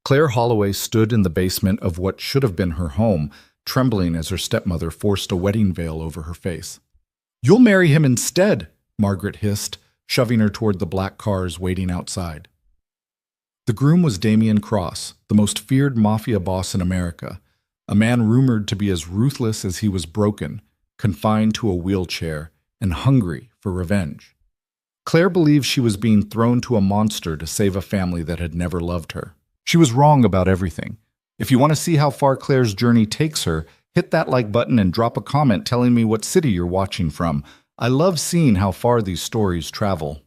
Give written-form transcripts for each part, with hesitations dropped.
Claire Holloway stood in the basement of what should have been her home, trembling as her stepmother forced a wedding veil over her face. "You'll marry him instead," Margaret hissed, shoving her toward the black cars waiting outside. The groom was Damen Cross, the most feared mafia boss in America, a man rumored to be as ruthless as he was broken, confined to a wheelchair, and hungry for revenge. Claire believed she was being thrown to a monster to save a family that had never loved her. She was wrong about everything. If you want to see how far Claire's journey takes her, hit that like button and drop a comment telling me what city you're watching from. I love seeing how far these stories travel.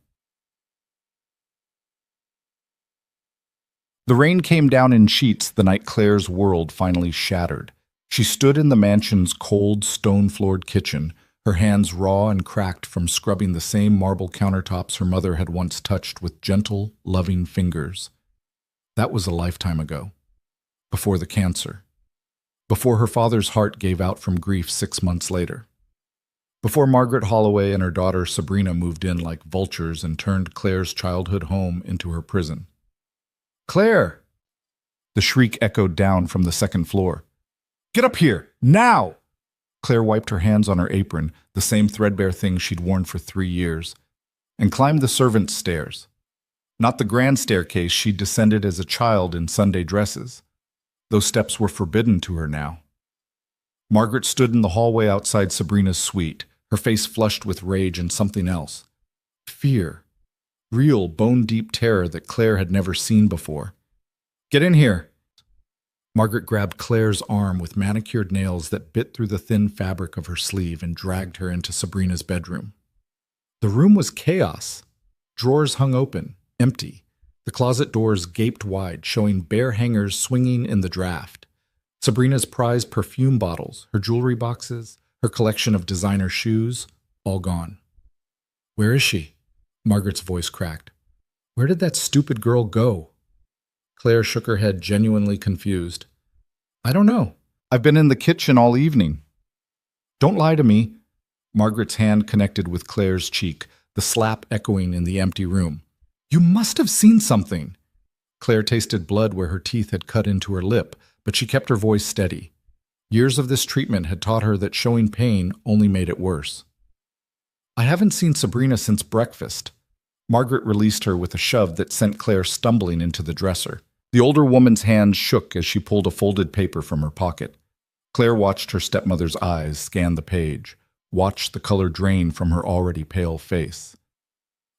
The rain came down in sheets the night Claire's world finally shattered. She stood in the mansion's cold, stone-floored kitchen, her hands raw and cracked from scrubbing the same marble countertops her mother had once touched with gentle, loving fingers. That was a lifetime ago. Before the cancer. Before her father's heart gave out from grief 6 months later. Before Margaret Holloway and her daughter Sabrina moved in like vultures and turned Claire's childhood home into her prison. "Claire!" The shriek echoed down from the second floor. "Get up here, now!" Claire wiped her hands on her apron, the same threadbare thing she'd worn for 3 years, and climbed the servants' stairs. Not the grand staircase she'd descended as a child in Sunday dresses. Those steps were forbidden to her now. Margaret stood in the hallway outside Sabrina's suite, her face flushed with rage and something else. Fear. Real, bone-deep terror that Claire had never seen before. "Get in here!" Margaret grabbed Claire's arm with manicured nails that bit through the thin fabric of her sleeve and dragged her into Sabrina's bedroom. The room was chaos. Drawers hung open, empty. The closet doors gaped wide, showing bare hangers swinging in the draft. Sabrina's prized perfume bottles, her jewelry boxes, her collection of designer shoes, all gone. "Where is she?" Margaret's voice cracked. "Where did that stupid girl go?" Claire shook her head, genuinely confused. "I don't know. I've been in the kitchen all evening." "Don't lie to me." Margaret's hand connected with Claire's cheek, the slap echoing in the empty room. "You must have seen something." Claire tasted blood where her teeth had cut into her lip, but she kept her voice steady. Years of this treatment had taught her that showing pain only made it worse. "I haven't seen Sabrina since breakfast." Margaret released her with a shove that sent Claire stumbling into the dresser. The older woman's hand shook as she pulled a folded paper from her pocket. Claire watched her stepmother's eyes scan the page, watched the color drain from her already pale face.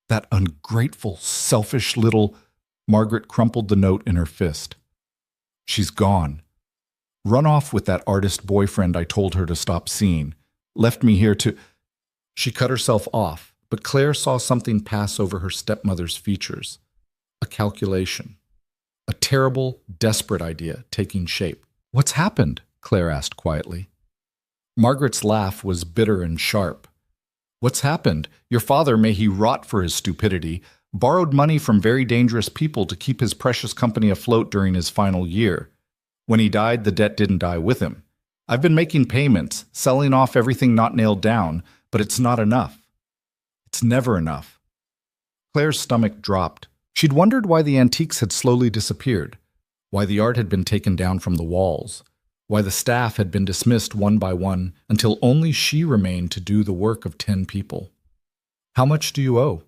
That ungrateful, selfish little... Margaret crumpled the note in her fist. "She's gone. Run off with that artist boyfriend I told her to stop seeing. Left me here to..." She cut herself off, but Claire saw something pass over her stepmother's features. A calculation. A terrible, desperate idea taking shape. "What's happened?" Claire asked quietly. Margaret's laugh was bitter and sharp. "What's happened? Your father, may he rot for his stupidity, borrowed money from very dangerous people to keep his precious company afloat during his final year. When he died, the debt didn't die with him. I've been making payments, selling off everything not nailed down, but it's not enough. It's never enough." Claire's stomach dropped. She'd wondered why the antiques had slowly disappeared, why the art had been taken down from the walls, why the staff had been dismissed one by one until only she remained to do the work of 10 people. "How much do you owe?"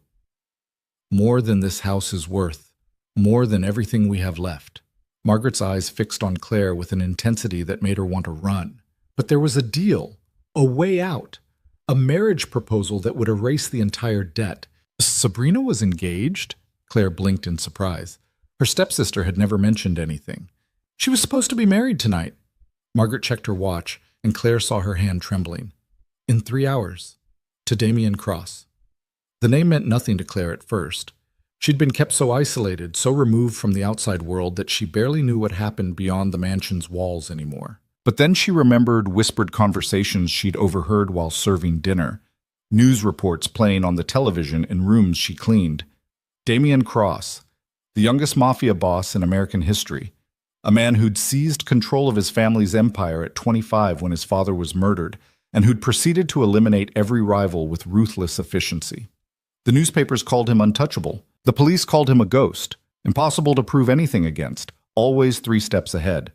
"More than this house is worth, more than everything we have left." Margaret's eyes fixed on Claire with an intensity that made her want to run. But there was a deal, a way out, a marriage proposal that would erase the entire debt. Sabrina was engaged? Claire blinked in surprise. Her stepsister had never mentioned anything. She was supposed to be married tonight. Margaret checked her watch, and Claire saw her hand trembling. "In 3 hours. To Damen Cross." The name meant nothing to Claire at first. She'd been kept so isolated, so removed from the outside world that she barely knew what happened beyond the mansion's walls anymore. But then she remembered whispered conversations she'd overheard while serving dinner, news reports playing on the television in rooms she cleaned. Damen Cross, the youngest mafia boss in American history, a man who'd seized control of his family's empire at 25 when his father was murdered, and who'd proceeded to eliminate every rival with ruthless efficiency. The newspapers called him untouchable. The police called him a ghost, impossible to prove anything against, always 3 steps ahead.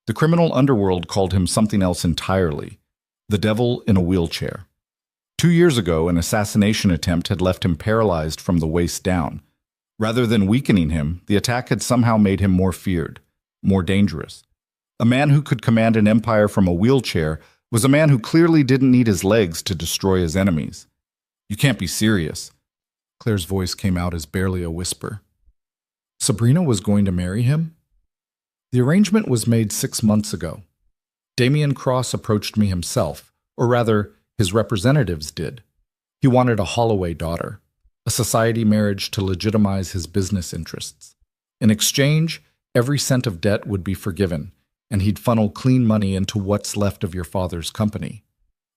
The criminal underworld called him something else entirely, the devil in a wheelchair. 2 years ago, an assassination attempt had left him paralyzed from the waist down. Rather than weakening him, the attack had somehow made him more feared, more dangerous. A man who could command an empire from a wheelchair was a man who clearly didn't need his legs to destroy his enemies. "You can't be serious." Claire's voice came out as barely a whisper. Sabrina was going to marry him? The arrangement was made 6 months ago. Damen Cross approached me himself, or rather, his representatives did. He wanted a Holloway daughter, a society marriage to legitimize his business interests. In exchange, every cent of debt would be forgiven, and he'd funnel clean money into what's left of your father's company.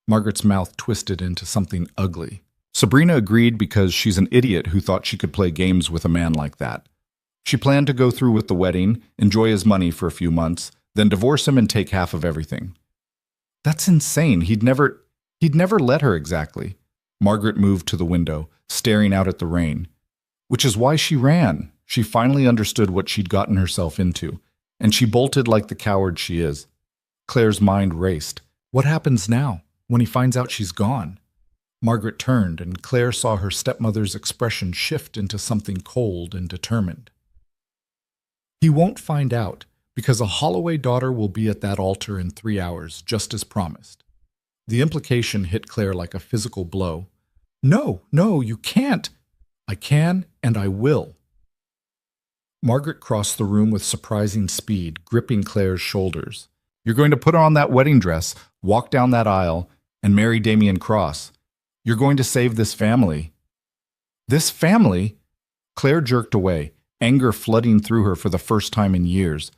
Margaret's mouth twisted into something ugly. Sabrina agreed because she's an idiot who thought she could play games with a man like that. She planned to go through with the wedding, enjoy his money for a few months, then divorce him and take half of everything. That's insane. He'd never let her exactly. Margaret moved to the window, staring out at the rain. Which is why she ran. She finally understood what she'd gotten herself into, and she bolted like the coward she is. Claire's mind raced. What happens now, when he finds out she's gone? Margaret turned, and Claire saw her stepmother's expression shift into something cold and determined. He won't find out, because a Holloway daughter will be at that altar in 3 hours, just as promised. The implication hit Claire like a physical blow. No, you can't. I can, and I will. Margaret crossed the room with surprising speed, gripping Claire's shoulders. You're going to put on that wedding dress, walk down that aisle, and marry Damen Cross. You're going to save this family. This family? Claire jerked away, anger flooding through her for the first time in years.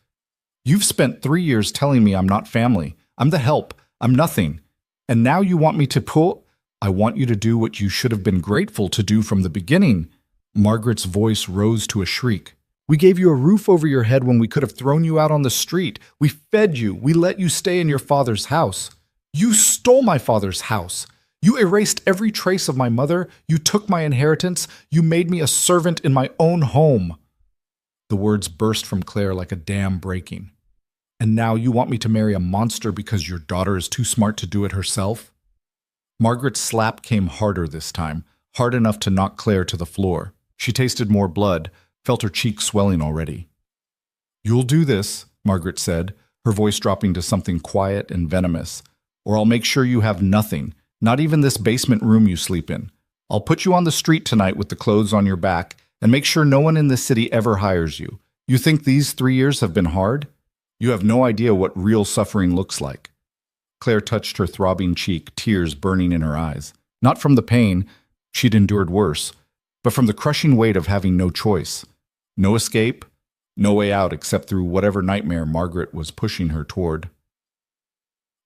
You've spent 3 years telling me I'm not family. I'm the help. I'm nothing. And now you want me to pull? I want you to do what you should have been grateful to do from the beginning. Margaret's voice rose to a shriek. We gave you a roof over your head when we could have thrown you out on the street. We fed you. We let you stay in your father's house. You stole my father's house. You erased every trace of my mother. You took my inheritance. You made me a servant in my own home. The words burst from Claire like a dam breaking. And now you want me to marry a monster because your daughter is too smart to do it herself? Margaret's slap came harder this time, hard enough to knock Claire to the floor. She tasted more blood, felt her cheeks swelling already. You'll do this, Margaret said, her voice dropping to something quiet and venomous, or I'll make sure you have nothing, not even this basement room you sleep in. I'll put you on the street tonight with the clothes on your back and make sure no one in this city ever hires you. You think these 3 years have been hard? You have no idea what real suffering looks like. Claire touched her throbbing cheek, tears burning in her eyes. Not from the pain, she'd endured worse, but from the crushing weight of having no choice. No escape, no way out except through whatever nightmare Margaret was pushing her toward.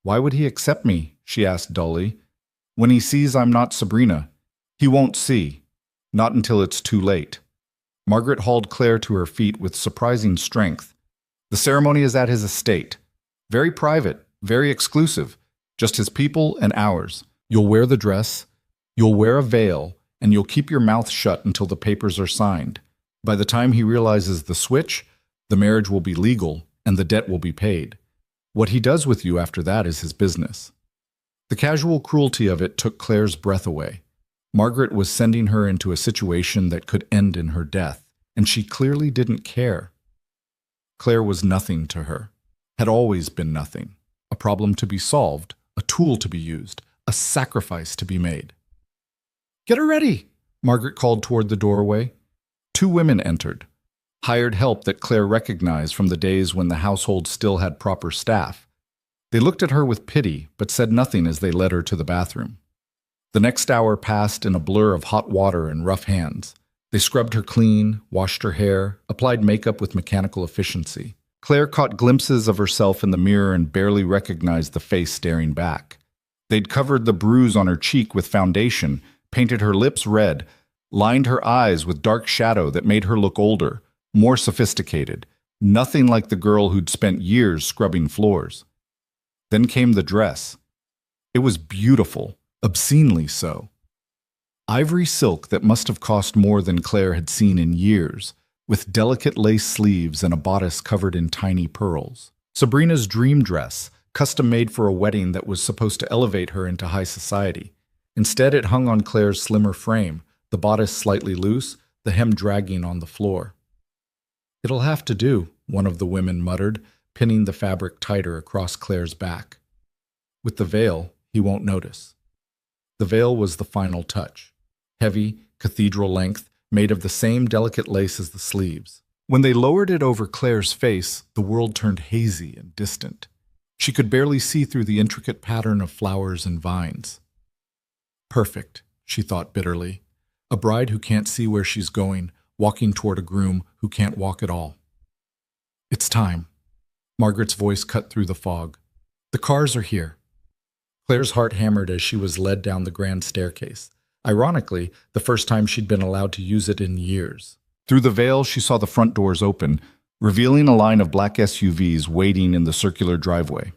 Why would he accept me? She asked dully. When he sees I'm not Sabrina, he won't see. Not until it's too late. Margaret hauled Claire to her feet with surprising strength. The ceremony is at his estate. Very private, very exclusive. Just his people and ours. You'll wear the dress, you'll wear a veil, and you'll keep your mouth shut until the papers are signed. By the time he realizes the switch, the marriage will be legal and the debt will be paid. What he does with you after that is his business. The casual cruelty of it took Claire's breath away. Margaret was sending her into a situation that could end in her death, and she clearly didn't care. Claire was nothing to her, had always been nothing. A problem to be solved, a tool to be used, a sacrifice to be made. Get her ready, Margaret called toward the doorway. 2 women entered, hired help that Claire recognized from the days when the household still had proper staff. They looked at her with pity, but said nothing as they led her to the bathroom. The next hour passed in a blur of hot water and rough hands. They scrubbed her clean, washed her hair, applied makeup with mechanical efficiency. Claire caught glimpses of herself in the mirror and barely recognized the face staring back. They'd covered the bruise on her cheek with foundation, painted her lips red, lined her eyes with dark shadow that made her look older, more sophisticated, nothing like the girl who'd spent years scrubbing floors. Then came the dress. It was beautiful, obscenely so. Ivory silk that must have cost more than Claire had seen in years, with delicate lace sleeves and a bodice covered in tiny pearls. Sabrina's dream dress, custom made for a wedding that was supposed to elevate her into high society. Instead, it hung on Claire's slimmer frame, the bodice slightly loose, the hem dragging on the floor. "It'll have to do," one of the women muttered, pinning the fabric tighter across Claire's back. With the veil, he won't notice. The veil was the final touch. Heavy, cathedral length, made of the same delicate lace as the sleeves. When they lowered it over Claire's face, the world turned hazy and distant. She could barely see through the intricate pattern of flowers and vines. Perfect, she thought bitterly. A bride who can't see where she's going, walking toward a groom who can't walk at all. "It's time." Margaret's voice cut through the fog. "The cars are here." Claire's heart hammered as she was led down the grand staircase. Ironically, the first time she'd been allowed to use it in years. Through the veil, she saw the front doors open, revealing a line of black SUVs waiting in the circular driveway.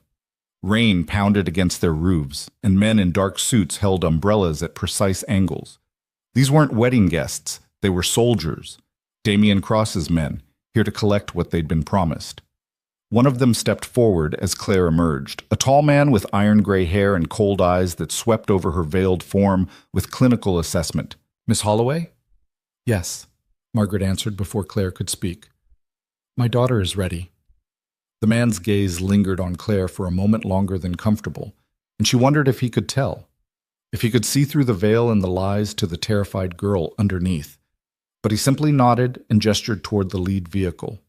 Rain pounded against their roofs, and men in dark suits held umbrellas at precise angles. These weren't wedding guests, they were soldiers, Damen Cross's men, here to collect what they'd been promised. One of them stepped forward as Claire emerged, a tall man with iron-gray hair and cold eyes that swept over her veiled form with clinical assessment. "Miss Holloway?" "Yes," Margaret answered before Claire could speak. "My daughter is ready." The man's gaze lingered on Claire for a moment longer than comfortable, and she wondered if he could tell, if he could see through the veil and the lies to the terrified girl underneath. But he simply nodded and gestured toward the lead vehicle.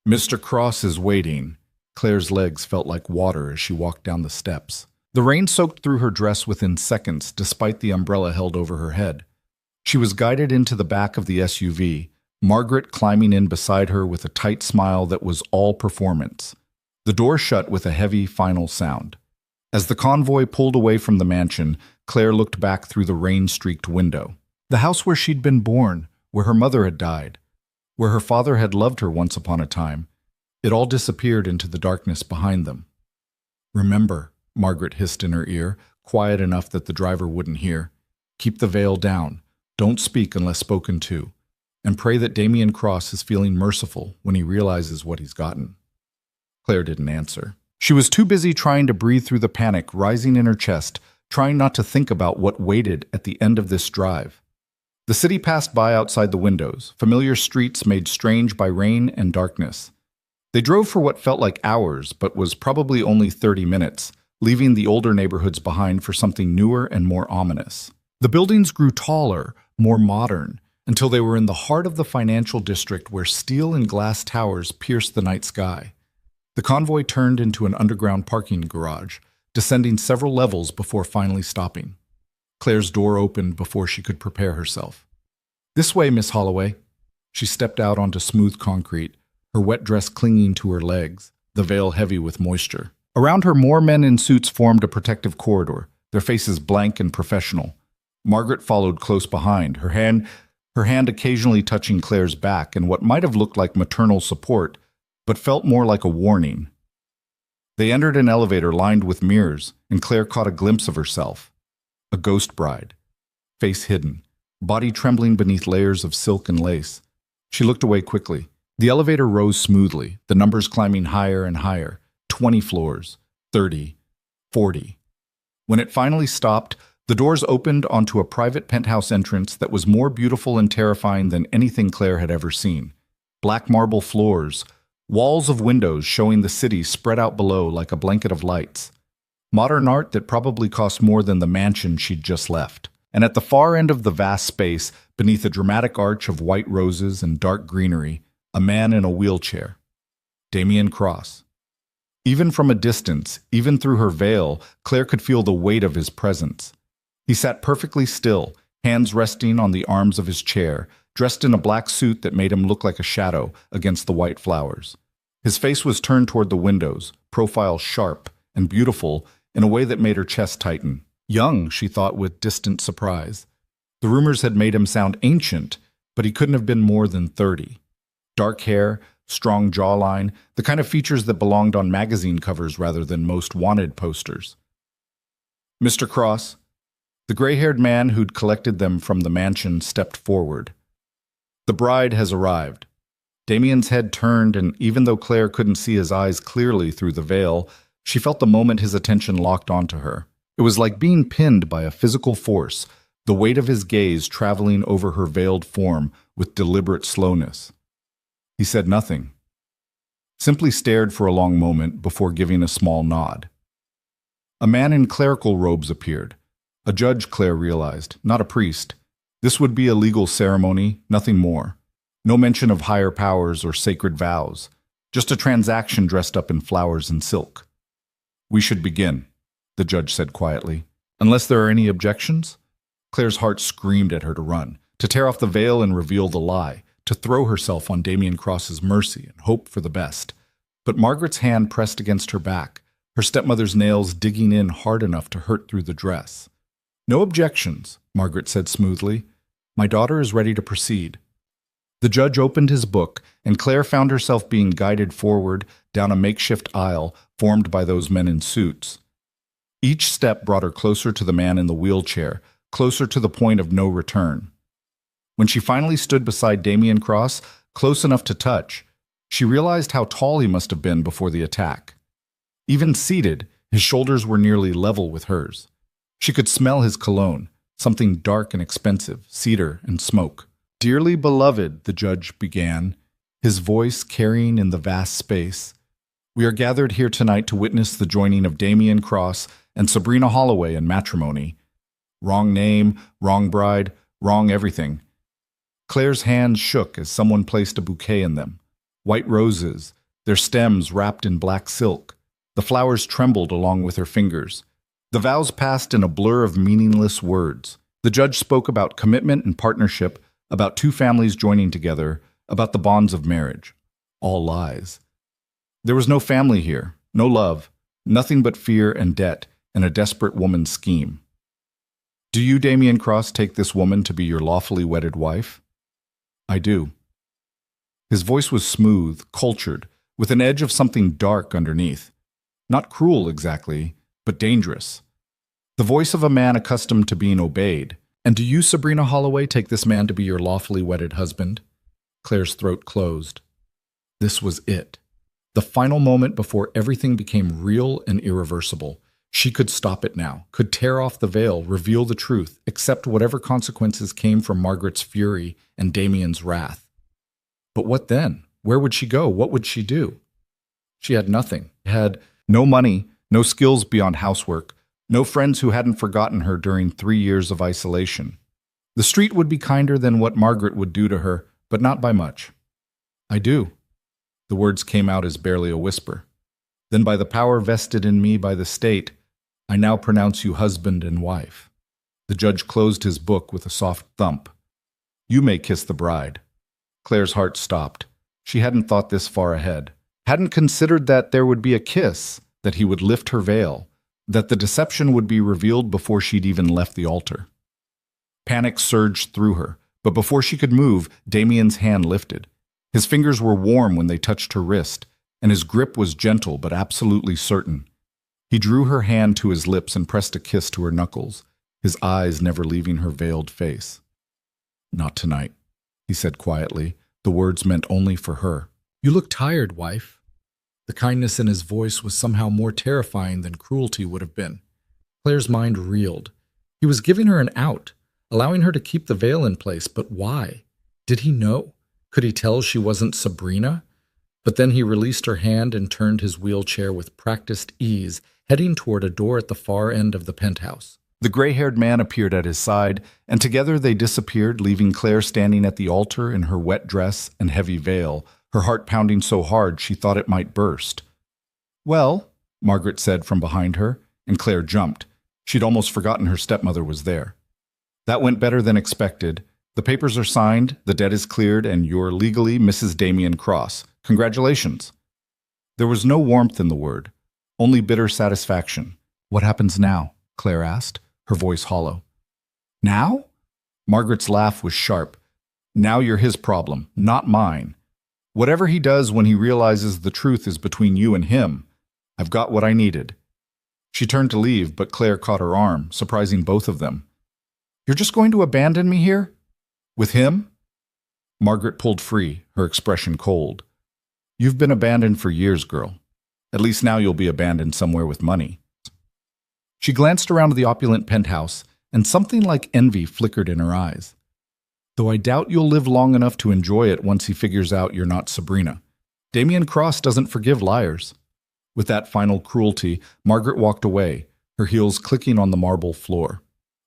"Mr. Cross is waiting." Claire's legs felt like water as she walked down the steps. The rain soaked through her dress within seconds, despite the umbrella held over her head. She was guided into the back of the SUV, Margaret climbing in beside her with a tight smile that was all performance. The door shut with a heavy, final sound. As the convoy pulled away from the mansion, Claire looked back through the rain-streaked window. The house where she'd been born, where her mother had died, where her father had loved her once upon a time. It all disappeared into the darkness behind them. "Remember," Margaret hissed in her ear, quiet enough that the driver wouldn't hear. "Keep the veil down. Don't speak unless spoken to. And pray that Damen Cross is feeling merciful when he realizes what he's gotten." Claire didn't answer. She was too busy trying to breathe through the panic rising in her chest, trying not to think about what waited at the end of this drive. The city passed by outside the windows, familiar streets made strange by rain and darkness. They drove for what felt like hours, but was probably only 30 minutes, leaving the older neighborhoods behind for something newer and more ominous. The buildings grew taller, more modern, until they were in the heart of the financial district where steel and glass towers pierced the night sky. The convoy turned into an underground parking garage, descending several levels before finally stopping. Claire's door opened before she could prepare herself. "This way, Miss Holloway." She stepped out onto smooth concrete, her wet dress clinging to her legs, the veil heavy with moisture. Around her, more men in suits formed a protective corridor, their faces blank and professional. Margaret followed close behind, her hand occasionally touching Claire's back in what might have looked like maternal support, but felt more like a warning. They entered an elevator lined with mirrors, and Claire caught a glimpse of herself. A ghost bride, face hidden, body trembling beneath layers of silk and lace. She looked away quickly. The elevator rose smoothly, the numbers climbing higher and higher, 20 floors, 30, 40. When it finally stopped, the doors opened onto a private penthouse entrance that was more beautiful and terrifying than anything Claire had ever seen. Black marble floors, walls of windows showing the city spread out below like a blanket of lights. Modern art that probably cost more than the mansion she'd just left. And at the far end of the vast space, beneath a dramatic arch of white roses and dark greenery, a man in a wheelchair. Damen Cross. Even from a distance, even through her veil, Claire could feel the weight of his presence. He sat perfectly still, hands resting on the arms of his chair, dressed in a black suit that made him look like a shadow against the white flowers. His face was turned toward the windows, profile sharp and beautiful in a way that made her chest tighten. Young, she thought with distant surprise. The rumors had made him sound ancient, but he couldn't have been more than 30. Dark hair, strong jawline, the kind of features that belonged on magazine covers rather than most wanted posters. "Mr. Cross." The gray-haired man who'd collected them from the mansion stepped forward. "The bride has arrived." Damien's head turned, and even though Claire couldn't see his eyes clearly through the veil, she felt the moment his attention locked onto her. It was like being pinned by a physical force, the weight of his gaze traveling over her veiled form with deliberate slowness. He said nothing, simply stared for a long moment before giving a small nod. A man in clerical robes appeared. A judge, Claire realized, not a priest. This would be a legal ceremony, nothing more. No mention of higher powers or sacred vows, just a transaction dressed up in flowers and silk. "We should begin," the judge said quietly. "Unless there are any objections?" Claire's heart screamed at her to run, to tear off the veil and reveal the lie, to throw herself on Damen Cross's mercy and hope for the best. But Margaret's hand pressed against her back, her stepmother's nails digging in hard enough to hurt through the dress. "No objections," Margaret said smoothly. "My daughter is ready to proceed." The judge opened his book, and Claire found herself being guided forward down a makeshift aisle formed by those men in suits. Each step brought her closer to the man in the wheelchair, closer to the point of no return. When she finally stood beside Damen Cross, close enough to touch, she realized how tall he must have been before the attack. Even seated, his shoulders were nearly level with hers. She could smell his cologne, something dark and expensive, cedar and smoke. "Dearly beloved," the judge began, his voice carrying in the vast space, "we are gathered here tonight to witness the joining of Damen Cross and Sabrina Holloway in matrimony. Wrong name, wrong bride, wrong everything." Claire's hands shook as someone placed a bouquet in them. White roses, their stems wrapped in black silk. The flowers trembled along with her fingers. The vows passed in a blur of meaningless words. The judge spoke about commitment and partnership, about two families joining together, about the bonds of marriage. All lies. There was no family here, no love, nothing but fear and debt and a desperate woman's scheme. "Do you, Damen Cross, take this woman to be your lawfully wedded wife?" "I do." His voice was smooth, cultured, with an edge of something dark underneath. Not cruel exactly, but dangerous. The voice of a man accustomed to being obeyed. "And do you, Sabrina Holloway, take this man to be your lawfully wedded husband?" Claire's throat closed. This was it. The final moment before everything became real and irreversible. She could stop it now, could tear off the veil, reveal the truth, accept whatever consequences came from Margaret's fury and Damien's wrath. But what then? Where would she go? What would she do? She had nothing. Had no money, no skills beyond housework, no friends who hadn't forgotten her during 3 years of isolation. The street would be kinder than what Margaret would do to her, but not by much. "I do." The words came out as barely a whisper. "Then by the power vested in me by the state, I now pronounce you husband and wife." The judge closed his book with a soft thump. "You may kiss the bride." Claire's heart stopped. She hadn't thought this far ahead. Hadn't considered that there would be a kiss, that he would lift her veil, that the deception would be revealed before she'd even left the altar. Panic surged through her, but before she could move, Damien's hand lifted. His fingers were warm when they touched her wrist, and his grip was gentle but absolutely certain. He drew her hand to his lips and pressed a kiss to her knuckles, his eyes never leaving her veiled face. "Not tonight," he said quietly. The words meant only for her. "You look tired, wife." The kindness in his voice was somehow more terrifying than cruelty would have been. Claire's mind reeled. He was giving her an out, allowing her to keep the veil in place, but why? Did he know? Could he tell she wasn't Sabrina? But then he released her hand and turned his wheelchair with practiced ease, heading toward a door at the far end of the penthouse. The gray-haired man appeared at his side, and together they disappeared, leaving Claire standing at the altar in her wet dress and heavy veil, her heart pounding so hard she thought it might burst. "Well," Margaret said from behind her, and Claire jumped. She'd almost forgotten her stepmother was there. "That went better than expected. The papers are signed, the debt is cleared, and you're legally Mrs. Damen Cross. Congratulations." There was no warmth in the word, only bitter satisfaction. "What happens now?" Claire asked, her voice hollow. "Now?" Margaret's laugh was sharp. "Now you're his problem, not mine. Whatever he does when he realizes the truth is between you and him, I've got what I needed." She turned to leave, but Claire caught her arm, surprising both of them. "You're just going to abandon me here? With him?" Margaret pulled free, her expression cold. You've been abandoned for years, girl. At least now you'll be abandoned somewhere with money. She glanced around the opulent penthouse, and something like envy flickered in her eyes. Though I doubt you'll live long enough to enjoy it once he figures out you're not Sabrina. Damen Cross doesn't forgive liars. With that final cruelty, Margaret walked away, her heels clicking on the marble floor.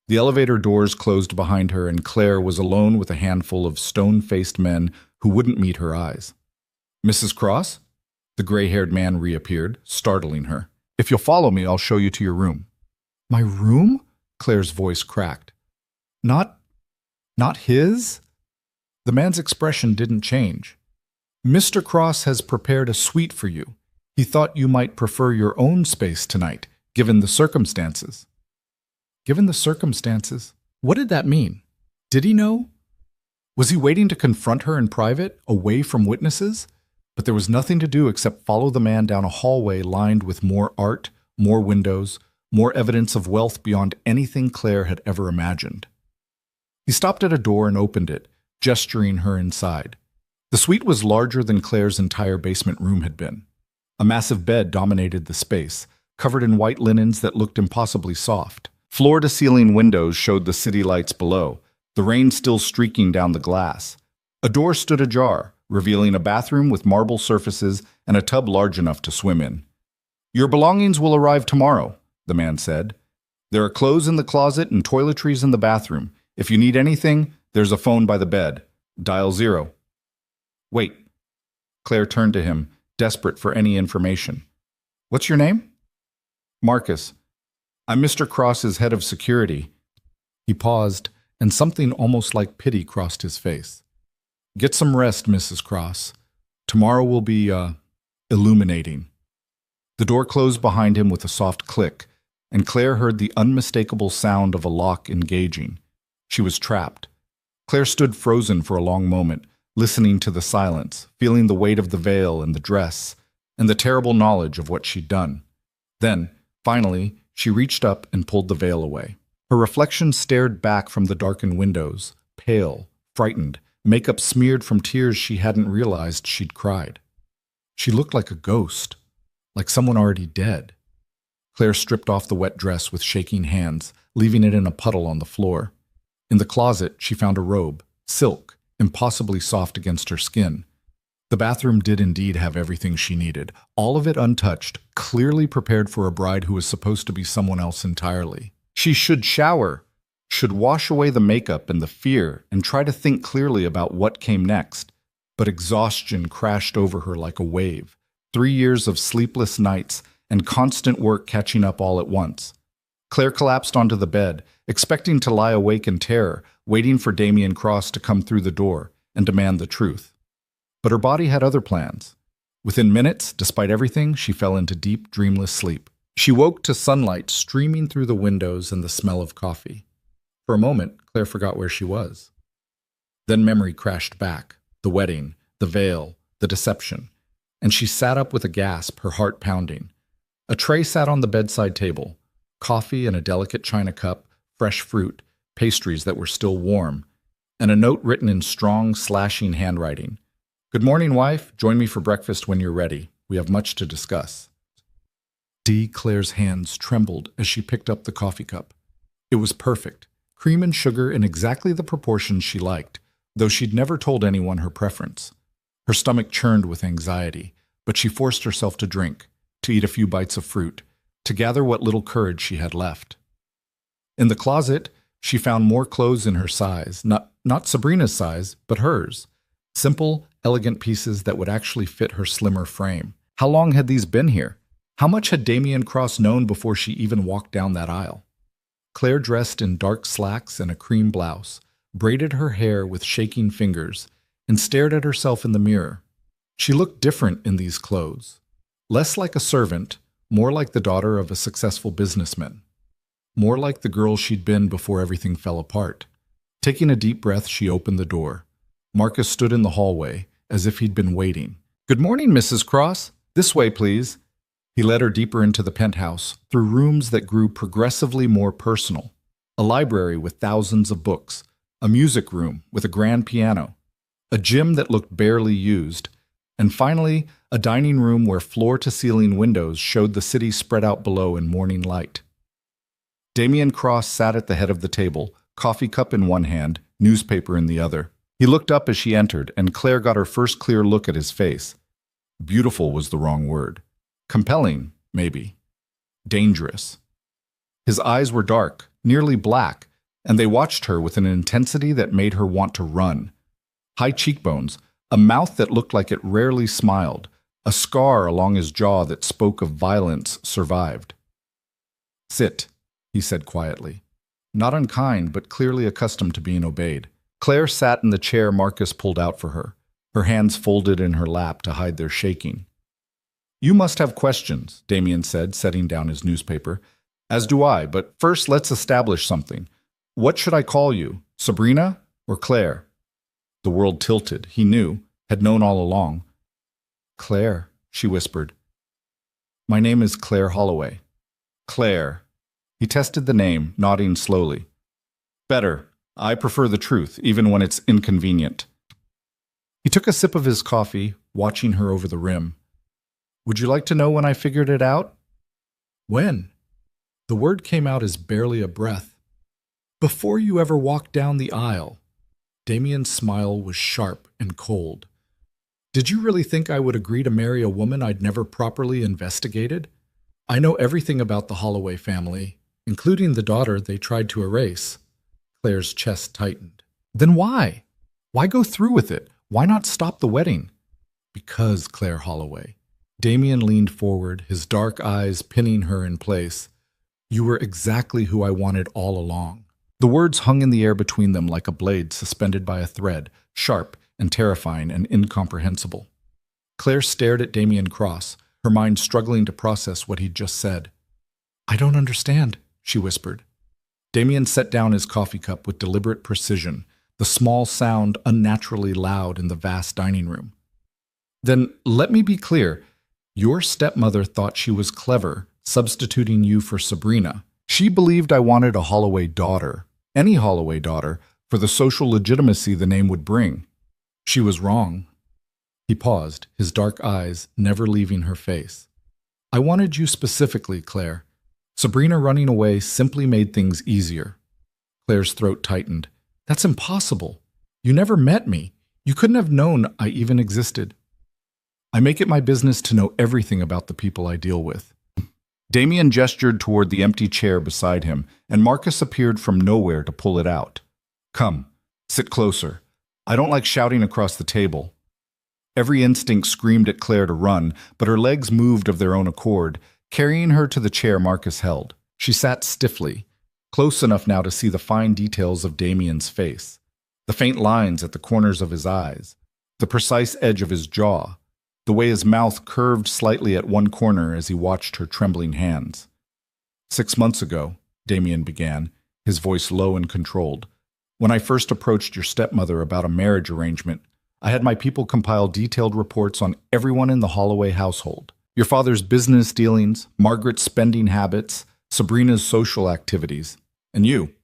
The elevator doors closed behind her, and Claire was alone with a handful of stone-faced men who wouldn't meet her eyes. Mrs. Cross? The gray-haired man reappeared, startling her. If you'll follow me, I'll show you to your room. My room? Claire's voice cracked. Not his? The man's expression didn't change. Mr. Cross has prepared a suite for you. He thought you might prefer your own space tonight, given the circumstances. Given the circumstances? What did that mean? Did he know? Was he waiting to confront her in private, away from witnesses? But there was nothing to do except follow the man down a hallway lined with more art, more windows, more evidence of wealth beyond anything Claire had ever imagined. He stopped at a door and opened it, gesturing her inside. The suite was larger than Claire's entire basement room had been. A massive bed dominated the space, covered in white linens that looked impossibly soft. Floor-to-ceiling windows showed the city lights below, the rain still streaking down the glass. A door stood ajar, revealing a bathroom with marble surfaces and a tub large enough to swim in. Your belongings will arrive tomorrow, the man said. There are clothes in the closet and toiletries in the bathroom. If you need anything, there's a phone by the bed. Dial 0. Wait. Claire turned to him, desperate for any information. What's your name? Marcus. I'm Mr. Cross's head of security. He paused, and something almost like pity crossed his face. Get some rest, Mrs. Cross. Tomorrow will be, illuminating. The door closed behind him with a soft click, and Claire heard the unmistakable sound of a lock engaging. She was trapped. Claire stood frozen for a long moment, listening to the silence, feeling the weight of the veil and the dress, and the terrible knowledge of what she'd done. Then, finally, she reached up and pulled the veil away. Her reflection stared back from the darkened windows, pale, frightened, makeup smeared from tears she hadn't realized she'd cried. She looked like a ghost, like someone already dead. Claire stripped off the wet dress with shaking hands, leaving it in a puddle on the floor. In the closet, she found a robe, silk, impossibly soft against her skin. The bathroom did indeed have everything she needed, all of it untouched, clearly prepared for a bride who was supposed to be someone else entirely. She should shower, should wash away the makeup and the fear, and try to think clearly about what came next. But exhaustion crashed over her like a wave. 3 years of sleepless nights and constant work catching up all at once. Claire collapsed onto the bed, expecting to lie awake in terror, waiting for Damen Cross to come through the door and demand the truth. But her body had other plans. Within minutes, despite everything, she fell into deep, dreamless sleep. She woke to sunlight streaming through the windows and the smell of coffee. For a moment, Claire forgot where she was. Then memory crashed back, the wedding, the veil, the deception, and she sat up with a gasp, her heart pounding. A tray sat on the bedside table, coffee in a delicate china cup, fresh fruit, pastries that were still warm, and a note written in strong, slashing handwriting. Good morning, wife. Join me for breakfast when you're ready. We have much to discuss. Claire's hands trembled as she picked up the coffee cup. It was perfect, cream and sugar in exactly the proportions she liked, though she'd never told anyone her preference. Her stomach churned with anxiety, but she forced herself to drink, to eat a few bites of fruit, to gather what little courage she had left. In the closet, she found more clothes in her size, not Sabrina's size, but hers. Simple, elegant pieces that would actually fit her slimmer frame. How long had these been here? How much had Damen Cross known before she even walked down that aisle? Claire dressed in dark slacks and a cream blouse, braided her hair with shaking fingers, and stared at herself in the mirror. She looked different in these clothes. Less like a servant, more like the daughter of a successful businessman. More like the girl she'd been before everything fell apart. Taking a deep breath, she opened the door. Marcus stood in the hallway, as if he'd been waiting. Good morning, Mrs. Cross. This way, please. He led her deeper into the penthouse, through rooms that grew progressively more personal. A library with thousands of books. A music room with a grand piano. a gym that looked barely used, and finally, a dining room where floor-to-ceiling windows showed the city spread out below in morning light. Damen Cross sat at the head of the table, coffee cup in one hand, newspaper in the other. He looked up as she entered, and Claire got her first clear look at his face. Beautiful was the wrong word. Compelling, maybe. Dangerous. His eyes were dark, nearly black, and they watched her with an intensity that made her want to run. High cheekbones, a mouth that looked like it rarely smiled, a scar along his jaw that spoke of violence survived. "Sit," he said quietly. Not unkind, but clearly accustomed to being obeyed. Claire sat in the chair Marcus pulled out for her, her hands folded in her lap to hide their shaking. "You must have questions," Damen said, setting down his newspaper. "As do I, but first let's establish something. What should I call you, Sabrina or Claire?" The world tilted, he knew, had known all along. "Claire," she whispered. "My name is Claire Holloway." "Claire." He tested the name, nodding slowly. "Better. I prefer the truth, even when it's inconvenient." He took a sip of his coffee, watching her over the rim. "Would you like to know when I figured it out?" "When?" The word came out as barely a breath. "Before you ever walked down the aisle." Damien's smile was sharp and cold. "Did you really think I would agree to marry a woman I'd never properly investigated? I know everything about the Holloway family, including the daughter they tried to erase." Claire's chest tightened. "Then why? Why go through with it? Why not stop the wedding?" "Because, Claire Holloway." Damen leaned forward, his dark eyes pinning her in place. "You were exactly who I wanted all along." The words hung in the air between them like a blade suspended by a thread, sharp and terrifying and incomprehensible. Claire stared at Damen Cross, her mind struggling to process what he'd just said. "I don't understand," she whispered. Damen set down his coffee cup with deliberate precision, the small sound unnaturally loud in the vast dining room. "Then let me be clear. Your stepmother thought she was clever, substituting you for Sabrina. She believed I wanted a Holloway daughter, any Holloway daughter, for the social legitimacy the name would bring. She was wrong." He paused, his dark eyes never leaving her face. "I wanted you specifically, Claire. Sabrina running away simply made things easier." Claire's throat tightened. "That's impossible. You never met me. You couldn't have known I even existed." "I make it my business to know everything about the people I deal with." Damen gestured toward the empty chair beside him, and Marcus appeared from nowhere to pull it out. "Come, sit closer. I don't like shouting across the table." Every instinct screamed at Claire to run, but her legs moved of their own accord, carrying her to the chair Marcus held. She sat stiffly, close enough now to see the fine details of Damien's face, the faint lines at the corners of his eyes, the precise edge of his jaw, the way his mouth curved slightly at one corner as he watched her trembling hands. "6 months ago," Damen began, his voice low and controlled, "when I first approached your stepmother about a marriage arrangement, I had my people compile detailed reports on everyone in the Holloway household. Your father's business dealings, Margaret's spending habits, Sabrina's social activities, and you."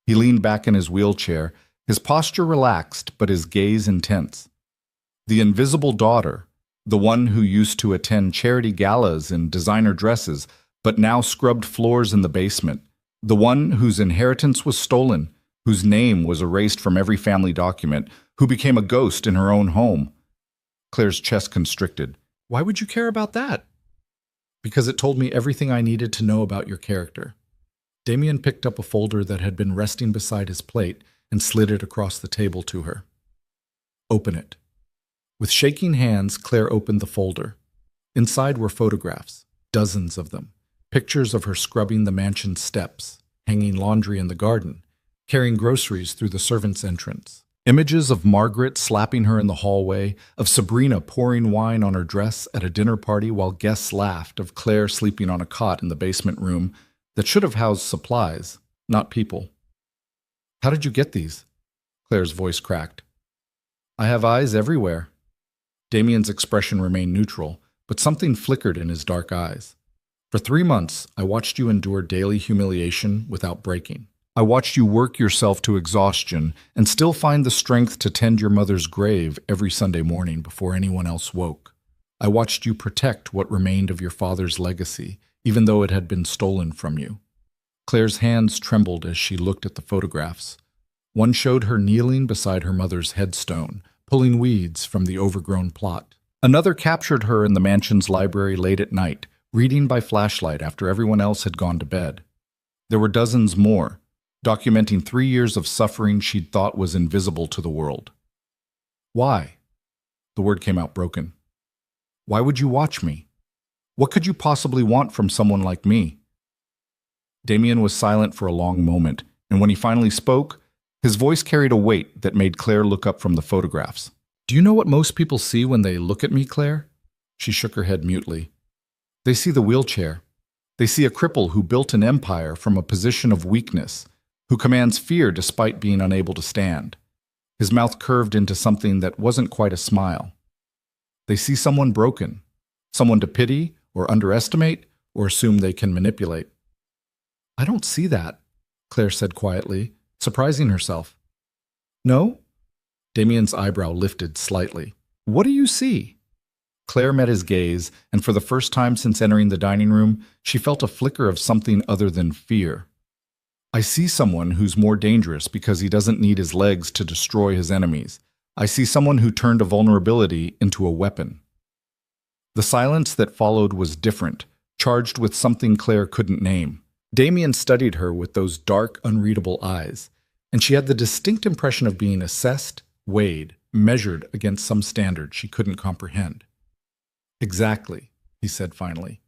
He leaned back in his wheelchair, his posture relaxed but his gaze intense. "The invisible daughter, the one who used to attend charity galas in designer dresses but now scrubbed floors in the basement, the one whose inheritance was stolen, whose name was erased from every family document, who became a ghost in her own home." Claire's chest constricted. "Why would you care about that?" "Because it told me everything I needed to know about your character." Damen picked up a folder that had been resting beside his plate and slid it across the table to her. "Open it." With shaking hands, Claire opened the folder. Inside were photographs, dozens of them, pictures of her scrubbing the mansion's steps, hanging laundry in the garden, carrying groceries through the servants' entrance. Images of Margaret slapping her in the hallway, of Sabrina pouring wine on her dress at a dinner party while guests laughed, of Claire sleeping on a cot in the basement room that should have housed supplies, not people. "How did you get these?" Claire's voice cracked. "I have eyes everywhere." Damien's expression remained neutral, but something flickered in his dark eyes. "For 3 months, I watched you endure daily humiliation without breaking. I watched you work yourself to exhaustion and still find the strength to tend your mother's grave every Sunday morning before anyone else woke. I watched you protect what remained of your father's legacy, even though it had been stolen from you. Claire's hands trembled as she looked at the photographs. One showed her kneeling beside her mother's headstone, pulling weeds from the overgrown plot. Another captured her in the mansion's library late at night, reading by flashlight after everyone else had gone to bed. There were dozens more, documenting 3 years of suffering she'd thought was invisible to the world. Why? The word came out broken. Why would you watch me? What could you possibly want from someone like me? Damien was silent for a long moment, and when he finally spoke, his voice carried a weight that made Claire look up from the photographs. Do you know what most people see when they look at me, Claire? She shook her head mutely. They see the wheelchair. They see a cripple who built an empire from a position of weakness, who commands fear despite being unable to stand. His mouth curved into something that wasn't quite a smile. They see someone broken, someone to pity or underestimate or assume they can manipulate. I don't see that, Claire said quietly, surprising herself. No? Damien's eyebrow lifted slightly. What do you see? Claire met his gaze, and for the first time since entering the dining room, she felt a flicker of something other than fear. I see someone who's more dangerous because he doesn't need his legs to destroy his enemies. I see someone who turned a vulnerability into a weapon. The silence that followed was different, charged with something Claire couldn't name. Damien studied her with those dark, unreadable eyes, and she had the distinct impression of being assessed, weighed, measured against some standard she couldn't comprehend. Exactly, he said finally.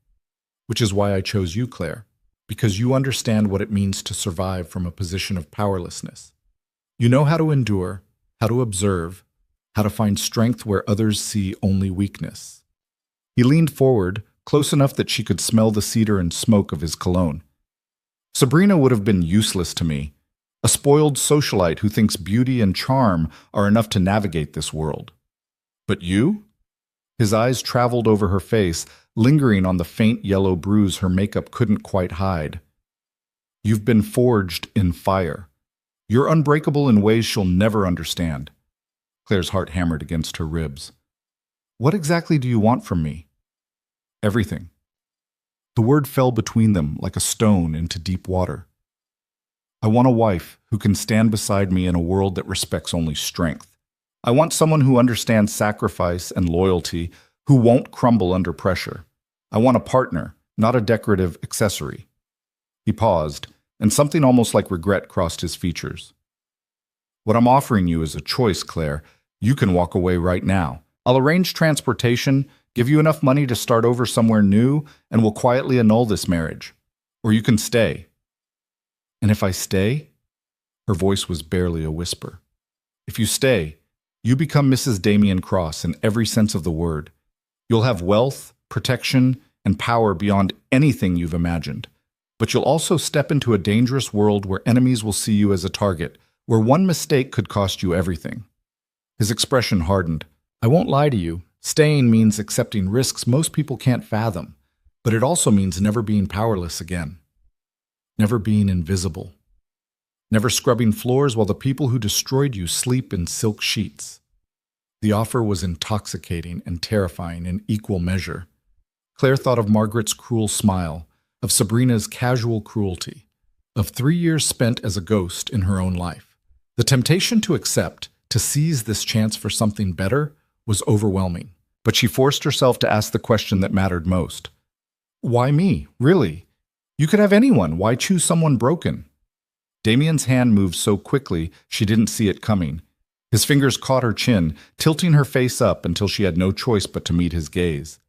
Which is why I chose you, Claire, because you understand what it means to survive from a position of powerlessness. You know how to endure, how to observe, how to find strength where others see only weakness. He leaned forward, close enough that she could smell the cedar and smoke of his cologne. Sabrina would have been useless to me, a spoiled socialite who thinks beauty and charm are enough to navigate this world. But you? His eyes traveled over her face, lingering on the faint yellow bruise her makeup couldn't quite hide. You've been forged in fire. You're unbreakable in ways she'll never understand. Claire's heart hammered against her ribs. What exactly do you want from me? Everything. The word fell between them like a stone into deep water. I want a wife who can stand beside me in a world that respects only strength. I want someone who understands sacrifice and loyalty, who won't crumble under pressure. I want a partner, not a decorative accessory. He paused, and something almost like regret crossed his features. What I'm offering you is a choice, Claire. You can walk away right now. I'll arrange transportation, give you enough money to start over somewhere new, and we'll quietly annul this marriage. Or you can stay. And if I stay? Her voice was barely a whisper. If you stay, you become Mrs. Damen Cross in every sense of the word. You'll have wealth, protection, and power beyond anything you've imagined. But you'll also step into a dangerous world where enemies will see you as a target, where one mistake could cost you everything. His expression hardened. I won't lie to you. Staying means accepting risks most people can't fathom, but it also means never being powerless again. Never being invisible. Never scrubbing floors while the people who destroyed you sleep in silk sheets. The offer was intoxicating and terrifying in equal measure. Claire thought of Margaret's cruel smile, of Sabrina's casual cruelty, of 3 years spent as a ghost in her own life. The temptation to accept, to seize this chance for something better, was overwhelming. But she forced herself to ask the question that mattered most. Why me, really? You could have anyone. Why choose someone broken? Damien's hand moved so quickly she didn't see it coming. His fingers caught her chin, tilting her face up until she had no choice but to meet his gaze.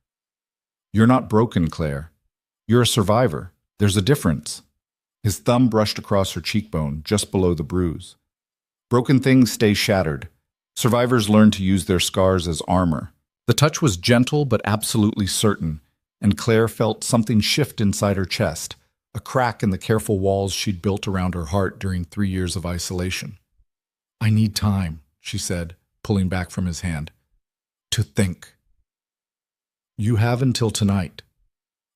You're not broken, Claire. You're a survivor. There's a difference. His thumb brushed across her cheekbone, just below the bruise. Broken things stay shattered. Survivors learn to use their scars as armor. The touch was gentle but absolutely certain, and Claire felt something shift inside her chest, a crack in the careful walls she'd built around her heart during 3 years of isolation. I need time, she said, pulling back from his hand. To think. You have until tonight.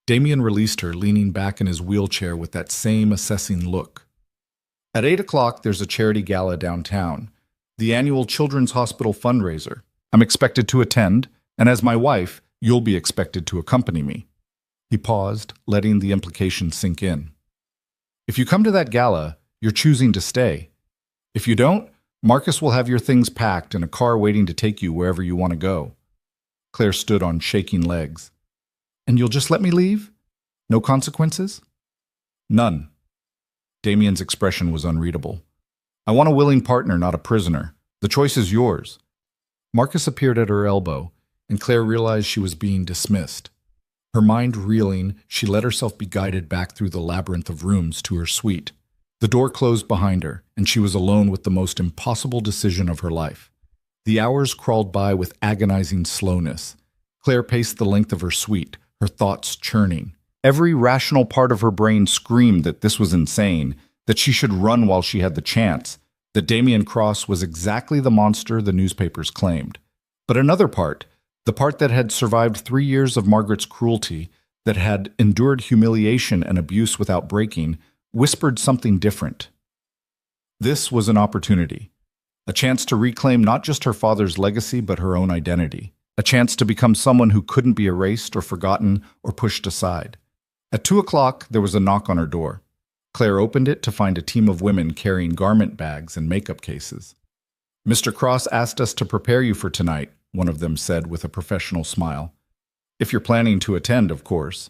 Damien released her, leaning back in his wheelchair with that same assessing look. At 8 o'clock, there's a charity gala downtown, the annual Children's Hospital fundraiser. I'm expected to attend, and as my wife, you'll be expected to accompany me." He paused, letting the implication sink in. "If you come to that gala, you're choosing to stay. If you don't, Marcus will have your things packed and a car waiting to take you wherever you want to go." Claire stood on shaking legs. "And you'll just let me leave? No consequences?" "None." Damien's expression was unreadable. "I want a willing partner, not a prisoner. The choice is yours." Marcus appeared at her elbow, and Claire realized she was being dismissed. Her mind reeling, she let herself be guided back through the labyrinth of rooms to her suite. The door closed behind her, and she was alone with the most impossible decision of her life. The hours crawled by with agonizing slowness. Claire paced the length of her suite, her thoughts churning. Every rational part of her brain screamed that this was insane, that she should run while she had the chance, that Damen Cross was exactly the monster the newspapers claimed. But another part, the part that had survived 3 years of Margaret's cruelty, that had endured humiliation and abuse without breaking, whispered something different. This was an opportunity, a chance to reclaim not just her father's legacy but her own identity, a chance to become someone who couldn't be erased or forgotten or pushed aside. At 2 o'clock, there was a knock on her door. Claire opened it to find a team of women carrying garment bags and makeup cases. "Mr. Cross asked us to prepare you for tonight," one of them said with a professional smile. "If you're planning to attend, of course."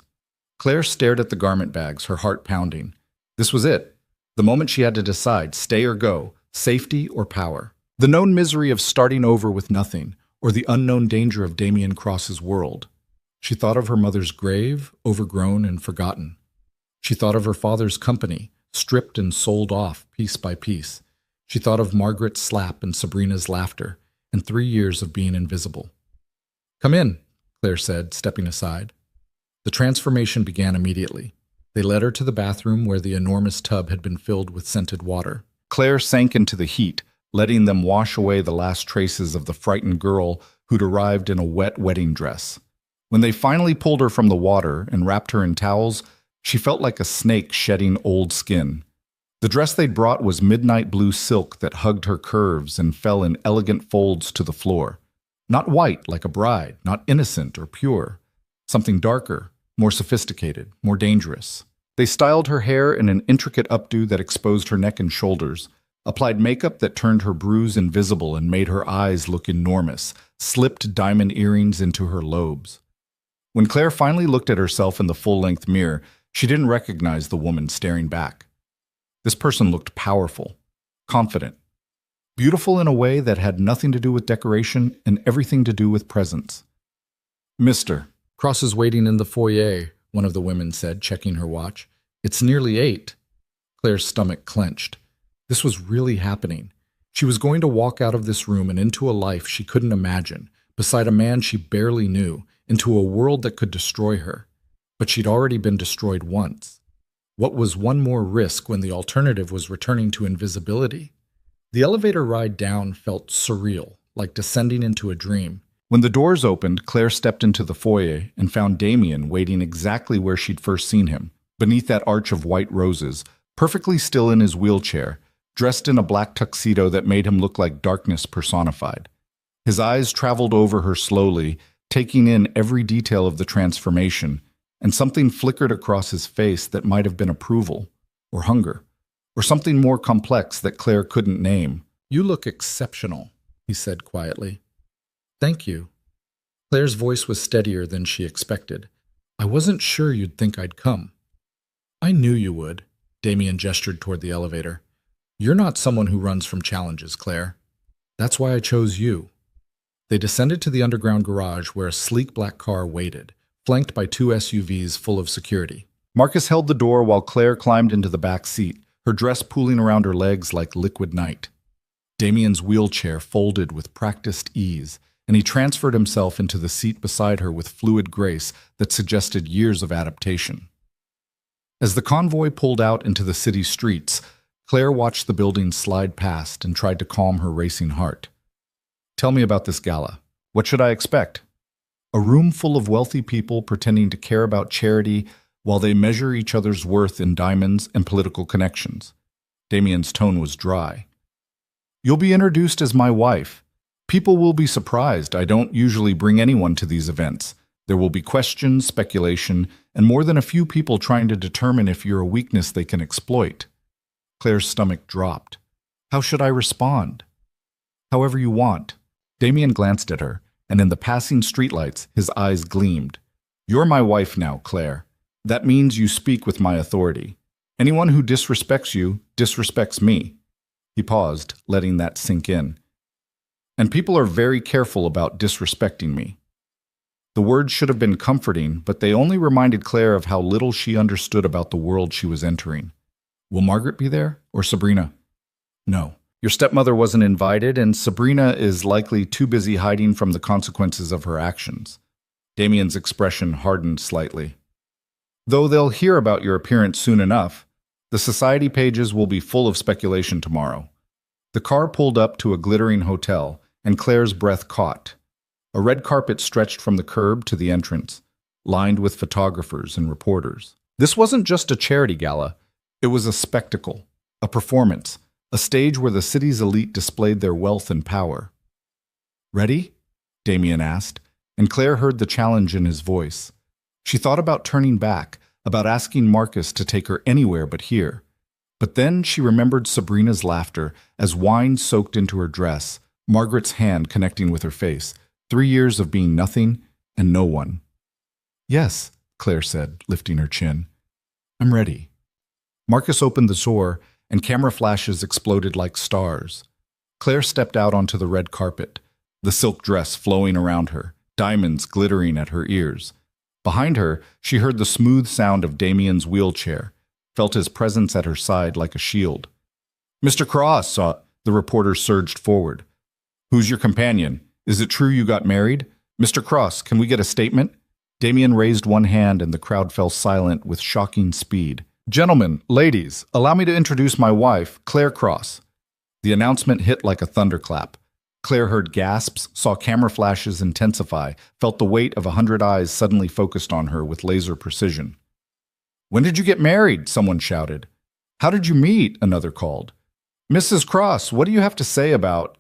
Claire stared at the garment bags, her heart pounding. This was it. The moment she had to decide, stay or go, safety or power. The known misery of starting over with nothing, or the unknown danger of Damen Cross's world. She thought of her mother's grave, overgrown and forgotten. She thought of her father's company, stripped and sold off piece by piece. She thought of Margaret's slap and Sabrina's laughter, and 3 years of being invisible. "Come in," Claire said, stepping aside. The transformation began immediately. They led her to the bathroom where the enormous tub had been filled with scented water. Claire sank into the heat, letting them wash away the last traces of the frightened girl who'd arrived in a wet wedding dress. When they finally pulled her from the water and wrapped her in towels, she felt like a snake shedding old skin. The dress they'd brought was midnight blue silk that hugged her curves and fell in elegant folds to the floor. Not white like a bride, not innocent or pure. Something darker, more sophisticated, more dangerous. They styled her hair in an intricate updo that exposed her neck and shoulders, applied makeup that turned her bruise invisible and made her eyes look enormous, slipped diamond earrings into her lobes. When Claire finally looked at herself in the full-length mirror, she didn't recognize the woman staring back. This person looked powerful, confident, beautiful in a way that had nothing to do with decoration and everything to do with presence. "Mr. Cross is waiting in the foyer," one of the women said, checking her watch. "It's nearly 8. Claire's stomach clenched. This was really happening. She was going to walk out of this room and into a life she couldn't imagine, beside a man she barely knew, into a world that could destroy her. But she'd already been destroyed once. What was one more risk when the alternative was returning to invisibility? The elevator ride down felt surreal, like descending into a dream. When the doors opened, Claire stepped into the foyer and found Damen waiting exactly where she'd first seen him, beneath that arch of white roses, perfectly still in his wheelchair, dressed in a black tuxedo that made him look like darkness personified. His eyes traveled over her slowly, taking in every detail of the transformation, and something flickered across his face that might have been approval, or hunger, or something more complex that Claire couldn't name. "You look exceptional," he said quietly. "Thank you." Claire's voice was steadier than she expected. "I wasn't sure you'd think I'd come." "I knew you would," Damen gestured toward the elevator. "You're not someone who runs from challenges, Claire. That's why I chose you." They descended to the underground garage where a sleek black car waited, flanked by 2 SUVs full of security. Marcus held the door while Claire climbed into the back seat, her dress pooling around her legs like liquid night. Damien's wheelchair folded with practiced ease, and he transferred himself into the seat beside her with fluid grace that suggested years of adaptation. As the convoy pulled out into the city streets, Claire watched the buildings slide past and tried to calm her racing heart. "Tell me about this gala. What should I expect?" A room full of wealthy people pretending to care about charity while they measure each other's worth in diamonds and political connections. Damien's tone was dry. You'll be introduced as my wife. People will be surprised. I don't usually bring anyone to these events. There will be questions, speculation, and more than a few people trying to determine if you're a weakness they can exploit. Claire's stomach dropped. How should I respond? However you want. Damien glanced at her, and in the passing streetlights, his eyes gleamed. You're my wife now, Claire. That means you speak with my authority. Anyone who disrespects you disrespects me. He paused, letting that sink in. And people are very careful about disrespecting me. The words should have been comforting, but they only reminded Claire of how little she understood about the world she was entering. Will Margaret be there, or Sabrina? No. Your stepmother wasn't invited, and Sabrina is likely too busy hiding from the consequences of her actions. Damien's expression hardened slightly. Though they'll hear about your appearance soon enough, the society pages will be full of speculation tomorrow. The car pulled up to a glittering hotel, and Claire's breath caught. A red carpet stretched from the curb to the entrance, lined with photographers and reporters. This wasn't just a charity gala. It was a spectacle, a performance, a stage where the city's elite displayed their wealth and power. Ready? Damien asked, and Claire heard the challenge in his voice. She thought about turning back, about asking Marcus to take her anywhere but here. But then she remembered Sabrina's laughter as wine soaked into her dress, Margaret's hand connecting with her face. 3 years of being nothing and no one. Yes, Claire said, lifting her chin. I'm ready. Marcus opened the door, and camera flashes exploded like stars. Claire stepped out onto the red carpet, the silk dress flowing around her, diamonds glittering at her ears. Behind her, she heard the smooth sound of Damien's wheelchair, felt his presence at her side like a shield. Mr. Cross, the reporter surged forward. Who's your companion? Is it true you got married? Mr. Cross, can we get a statement? Damien raised one hand and the crowd fell silent with shocking speed. Gentlemen, ladies, allow me to introduce my wife, Claire Cross. The announcement hit like a thunderclap. Claire heard gasps, saw camera flashes intensify, felt the weight of 100 eyes suddenly focused on her with laser precision. When did you get married? Someone shouted. How did you meet? Another called. Mrs. Cross, what do you have to say about...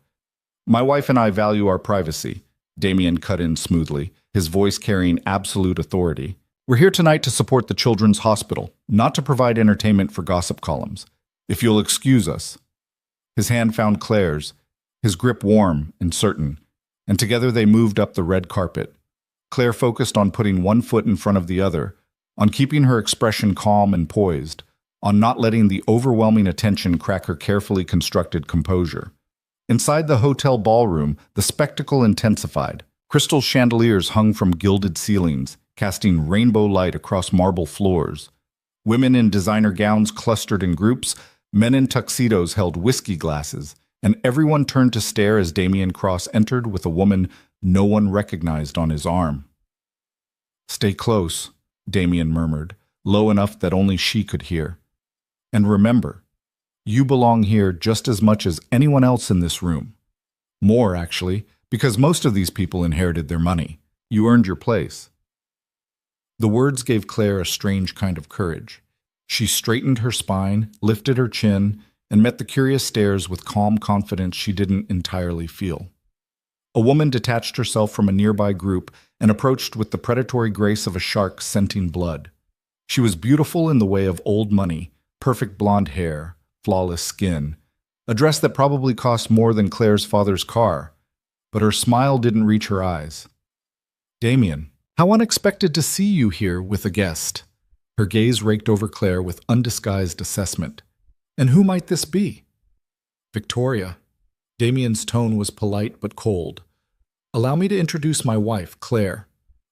My wife and I value our privacy, Damien cut in smoothly, his voice carrying absolute authority. We're here tonight to support the Children's Hospital, not to provide entertainment for gossip columns. If you'll excuse us. His hand found Claire's, his grip warm and certain, and together they moved up the red carpet. Claire focused on putting one foot in front of the other, on keeping her expression calm and poised, on not letting the overwhelming attention crack her carefully constructed composure. Inside the hotel ballroom, the spectacle intensified. Crystal chandeliers hung from gilded ceilings, casting rainbow light across marble floors. Women in designer gowns clustered in groups, men in tuxedos held whiskey glasses, and everyone turned to stare as Damen Cross entered with a woman no one recognized on his arm. Stay close, Damien murmured, low enough that only she could hear. And remember, you belong here just as much as anyone else in this room. More, actually, because most of these people inherited their money. You earned your place. The words gave Claire a strange kind of courage. She straightened her spine, lifted her chin, and met the curious stares with calm confidence she didn't entirely feel. A woman detached herself from a nearby group and approached with the predatory grace of a shark scenting blood. She was beautiful in the way of old money, perfect blonde hair, flawless skin, a dress that probably cost more than Claire's father's car, but her smile didn't reach her eyes. Damien, how unexpected to see you here with a guest. Her gaze raked over Claire with undisguised assessment. And who might this be? Victoria. Damien's tone was polite but cold. Allow me to introduce my wife, Claire.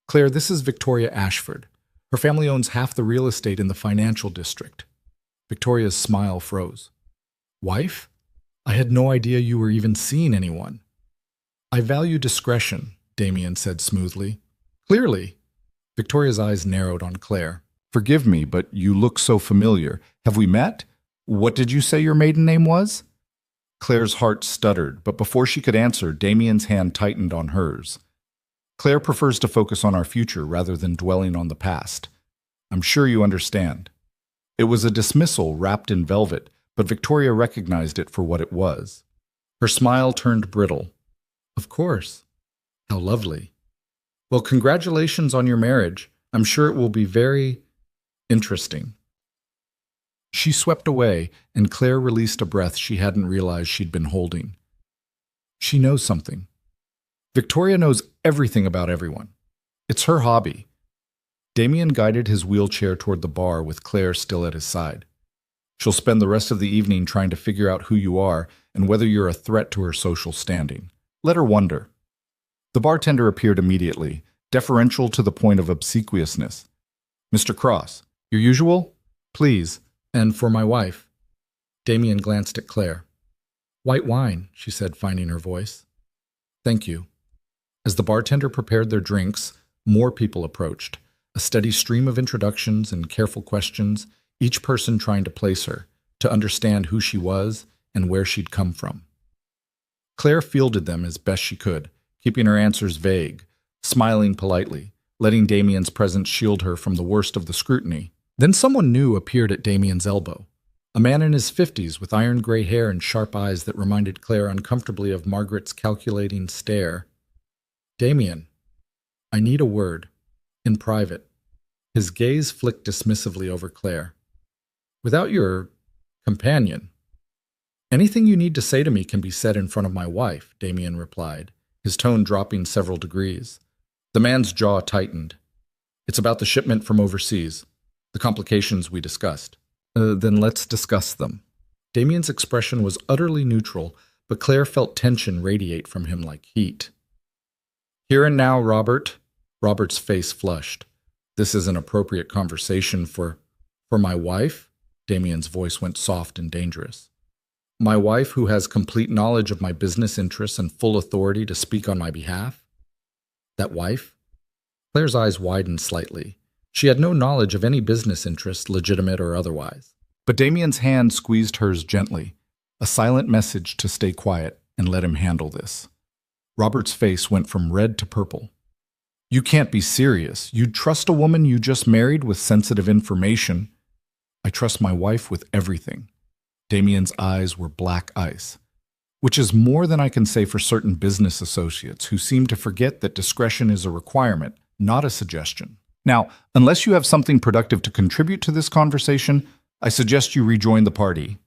Claire, this is Victoria Ashford. Her family owns half the real estate in the financial district. Victoria's smile froze. Wife? I had no idea you were even seeing anyone. I value discretion, Damien said smoothly. Clearly. Victoria's eyes narrowed on Claire. Forgive me, but you look so familiar. Have we met? What did you say your maiden name was? Claire's heart stuttered, but before she could answer, Damien's hand tightened on hers. Claire prefers to focus on our future rather than dwelling on the past. I'm sure you understand. It was a dismissal wrapped in velvet, but Victoria recognized it for what it was. Her smile turned brittle. Of course. How lovely. Well, congratulations on your marriage. I'm sure it will be very interesting. She swept away, and Claire released a breath she hadn't realized she'd been holding. She knows something. Victoria knows everything about everyone. It's her hobby. Damien guided his wheelchair toward the bar with Claire still at his side. She'll spend the rest of the evening trying to figure out who you are and whether you're a threat to her social standing. Let her wonder. The bartender appeared immediately, deferential to the point of obsequiousness. Mr. Cross, your usual? Please, and for my wife. Damien glanced at Claire. White wine, she said, finding her voice. Thank you. As the bartender prepared their drinks, more people approached, a steady stream of introductions and careful questions, each person trying to place her, to understand who she was and where she'd come from. Claire fielded them as best she could, keeping her answers vague, smiling politely, letting Damien's presence shield her from the worst of the scrutiny. Then someone new appeared at Damien's elbow. A man in his 50s with iron gray hair and sharp eyes that reminded Claire uncomfortably of Margaret's calculating stare. Damien, I need a word. In private. His gaze flicked dismissively over Claire. Without your companion. Anything you need to say to me can be said in front of my wife, Damien replied, his tone dropping several degrees. The man's jaw tightened. It's about the shipment from overseas. The complications we discussed. Then let's discuss them. Damien's expression was utterly neutral, but Claire felt tension radiate from him like heat. Here and now, Robert. Robert's face flushed. This is an appropriate conversation for my wife? Damien's voice went soft and dangerous. My wife who has complete knowledge of my business interests and full authority to speak on my behalf? That wife? Claire's eyes widened slightly. She had no knowledge of any business interest, legitimate or otherwise. But Damien's hand squeezed hers gently, a silent message to stay quiet and let him handle this. Robert's face went from red to purple. You can't be serious. You'd trust a woman you just married with sensitive information. I trust my wife with everything. Damien's eyes were black ice, which is more than I can say for certain business associates who seem to forget that discretion is a requirement, not a suggestion. Now, unless you have something productive to contribute to this conversation, I suggest you rejoin the party.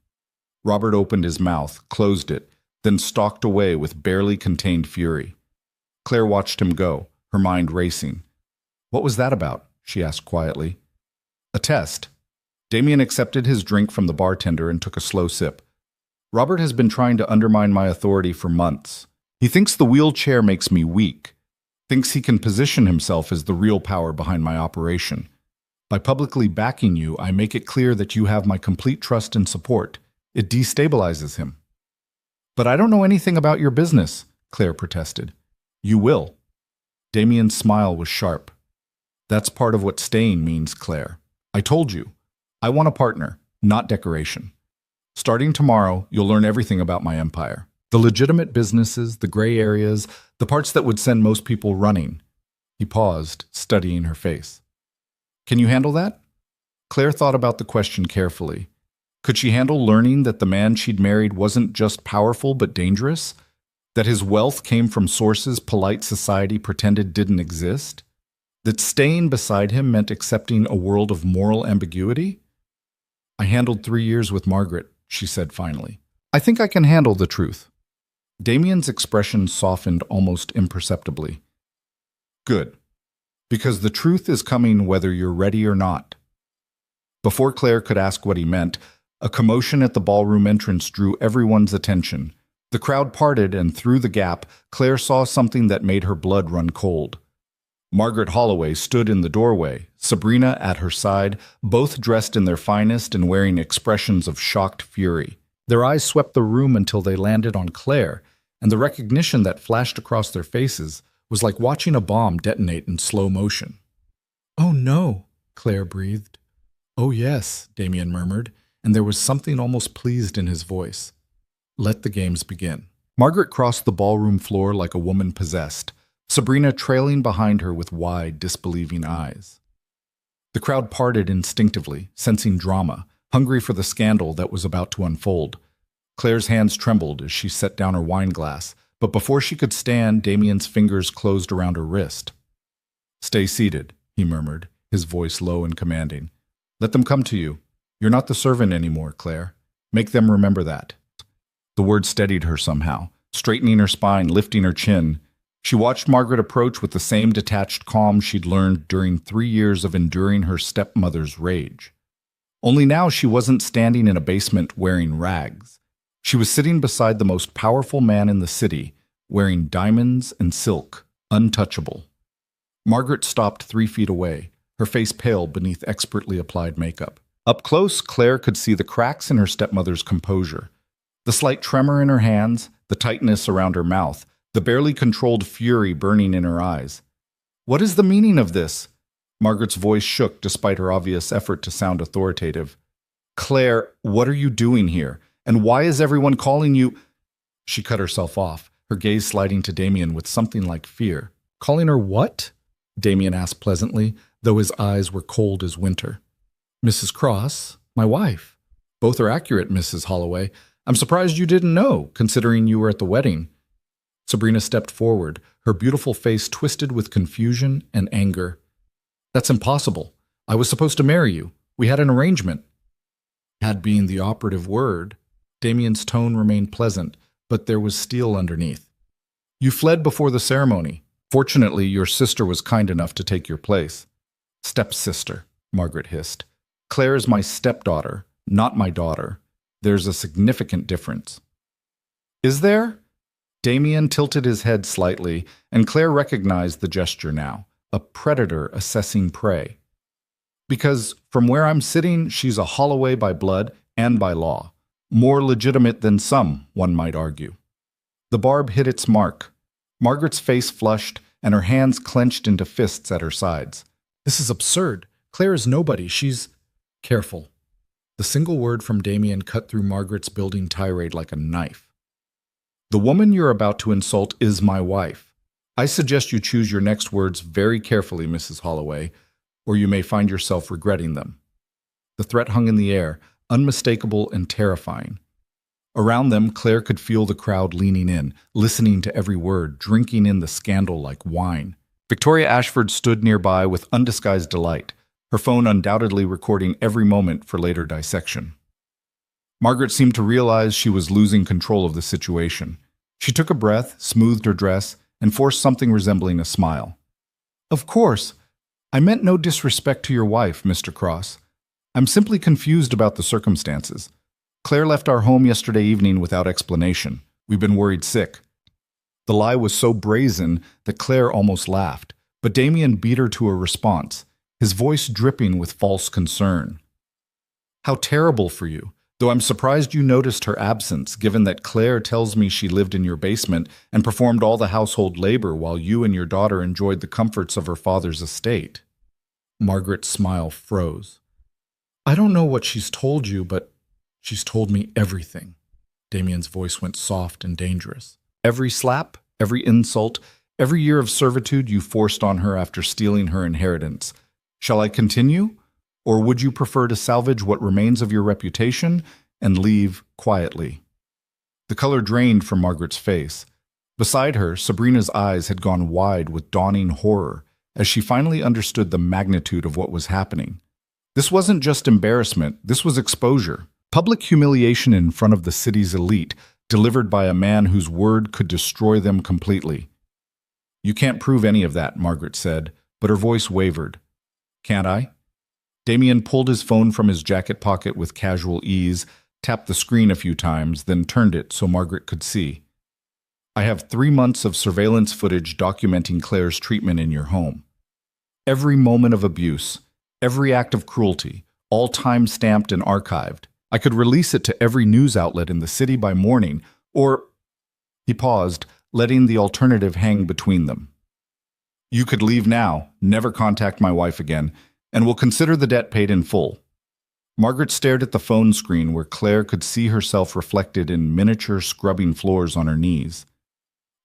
Robert opened his mouth, closed it, then stalked away with barely contained fury. Claire watched him go, her mind racing. What was that about? She asked quietly. A test. Damien accepted his drink from the bartender and took a slow sip. Robert has been trying to undermine my authority for months. He thinks the wheelchair makes me weak. Thinks he can position himself as the real power behind my operation. By publicly backing you, I make it clear that you have my complete trust and support. It destabilizes him. But I don't know anything about your business, Claire protested. You will. Damien's smile was sharp. That's part of what staying means, Claire. I told you. I want a partner, not decoration. Starting tomorrow, you'll learn everything about my empire. The legitimate businesses, the gray areas, the parts that would send most people running. He paused, studying her face. Can you handle that? Claire thought about the question carefully. Could she handle learning that the man she'd married wasn't just powerful but dangerous? That his wealth came from sources polite society pretended didn't exist? That staying beside him meant accepting a world of moral ambiguity? I handled 3 years with Margaret, she said finally. I think I can handle the truth. Damien's expression softened almost imperceptibly. Good. Because the truth is coming whether you're ready or not. Before Claire could ask what he meant, a commotion at the ballroom entrance drew everyone's attention. The crowd parted, and through the gap, Claire saw something that made her blood run cold. Margaret Holloway stood in the doorway, Sabrina at her side, both dressed in their finest and wearing expressions of shocked fury. Their eyes swept the room until they landed on Claire, and the recognition that flashed across their faces was like watching a bomb detonate in slow motion. "Oh no," Claire breathed. "Oh yes," Damien murmured, and there was something almost pleased in his voice. Let the games begin. Margaret crossed the ballroom floor like a woman possessed, Sabrina trailing behind her with wide, disbelieving eyes. The crowd parted instinctively, sensing drama, hungry for the scandal that was about to unfold. Claire's hands trembled as she set down her wine glass, but before she could stand, Damien's fingers closed around her wrist. "Stay seated," he murmured, his voice low and commanding. "Let them come to you. You're not the servant anymore, Claire. Make them remember that." The word steadied her somehow, straightening her spine, lifting her chin. She watched Margaret approach with the same detached calm she'd learned during 3 years of enduring her stepmother's rage. Only now she wasn't standing in a basement wearing rags. She was sitting beside the most powerful man in the city, wearing diamonds and silk, untouchable. Margaret stopped 3 feet away, her face pale beneath expertly applied makeup. Up close, Claire could see the cracks in her stepmother's composure. The slight tremor in her hands, the tightness around her mouth, the barely controlled fury burning in her eyes. "What is the meaning of this?" Margaret's voice shook despite her obvious effort to sound authoritative. "Claire, what are you doing here? And why is everyone calling you—" She cut herself off, her gaze sliding to Damien with something like fear. "Calling her what?" Damien asked pleasantly, though his eyes were cold as winter. "Mrs. Cross, my wife." "Both are accurate, Mrs. Holloway. I'm surprised you didn't know, considering you were at the wedding." Sabrina stepped forward, her beautiful face twisted with confusion and anger. "That's impossible. I was supposed to marry you. We had an arrangement." Had being the operative word. Damien's tone remained pleasant, but there was steel underneath. "You fled before the ceremony. Fortunately, your sister was kind enough to take your place." "Stepsister," Margaret hissed. "Claire is my stepdaughter, not my daughter. There's a significant difference." "Is there?" Damien tilted his head slightly, and Claire recognized the gesture now, a predator assessing prey. "Because from where I'm sitting, she's a Holloway by blood and by law. More legitimate than some, one might argue." The barb hit its mark. Margaret's face flushed, and her hands clenched into fists at her sides. "This is absurd. Claire is nobody. She's—" "Careful." The single word from Damien cut through Margaret's building tirade like a knife. "The woman you're about to insult is my wife. I suggest you choose your next words very carefully, Mrs. Holloway, or you may find yourself regretting them." The threat hung in the air, unmistakable and terrifying. Around them, Claire could feel the crowd leaning in, listening to every word, drinking in the scandal like wine. Victoria Ashford stood nearby with undisguised delight, her phone undoubtedly recording every moment for later dissection. Margaret seemed to realize she was losing control of the situation. She took a breath, smoothed her dress, and forced something resembling a smile. "Of course. I meant no disrespect to your wife, Mr. Cross. I'm simply confused about the circumstances. Claire left our home yesterday evening without explanation. We've been worried sick." The lie was so brazen that Claire almost laughed, but Damien beat her to a response, his voice dripping with false concern. "How terrible for you. Though I'm surprised you noticed her absence, given that Claire tells me she lived in your basement and performed all the household labor while you and your daughter enjoyed the comforts of her father's estate." Margaret's smile froze. "I don't know what she's told you, but she's told me everything." Damien's voice went soft and dangerous. "Every slap, every insult, every year of servitude you forced on her after stealing her inheritance. Shall I continue? Or would you prefer to salvage what remains of your reputation and leave quietly?" The color drained from Margaret's face. Beside her, Sabrina's eyes had gone wide with dawning horror as she finally understood the magnitude of what was happening. This wasn't just embarrassment, this was exposure. Public humiliation in front of the city's elite, delivered by a man whose word could destroy them completely. "You can't prove any of that," Margaret said, but her voice wavered. "Can't I?" Damien pulled his phone from his jacket pocket with casual ease, tapped the screen a few times, then turned it so Margaret could see. "I have 3 months of surveillance footage documenting Claire's treatment in your home. Every moment of abuse, every act of cruelty, all time-stamped and archived. I could release it to every news outlet in the city by morning, or—" He paused, letting the alternative hang between them. "You could leave now, never contact my wife again, and we'll consider the debt paid in full." Margaret stared at the phone screen where Claire could see herself reflected in miniature scrubbing floors on her knees.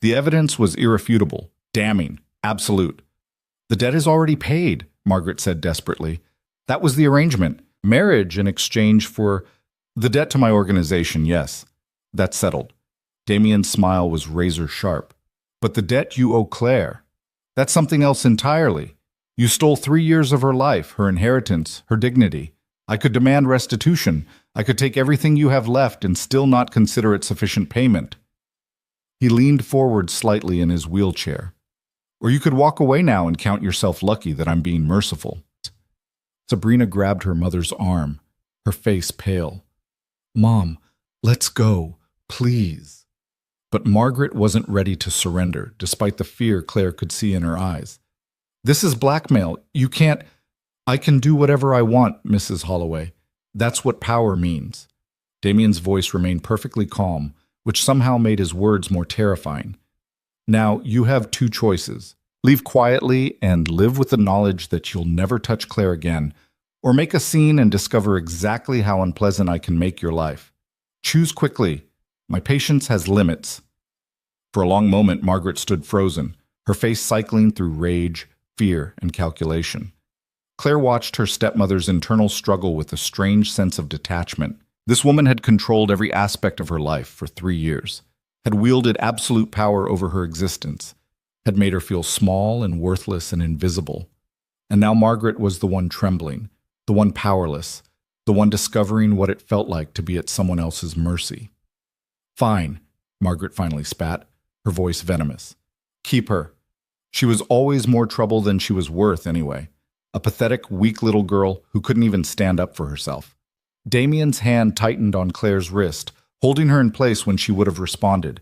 The evidence was irrefutable, damning, absolute. "The debt is already paid," Margaret said desperately. "That was the arrangement. Marriage in exchange for the debt to my organization, yes. That's settled. Damien's smile was razor sharp. But the debt you owe Claire, that's something else entirely. You stole 3 years of her life, her inheritance, her dignity. I could demand restitution. I could take everything you have left and still not consider it sufficient payment. He leaned forward slightly in his wheelchair. Or you could walk away now and count yourself lucky that I'm being merciful. Sabrina grabbed her mother's arm, her face pale. Mom, let's go, please. But Margaret wasn't ready to surrender, despite the fear Claire could see in her eyes. This is blackmail. You can't... I can do whatever I want, Mrs. Holloway. That's what power means. Damien's voice remained perfectly calm, which somehow made his words more terrifying. Now, you have 2 choices. Leave quietly and live with the knowledge that you'll never touch Claire again, or make a scene and discover exactly how unpleasant I can make your life. Choose quickly. My patience has limits. For a long moment, Margaret stood frozen, her face cycling through rage, fear, and calculation. Claire watched her stepmother's internal struggle with a strange sense of detachment. This woman had controlled every aspect of her life for 3 years, had wielded absolute power over her existence, had made her feel small and worthless and invisible. And now Margaret was the one trembling, the one powerless, the one discovering what it felt like to be at someone else's mercy. Fine, Margaret finally spat, her voice venomous. Keep her. She was always more trouble than she was worth anyway. A pathetic, weak little girl who couldn't even stand up for herself. Damien's hand tightened on Claire's wrist, holding her in place when she would have responded.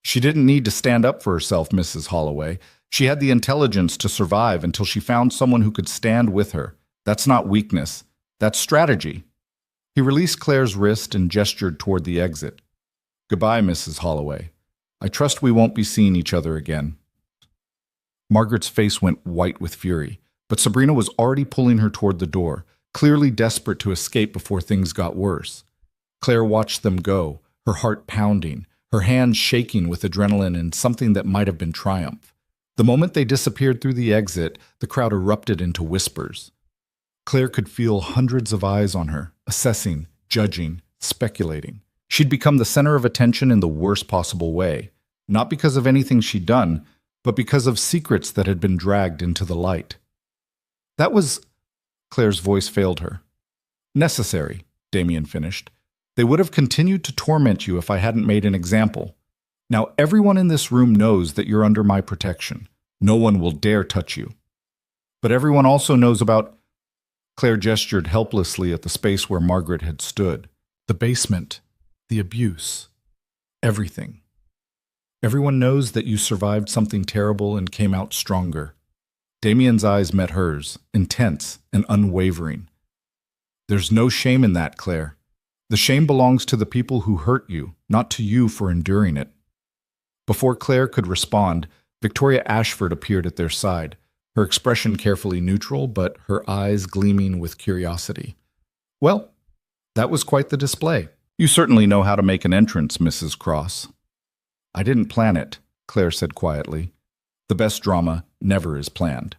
She didn't need to stand up for herself, Mrs. Holloway. She had the intelligence to survive until she found someone who could stand with her. That's not weakness. That's strategy. He released Claire's wrist and gestured toward the exit. Goodbye, Mrs. Holloway. I trust we won't be seeing each other again. Margaret's face went white with fury, but Sabrina was already pulling her toward the door, clearly desperate to escape before things got worse. Claire watched them go, her heart pounding, her hands shaking with adrenaline and something that might have been triumph. The moment they disappeared through the exit, the crowd erupted into whispers. Claire could feel hundreds of eyes on her, assessing, judging, speculating. She'd become the center of attention in the worst possible way, not because of anything she'd done, but because of secrets that had been dragged into the light. That was... Claire's voice failed her. Necessary, Damien finished. They would have continued to torment you if I hadn't made an example. Now everyone in this room knows that you're under my protection. No one will dare touch you. But everyone also knows about... Claire gestured helplessly at the space where Margaret had stood. The basement. The abuse. Everything. Everyone knows that you survived something terrible and came out stronger. Damien's eyes met hers, intense and unwavering. There's no shame in that, Claire. The shame belongs to the people who hurt you, not to you for enduring it. Before Claire could respond, Victoria Ashford appeared at their side, her expression carefully neutral, but her eyes gleaming with curiosity. Well, that was quite the display. You certainly know how to make an entrance, Mrs. Cross. I didn't plan it, Claire said quietly. The best drama never is planned.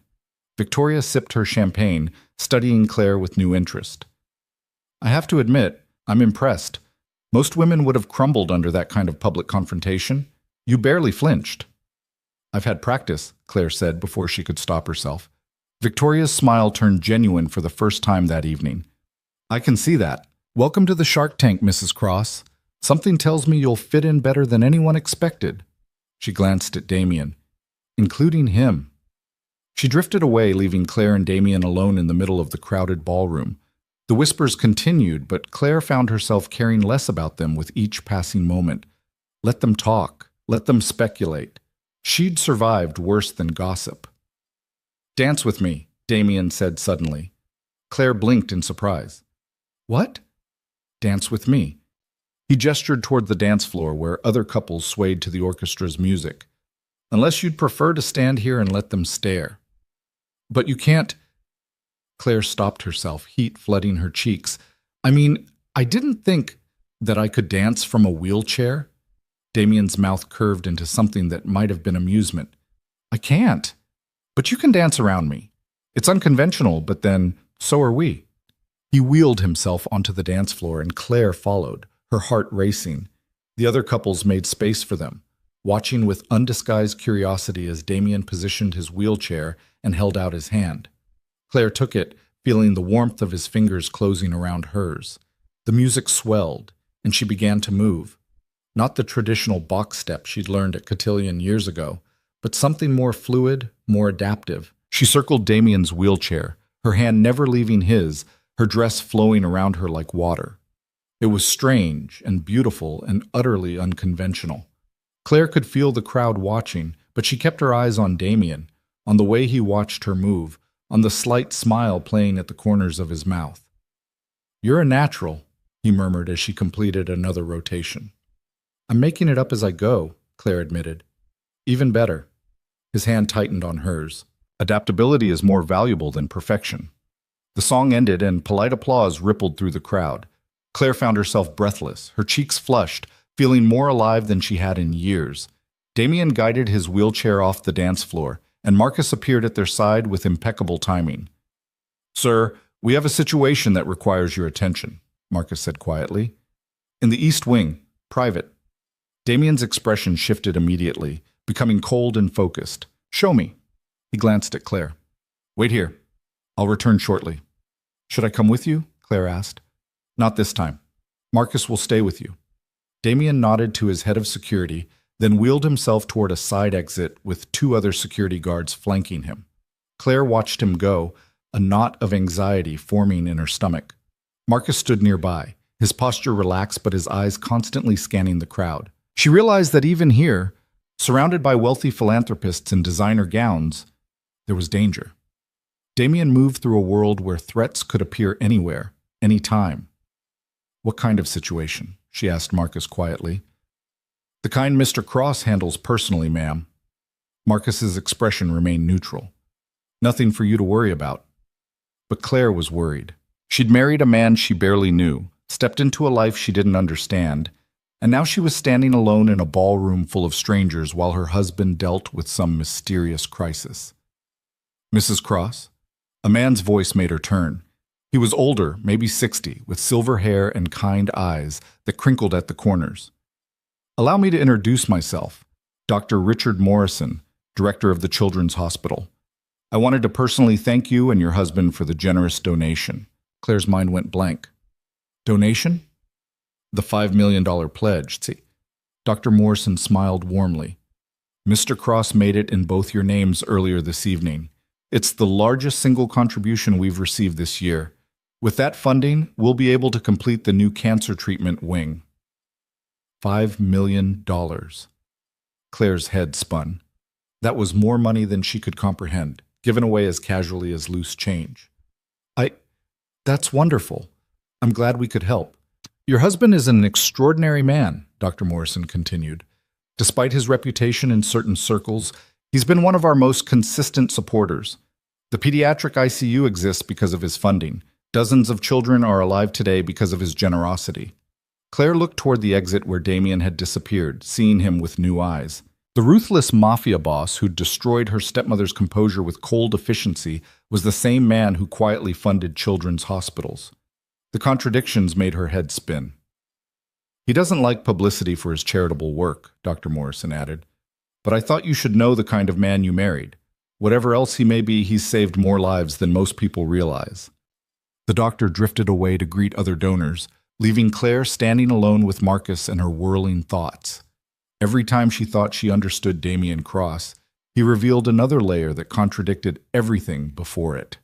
Victoria sipped her champagne, studying Claire with new interest. I have to admit, I'm impressed. Most women would have crumbled under that kind of public confrontation. You barely flinched. I've had practice, Claire said before she could stop herself. Victoria's smile turned genuine for the first time that evening. I can see that. Welcome to the Shark Tank, Mrs. Cross. Something tells me you'll fit in better than anyone expected. She glanced at Damien. Including him. She drifted away, leaving Claire and Damien alone in the middle of the crowded ballroom. The whispers continued, but Claire found herself caring less about them with each passing moment. Let them talk. Let them speculate. She'd survived worse than gossip. Dance with me, Damien said suddenly. Claire blinked in surprise. What? Dance with me. He gestured toward the dance floor where other couples swayed to the orchestra's music. Unless you'd prefer to stand here and let them stare. But you can't... Claire stopped herself, heat flooding her cheeks. I mean, I didn't think that I could dance from a wheelchair. Damien's mouth curved into something that might have been amusement. I can't. But you can dance around me. It's unconventional, but then so are we. He wheeled himself onto the dance floor and Claire followed, her heart racing. The other couples made space for them, watching with undisguised curiosity as Damien positioned his wheelchair and held out his hand. Claire took it, feeling the warmth of his fingers closing around hers. The music swelled, and she began to move. Not the traditional box step she'd learned at Cotillion years ago, but something more fluid, more adaptive. She circled Damien's wheelchair, her hand never leaving his, her dress flowing around her like water. It was strange and beautiful and utterly unconventional. Claire could feel the crowd watching, but she kept her eyes on Damien, on the way he watched her move, on the slight smile playing at the corners of his mouth. "You're a natural," he murmured as she completed another rotation. "I'm making it up as I go," Claire admitted. "Even better." His hand tightened on hers. Adaptability is more valuable than perfection. The song ended and polite applause rippled through the crowd. Claire found herself breathless, her cheeks flushed, feeling more alive than she had in years. Damien guided his wheelchair off the dance floor, and Marcus appeared at their side with impeccable timing. "Sir, we have a situation that requires your attention," Marcus said quietly. "In the East Wing, private." Damien's expression shifted immediately, becoming cold and focused. "Show me." He glanced at Claire. "Wait here. I'll return shortly." "Should I come with you?" Claire asked. "Not this time. Marcus will stay with you." Damien nodded to his head of security, then wheeled himself toward a side exit with two other security guards flanking him. Claire watched him go, a knot of anxiety forming in her stomach. Marcus stood nearby, his posture relaxed but his eyes constantly scanning the crowd. She realized that even here, surrounded by wealthy philanthropists in designer gowns, there was danger. Damien moved through a world where threats could appear anywhere, anytime. "What kind of situation?" she asked Marcus quietly. "The kind Mr. Cross handles personally, ma'am." Marcus's expression remained neutral. "Nothing for you to worry about." But Claire was worried. She'd married a man she barely knew, stepped into a life she didn't understand, and now she was standing alone in a ballroom full of strangers while her husband dealt with some mysterious crisis. "Mrs. Cross?" A man's voice made her turn. He was older, maybe 60, with silver hair and kind eyes that crinkled at the corners. "Allow me to introduce myself, Dr. Richard Morrison, director of the Children's Hospital. I wanted to personally thank you and your husband for the generous donation." Claire's mind went blank. "Donation?" "The $5 million pledge, see." Dr. Morrison smiled warmly. "Mr. Cross made it in both your names earlier this evening. It's the largest single contribution we've received this year. With that funding, we'll be able to complete the new cancer treatment wing." $5 million. Claire's head spun. That was more money than she could comprehend, given away as casually as loose change. That's wonderful. I'm glad we could help. Your husband is an extraordinary man," Dr. Morrison continued. "Despite his reputation in certain circles, he's been one of our most consistent supporters. The pediatric ICU exists because of his funding. Dozens of children are alive today because of his generosity." Claire looked toward the exit where Damien had disappeared, seeing him with new eyes. The ruthless mafia boss who'd destroyed her stepmother's composure with cold efficiency was the same man who quietly funded children's hospitals. The contradictions made her head spin. "He doesn't like publicity for his charitable work," Dr. Morrison added. "But I thought you should know the kind of man you married. Whatever else he may be, he's saved more lives than most people realize." The doctor drifted away to greet other donors, leaving Claire standing alone with Marcus and her whirling thoughts. Every time she thought she understood Damen Cross, he revealed another layer that contradicted everything before it.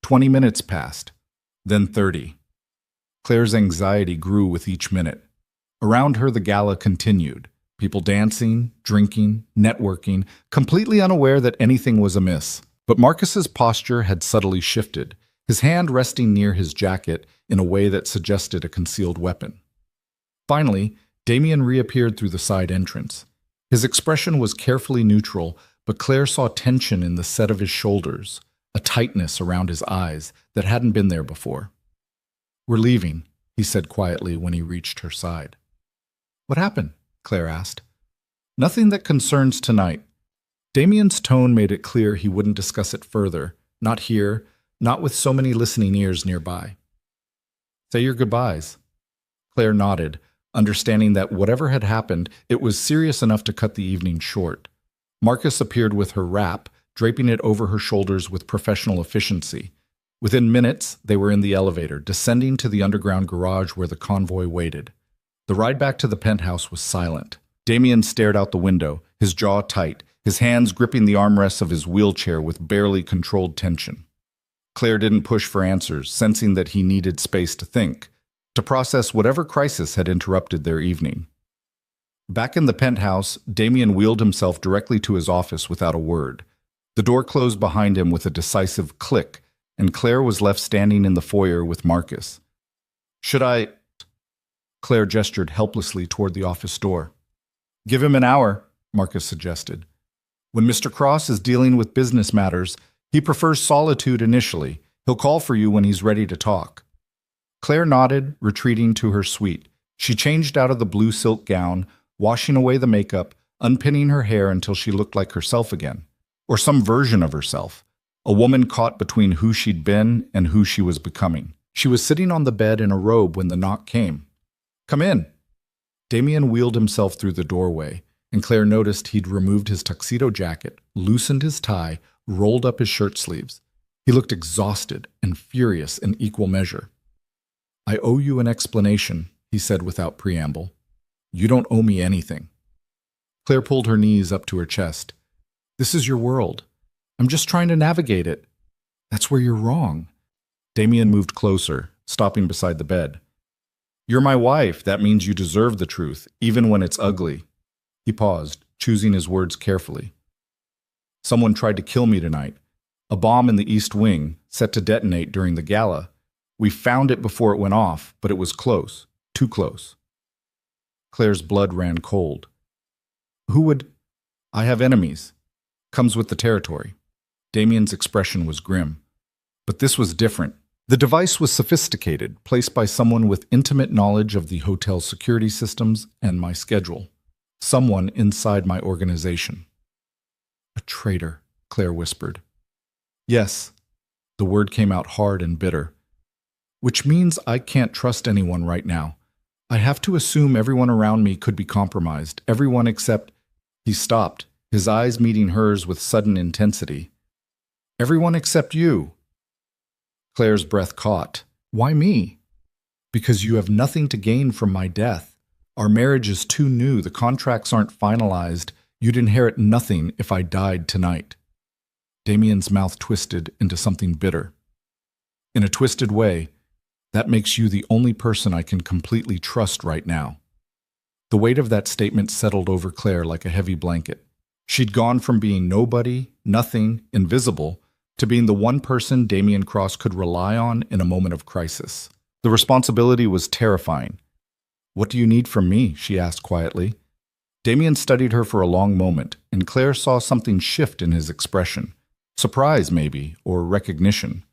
20 minutes passed, then 30. Claire's anxiety grew with each minute. Around her, the gala continued, people dancing, drinking, networking, completely unaware that anything was amiss. But Marcus's posture had subtly shifted, his hand resting near his jacket in a way that suggested a concealed weapon. Finally, Damien reappeared through the side entrance. His expression was carefully neutral, but Claire saw tension in the set of his shoulders, a tightness around his eyes that hadn't been there before. "We're leaving," he said quietly when he reached her side. "What happened?" Claire asked. "Nothing that concerns tonight." Damien's tone made it clear he wouldn't discuss it further, not here, not with so many listening ears nearby. Say your goodbyes. Claire nodded, understanding that whatever had happened, it was serious enough to cut the evening short. Marcus appeared with her wrap, draping it over her shoulders with professional efficiency. Within minutes, they were in the elevator, descending to the underground garage where the convoy waited. The ride back to the penthouse was silent. Damien stared out the window, his jaw tight, his hands gripping the armrests of his wheelchair with barely controlled tension. Claire didn't push for answers, sensing that he needed space to think, to process whatever crisis had interrupted their evening. Back in the penthouse, Damien wheeled himself directly to his office without a word. The door closed behind him with a decisive click, and Claire was left standing in the foyer with Marcus. "Should I—" Claire gestured helplessly toward the office door. "Give him an hour," Marcus suggested. "When Mr. Cross is dealing with business matters, he prefers solitude initially. He'll call for you when he's ready to talk." Claire nodded, retreating to her suite. She changed out of the blue silk gown, washing away the makeup, unpinning her hair until she looked like herself again, or some version of herself, a woman caught between who she'd been and who she was becoming. She was sitting on the bed in a robe when the knock came. "Come in." Damien wheeled himself through the doorway, and Claire noticed he'd removed his tuxedo jacket, loosened his tie, rolled up his shirt sleeves. He looked exhausted and furious in equal measure. "I owe you an explanation," he said without preamble. "You don't owe me anything." Claire pulled her knees up to her chest. "This is your world. I'm just trying to navigate it." "That's where you're wrong." Damien moved closer, stopping beside the bed. "You're my wife. That means you deserve the truth, even when it's ugly." He paused, choosing his words carefully. "Someone tried to kill me tonight. A bomb in the East Wing, set to detonate during the gala. We found it before it went off, but it was close. Too close." Claire's blood ran cold. "Who would—" "I have enemies. Comes with the territory." Damien's expression was grim. But this was different. The device was sophisticated, placed by someone with intimate knowledge of the hotel's security systems and my schedule. Someone inside my organization. "A traitor," Claire whispered. "Yes." The word came out hard and bitter. "Which means I can't trust anyone right now. I have to assume everyone around me could be compromised. Everyone except—" He stopped, his eyes meeting hers with sudden intensity. "Everyone except you." Claire's breath caught. "Why me?" "Because you have nothing to gain from my death. Our marriage is too new. The contracts aren't finalized. You'd inherit nothing if I died tonight." Damien's mouth twisted into something bitter. "In a twisted way, that makes you the only person I can completely trust right now." The weight of that statement settled over Claire like a heavy blanket. She'd gone from being nobody, nothing, invisible, to being the one person Damen Cross could rely on in a moment of crisis. The responsibility was terrifying. "What do you need from me?" she asked quietly. Damien studied her for a long moment, and Claire saw something shift in his expression. Surprise, maybe, or recognition.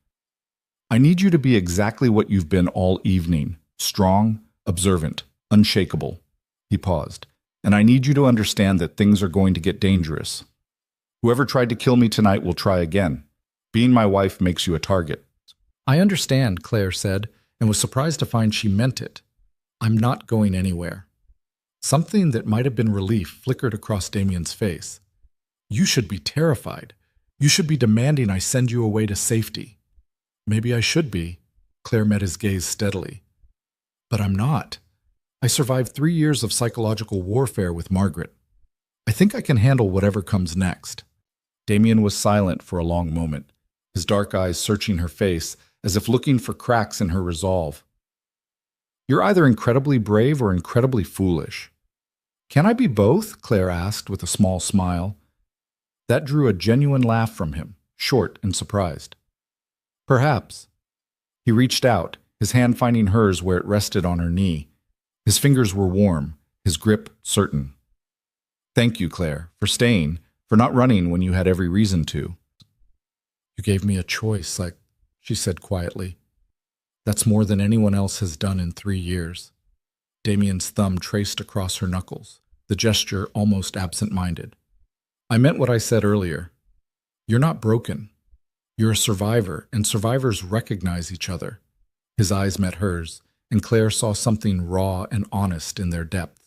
"I need you to be exactly what you've been all evening. Strong, observant, unshakable." He paused. "And I need you to understand that things are going to get dangerous. Whoever tried to kill me tonight will try again. Being my wife makes you a target." "I understand," Claire said, and was surprised to find she meant it. "I'm not going anywhere." Something that might have been relief flickered across Damien's face. "You should be terrified. You should be demanding I send you away to safety." "Maybe I should be." Claire met his gaze steadily. "But I'm not. I survived 3 years of psychological warfare with Margaret. I think I can handle whatever comes next." Damien was silent for a long moment, his dark eyes searching her face as if looking for cracks in her resolve. "You're either incredibly brave or incredibly foolish." "Can I be both?" Claire asked with a small smile. That drew a genuine laugh from him, short and surprised. "Perhaps." He reached out, his hand finding hers where it rested on her knee. His fingers were warm, his grip certain. "Thank you, Claire, for staying, for not running when you had every reason to." "You gave me a choice, she said quietly. "That's more than anyone else has done in 3 years." Damien's thumb traced across her knuckles, the gesture almost absent-minded. "I meant what I said earlier. You're not broken. You're a survivor, and survivors recognize each other. His eyes met hers, and Claire saw something raw and honest in their depths.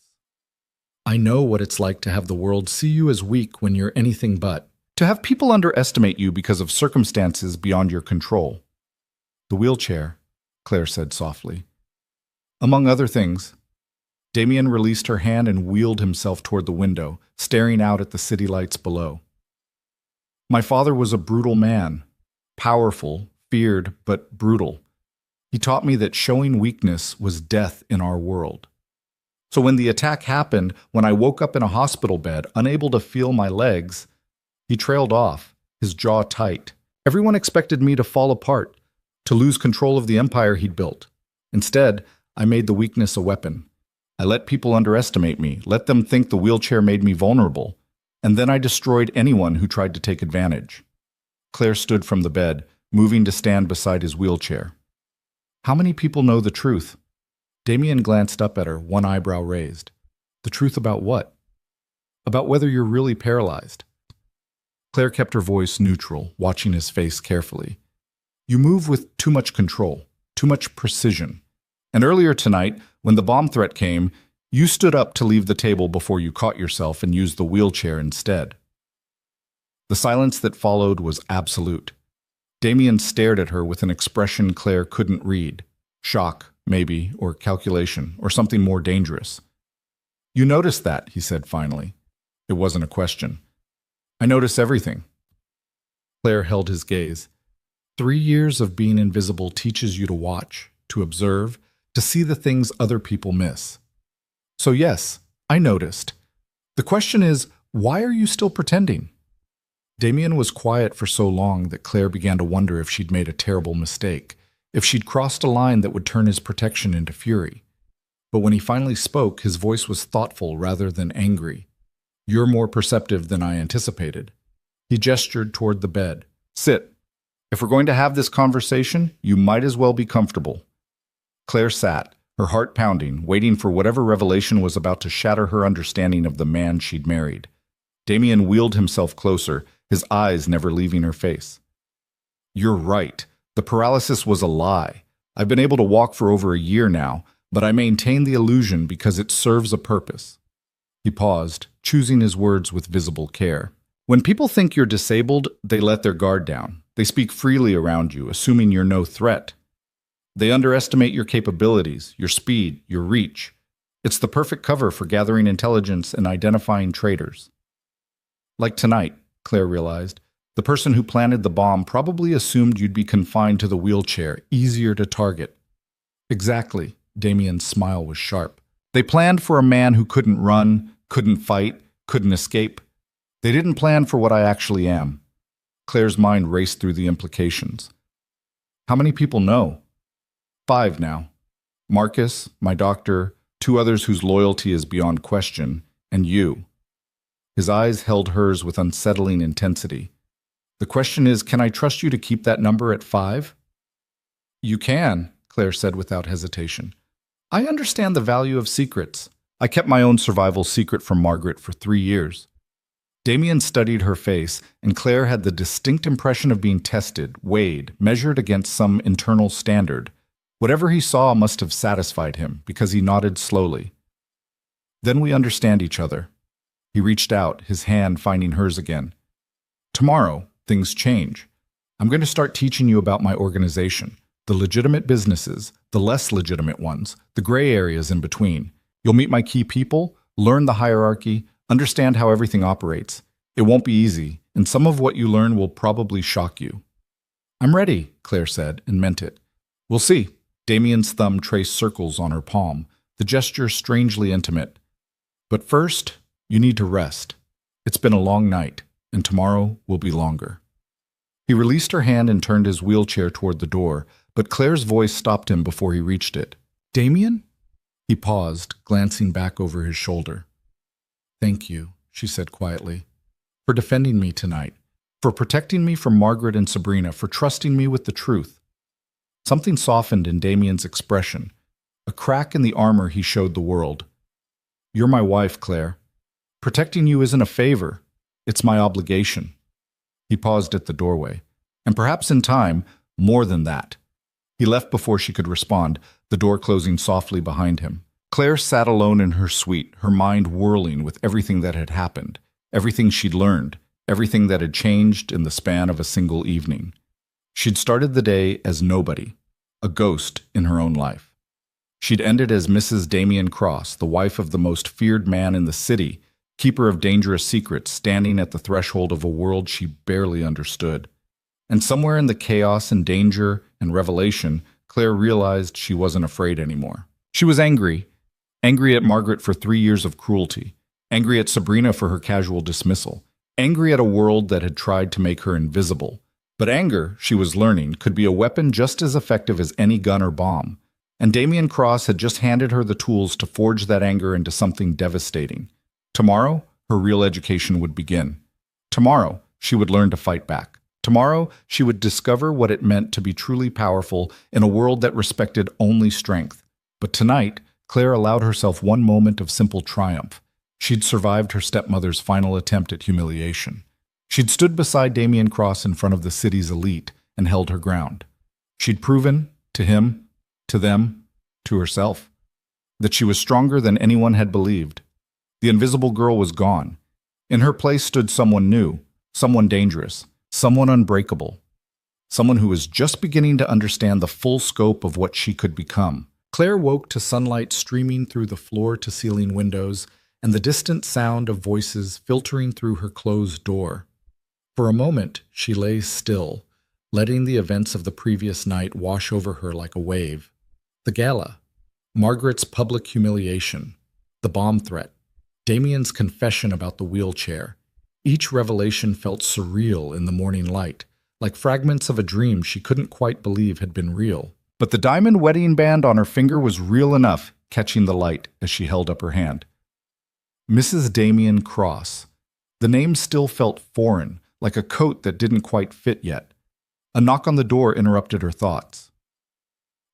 I know what it's like to have the world see you as weak when you're anything but, to have people underestimate you because of circumstances beyond your control. The wheelchair, Claire said softly. Among other things. Damien released her hand and wheeled himself toward the window, staring out at the city lights below. My father was a brutal man, powerful, feared, but brutal. He taught me that showing weakness was death in our world. So when the attack happened, when I woke up in a hospital bed, unable to feel my legs, he trailed off, his jaw tight. Everyone expected me to fall apart, to lose control of the empire he'd built. Instead, I made the weakness a weapon. I let people underestimate me, let them think the wheelchair made me vulnerable, and then I destroyed anyone who tried to take advantage. Claire stood from the bed, moving to stand beside his wheelchair. How many people know the truth? Damien glanced up at her, one eyebrow raised. The truth about what? About whether you're really paralyzed. Claire kept her voice neutral, watching his face carefully. You move with too much control, too much precision. And earlier tonight, when the bomb threat came, you stood up to leave the table before you caught yourself and used the wheelchair instead. The silence that followed was absolute. Damien stared at her with an expression Claire couldn't read. Shock, maybe, or calculation, or something more dangerous. You noticed that, he said finally. It wasn't a question. I notice everything. Claire held his gaze. 3 years of being invisible teaches you to watch, to observe, to see the things other people miss. So yes, I noticed. The question is, why are you still pretending? Damien was quiet for so long that Claire began to wonder if she'd made a terrible mistake, if she'd crossed a line that would turn his protection into fury. But when he finally spoke, his voice was thoughtful rather than angry. You're more perceptive than I anticipated. He gestured toward the bed. Sit. If we're going to have this conversation, you might as well be comfortable. Claire sat, her heart pounding, waiting for whatever revelation was about to shatter her understanding of the man she'd married. Damien wheeled himself closer, his eyes never leaving her face. You're right. The paralysis was a lie. I've been able to walk for over a year now, but I maintain the illusion because it serves a purpose. He paused, choosing his words with visible care. When people think you're disabled, they let their guard down. They speak freely around you, assuming you're no threat. They underestimate your capabilities, your speed, your reach. It's the perfect cover for gathering intelligence and identifying traitors. Like tonight, Claire realized, the person who planted the bomb probably assumed you'd be confined to the wheelchair, easier to target. Exactly. Damien's smile was sharp. They planned for a man who couldn't run, couldn't fight, couldn't escape. They didn't plan for what I actually am. Claire's mind raced through the implications. How many people know? 5 now. Marcus, my doctor, 2 others whose loyalty is beyond question, and you. His eyes held hers with unsettling intensity. The question is, can I trust you to keep that number at 5? You can, Claire said without hesitation. I understand the value of secrets. I kept my own survival secret from Margaret for 3 years. Damien studied her face, and Claire had the distinct impression of being tested, weighed, measured against some internal standard. Whatever he saw must have satisfied him, because he nodded slowly. Then we understand each other. He reached out, his hand finding hers again. Tomorrow, things change. I'm going to start teaching you about my organization, the legitimate businesses, the less legitimate ones, the gray areas in between. You'll meet my key people, learn the hierarchy, understand how everything operates. It won't be easy, and some of what you learn will probably shock you. I'm ready, Claire said, and meant it. We'll see. Damien's thumb traced circles on her palm, the gesture strangely intimate. But first, you need to rest. It's been a long night, and tomorrow will be longer. He released her hand and turned his wheelchair toward the door, but Claire's voice stopped him before he reached it. Damien? He paused, glancing back over his shoulder. Thank you, she said quietly, for defending me tonight, for protecting me from Margaret and Sabrina, for trusting me with the truth. Something softened in Damien's expression, a crack in the armor he showed the world. You're my wife, Claire. Protecting you isn't a favor, it's my obligation. He paused at the doorway. And perhaps in time, more than that. He left before she could respond, the door closing softly behind him. Claire sat alone in her suite, her mind whirling with everything that had happened, everything she'd learned, everything that had changed in the span of a single evening. She'd started the day as nobody, a ghost in her own life. She'd ended as Mrs. Damen Cross, the wife of the most feared man in the city, keeper of dangerous secrets, standing at the threshold of a world she barely understood. And somewhere in the chaos and danger and revelation, Claire realized she wasn't afraid anymore. She was angry. Angry at Margaret for 3 years of cruelty. Angry at Sabrina for her casual dismissal. Angry at a world that had tried to make her invisible. But anger, she was learning, could be a weapon just as effective as any gun or bomb. And Damen Cross had just handed her the tools to forge that anger into something devastating. Tomorrow, her real education would begin. Tomorrow, she would learn to fight back. Tomorrow, she would discover what it meant to be truly powerful in a world that respected only strength. But tonight, Claire allowed herself one moment of simple triumph. She'd survived her stepmother's final attempt at humiliation. She'd stood beside Damen Cross in front of the city's elite and held her ground. She'd proven, to him, to them, to herself, that she was stronger than anyone had believed. The invisible girl was gone. In her place stood someone new, someone dangerous, someone unbreakable, someone who was just beginning to understand the full scope of what she could become. Claire woke to sunlight streaming through the floor-to-ceiling windows and the distant sound of voices filtering through her closed door. For a moment, she lay still, letting the events of the previous night wash over her like a wave. The gala, Margaret's public humiliation, the bomb threat, Damien's confession about the wheelchair. Each revelation felt surreal in the morning light, like fragments of a dream she couldn't quite believe had been real. But the diamond wedding band on her finger was real enough, catching the light as she held up her hand. Mrs. Damen Cross. The name still felt foreign, like a coat that didn't quite fit yet. A knock on the door interrupted her thoughts.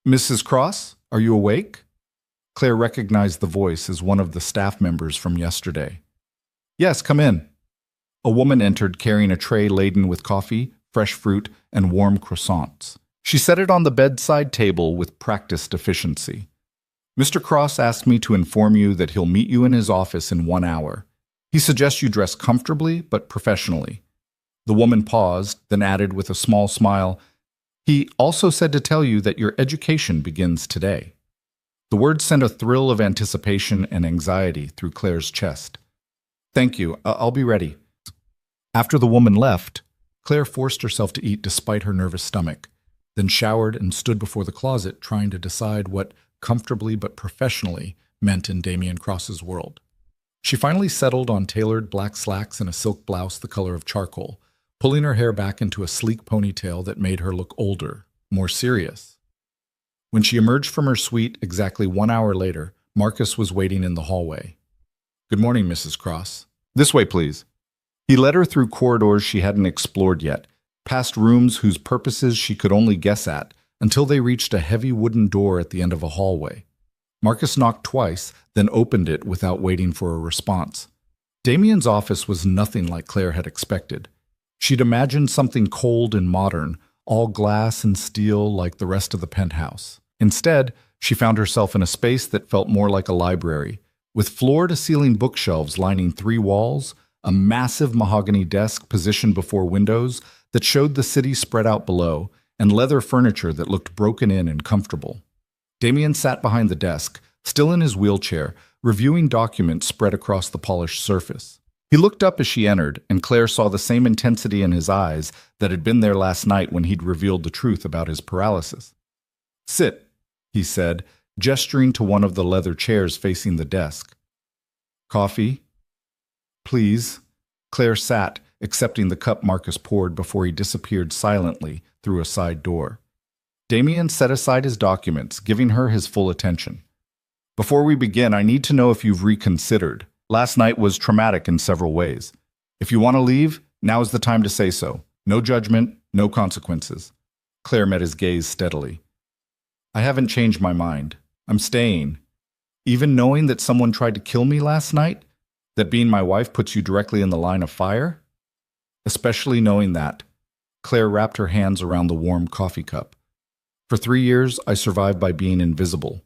"Mrs. Cross, are you awake?" Claire recognized the voice as one of the staff members from yesterday. "Yes, come in." A woman entered carrying a tray laden with coffee, fresh fruit, and warm croissants. She set it on the bedside table with practiced efficiency. "Mr. Cross asked me to inform you that he'll meet you in his office in 1 hour. He suggests you dress comfortably but professionally." The woman paused, then added with a small smile, "He also said to tell you that your education begins today." The words sent a thrill of anticipation and anxiety through Claire's chest. "Thank you. I'll be ready." After the woman left, Claire forced herself to eat despite her nervous stomach, then showered and stood before the closet trying to decide what comfortably but professionally meant in Damen Cross's world. She finally settled on tailored black slacks and a silk blouse the color of charcoal, pulling her hair back into a sleek ponytail that made her look older, more serious. When she emerged from her suite exactly 1 hour later, Marcus was waiting in the hallway. "Good morning, Mrs. Cross. This way, please." He led her through corridors she hadn't explored yet, past rooms whose purposes she could only guess at, until they reached a heavy wooden door at the end of a hallway. Marcus knocked twice, then opened it without waiting for a response. Damien's office was nothing like Claire had expected. She'd imagined something cold and modern, all glass and steel like the rest of the penthouse. Instead, she found herself in a space that felt more like a library, with floor-to-ceiling bookshelves lining 3 walls, a massive mahogany desk positioned before windows that showed the city spread out below, and leather furniture that looked broken in and comfortable. Damien sat behind the desk, still in his wheelchair, reviewing documents spread across the polished surface. He looked up as she entered, and Claire saw the same intensity in his eyes that had been there last night when he'd revealed the truth about his paralysis. "Sit," he said, gesturing to one of the leather chairs facing the desk. "Coffee?" "Please." Claire sat, accepting the cup Marcus poured before he disappeared silently through a side door. Damien set aside his documents, giving her his full attention. "Before we begin, I need to know if you've reconsidered. Last night was traumatic in several ways. If you want to leave, now is the time to say so. No judgment, no consequences." Claire met his gaze steadily. "I haven't changed my mind. I'm staying. Even knowing that someone tried to kill me last night? That being my wife puts you directly in the line of fire? Especially knowing that." Claire wrapped her hands around the warm coffee cup. For 3 years, I survived by being invisible,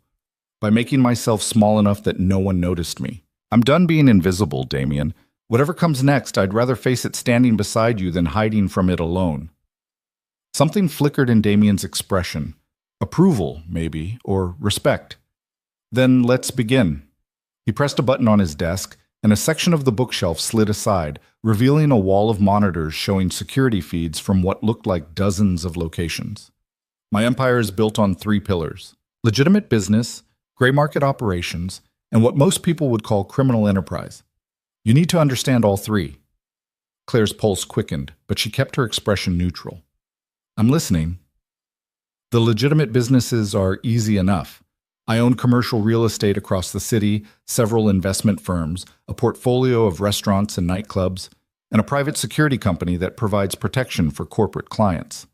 by making myself small enough that no one noticed me. I'm done being invisible, Damien. Whatever comes next, I'd rather face it standing beside you than hiding from it alone. Something flickered in Damien's expression. Approval, maybe, or respect. Then let's begin. He pressed a button on his desk, and a section of the bookshelf slid aside, revealing a wall of monitors showing security feeds from what looked like dozens of locations. My empire is built on 3 pillars: legitimate business, gray market operations, and what most people would call criminal enterprise. You need to understand all 3. Claire's pulse quickened, but she kept her expression neutral. I'm listening. The legitimate businesses are easy enough. I own commercial real estate across the city, several investment firms, a portfolio of restaurants and nightclubs, and a private security company that provides protection for corporate clients.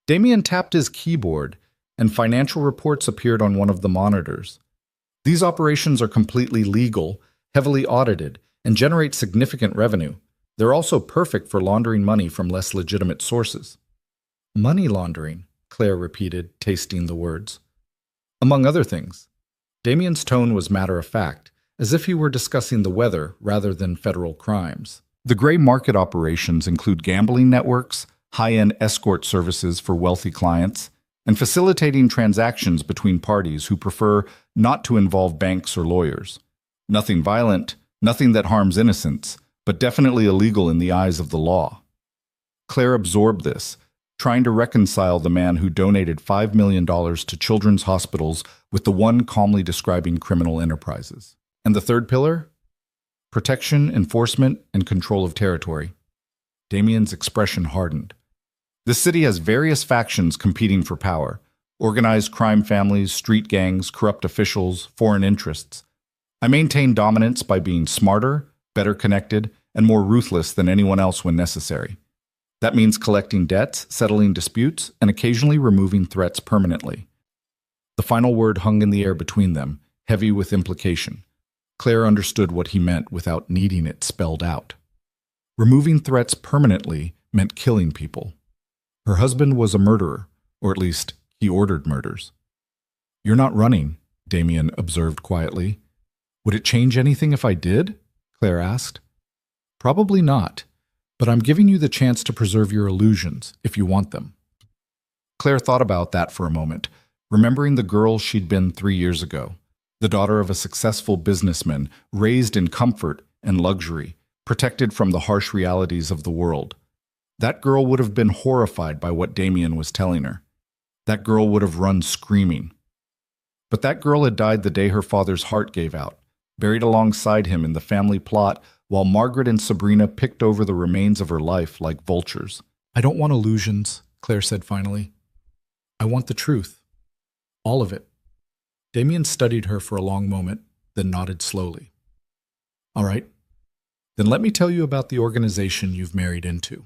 Damien tapped his keyboard, and financial reports appeared on one of the monitors. These operations are completely legal, heavily audited, and generate significant revenue. They're also perfect for laundering money from less legitimate sources. Money laundering, Claire repeated, tasting the words. Among other things. Damien's tone was matter-of-fact, as if he were discussing the weather rather than federal crimes. The gray market operations include gambling networks, high-end escort services for wealthy clients, and facilitating transactions between parties who prefer not to involve banks or lawyers. Nothing violent, nothing that harms innocents, but definitely illegal in the eyes of the law. Claire absorbed this, trying to reconcile the man who donated $5 million to children's hospitals with the one calmly describing criminal enterprises. And the third pillar? Protection, enforcement, and control of territory. Damien's expression hardened. This city has various factions competing for power: organized crime families, street gangs, corrupt officials, foreign interests. I maintain dominance by being smarter, better connected, and more ruthless than anyone else when necessary. That means collecting debts, settling disputes, and occasionally removing threats permanently. The final word hung in the air between them, heavy with implication. Claire understood what he meant without needing it spelled out. Removing threats permanently meant killing people. Her husband was a murderer, or at least he ordered murders. You're not running, Damien observed quietly. Would it change anything if I did? Claire asked. Probably not. But I'm giving you the chance to preserve your illusions, if you want them. Claire thought about that for a moment, remembering the girl she'd been 3 years ago, the daughter of a successful businessman, raised in comfort and luxury, protected from the harsh realities of the world. That girl would have been horrified by what Damien was telling her. That girl would have run screaming. But that girl had died the day her father's heart gave out, buried alongside him in the family plot, while Margaret and Sabrina picked over the remains of her life like vultures. I don't want illusions, Claire said finally. I want the truth. All of it. Damien studied her for a long moment, then nodded slowly. All right, then let me tell you about the organization you've married into.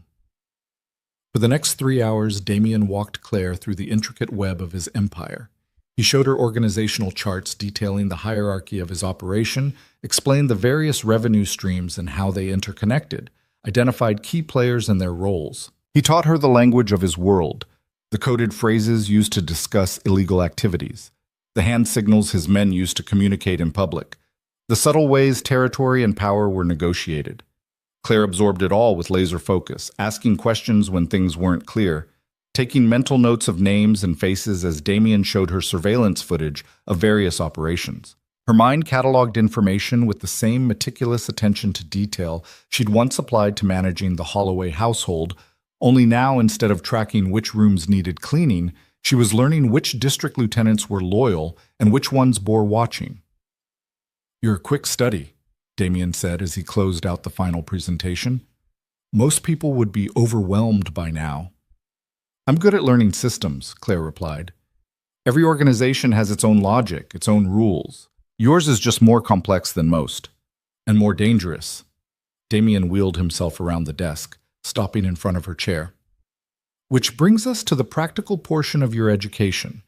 For the next 3 hours, Damien walked Claire through the intricate web of his empire. He showed her organizational charts detailing the hierarchy of his operation, explained the various revenue streams and how they interconnected, identified key players and their roles. He taught her the language of his world, the coded phrases used to discuss illegal activities, the hand signals his men used to communicate in public, the subtle ways territory and power were negotiated. Claire absorbed it all with laser focus, asking questions when things weren't clear, taking mental notes of names and faces as Damien showed her surveillance footage of various operations. Her mind cataloged information with the same meticulous attention to detail she'd once applied to managing the Holloway household, only now, instead of tracking which rooms needed cleaning, she was learning which district lieutenants were loyal and which ones bore watching. You're a quick study, Damien said as he closed out the final presentation. Most people would be overwhelmed by now. I'm good at learning systems, Claire replied. Every organization has its own logic, its own rules. Yours is just more complex than most, and more dangerous. Damien wheeled himself around the desk, stopping in front of her chair. Which brings us to the practical portion of your education.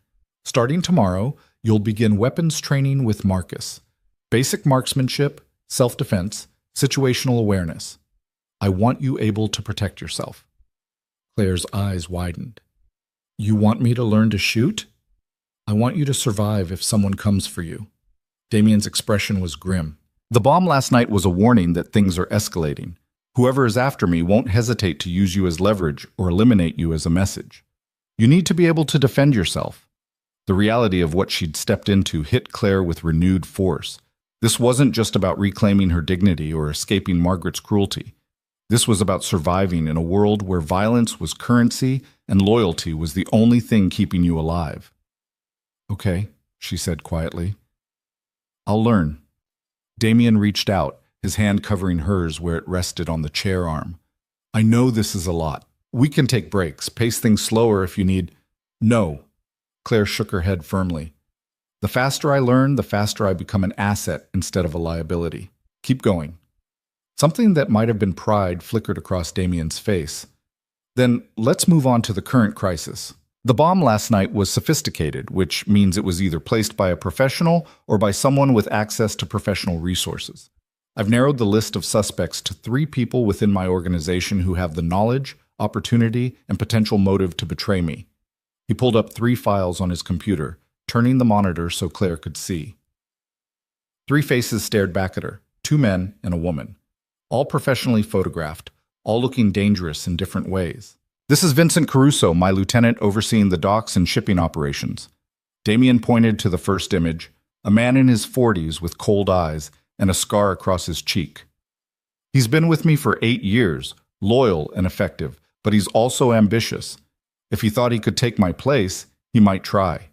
Starting tomorrow, you'll begin weapons training with Marcus. Basic marksmanship, self-defense, situational awareness. I want you able to protect yourself. Claire's eyes widened. You want me to learn to shoot? I want you to survive if someone comes for you. Damien's expression was grim. The bomb last night was a warning that things are escalating. Whoever is after me won't hesitate to use you as leverage or eliminate you as a message. You need to be able to defend yourself. The reality of what she'd stepped into hit Claire with renewed force. This wasn't just about reclaiming her dignity or escaping Margaret's cruelty. This was about surviving in a world where violence was currency and loyalty was the only thing keeping you alive. Okay, she said quietly. I'll learn. Damien reached out, his hand covering hers where it rested on the chair arm. I know this is a lot. We can take breaks, pace things slower if you need. No. Claire shook her head firmly. The faster I learn, the faster I become an asset instead of a liability. Keep going. Something that might have been pride flickered across Damien's face. Then let's move on to the current crisis. The bomb last night was sophisticated, which means it was either placed by a professional or by someone with access to professional resources. I've narrowed the list of suspects to 3 people within my organization who have the knowledge, opportunity, and potential motive to betray me. He pulled up 3 files on his computer, turning the monitor so Claire could see. 3 faces stared back at her, 2 men and a woman, all professionally photographed, all looking dangerous in different ways. This is Vincent Caruso, my lieutenant overseeing the docks and shipping operations. Damien pointed to the first image, a man in his 40s with cold eyes and a scar across his cheek. He's been with me for 8 years, loyal and effective, but he's also ambitious. If he thought he could take my place, he might try.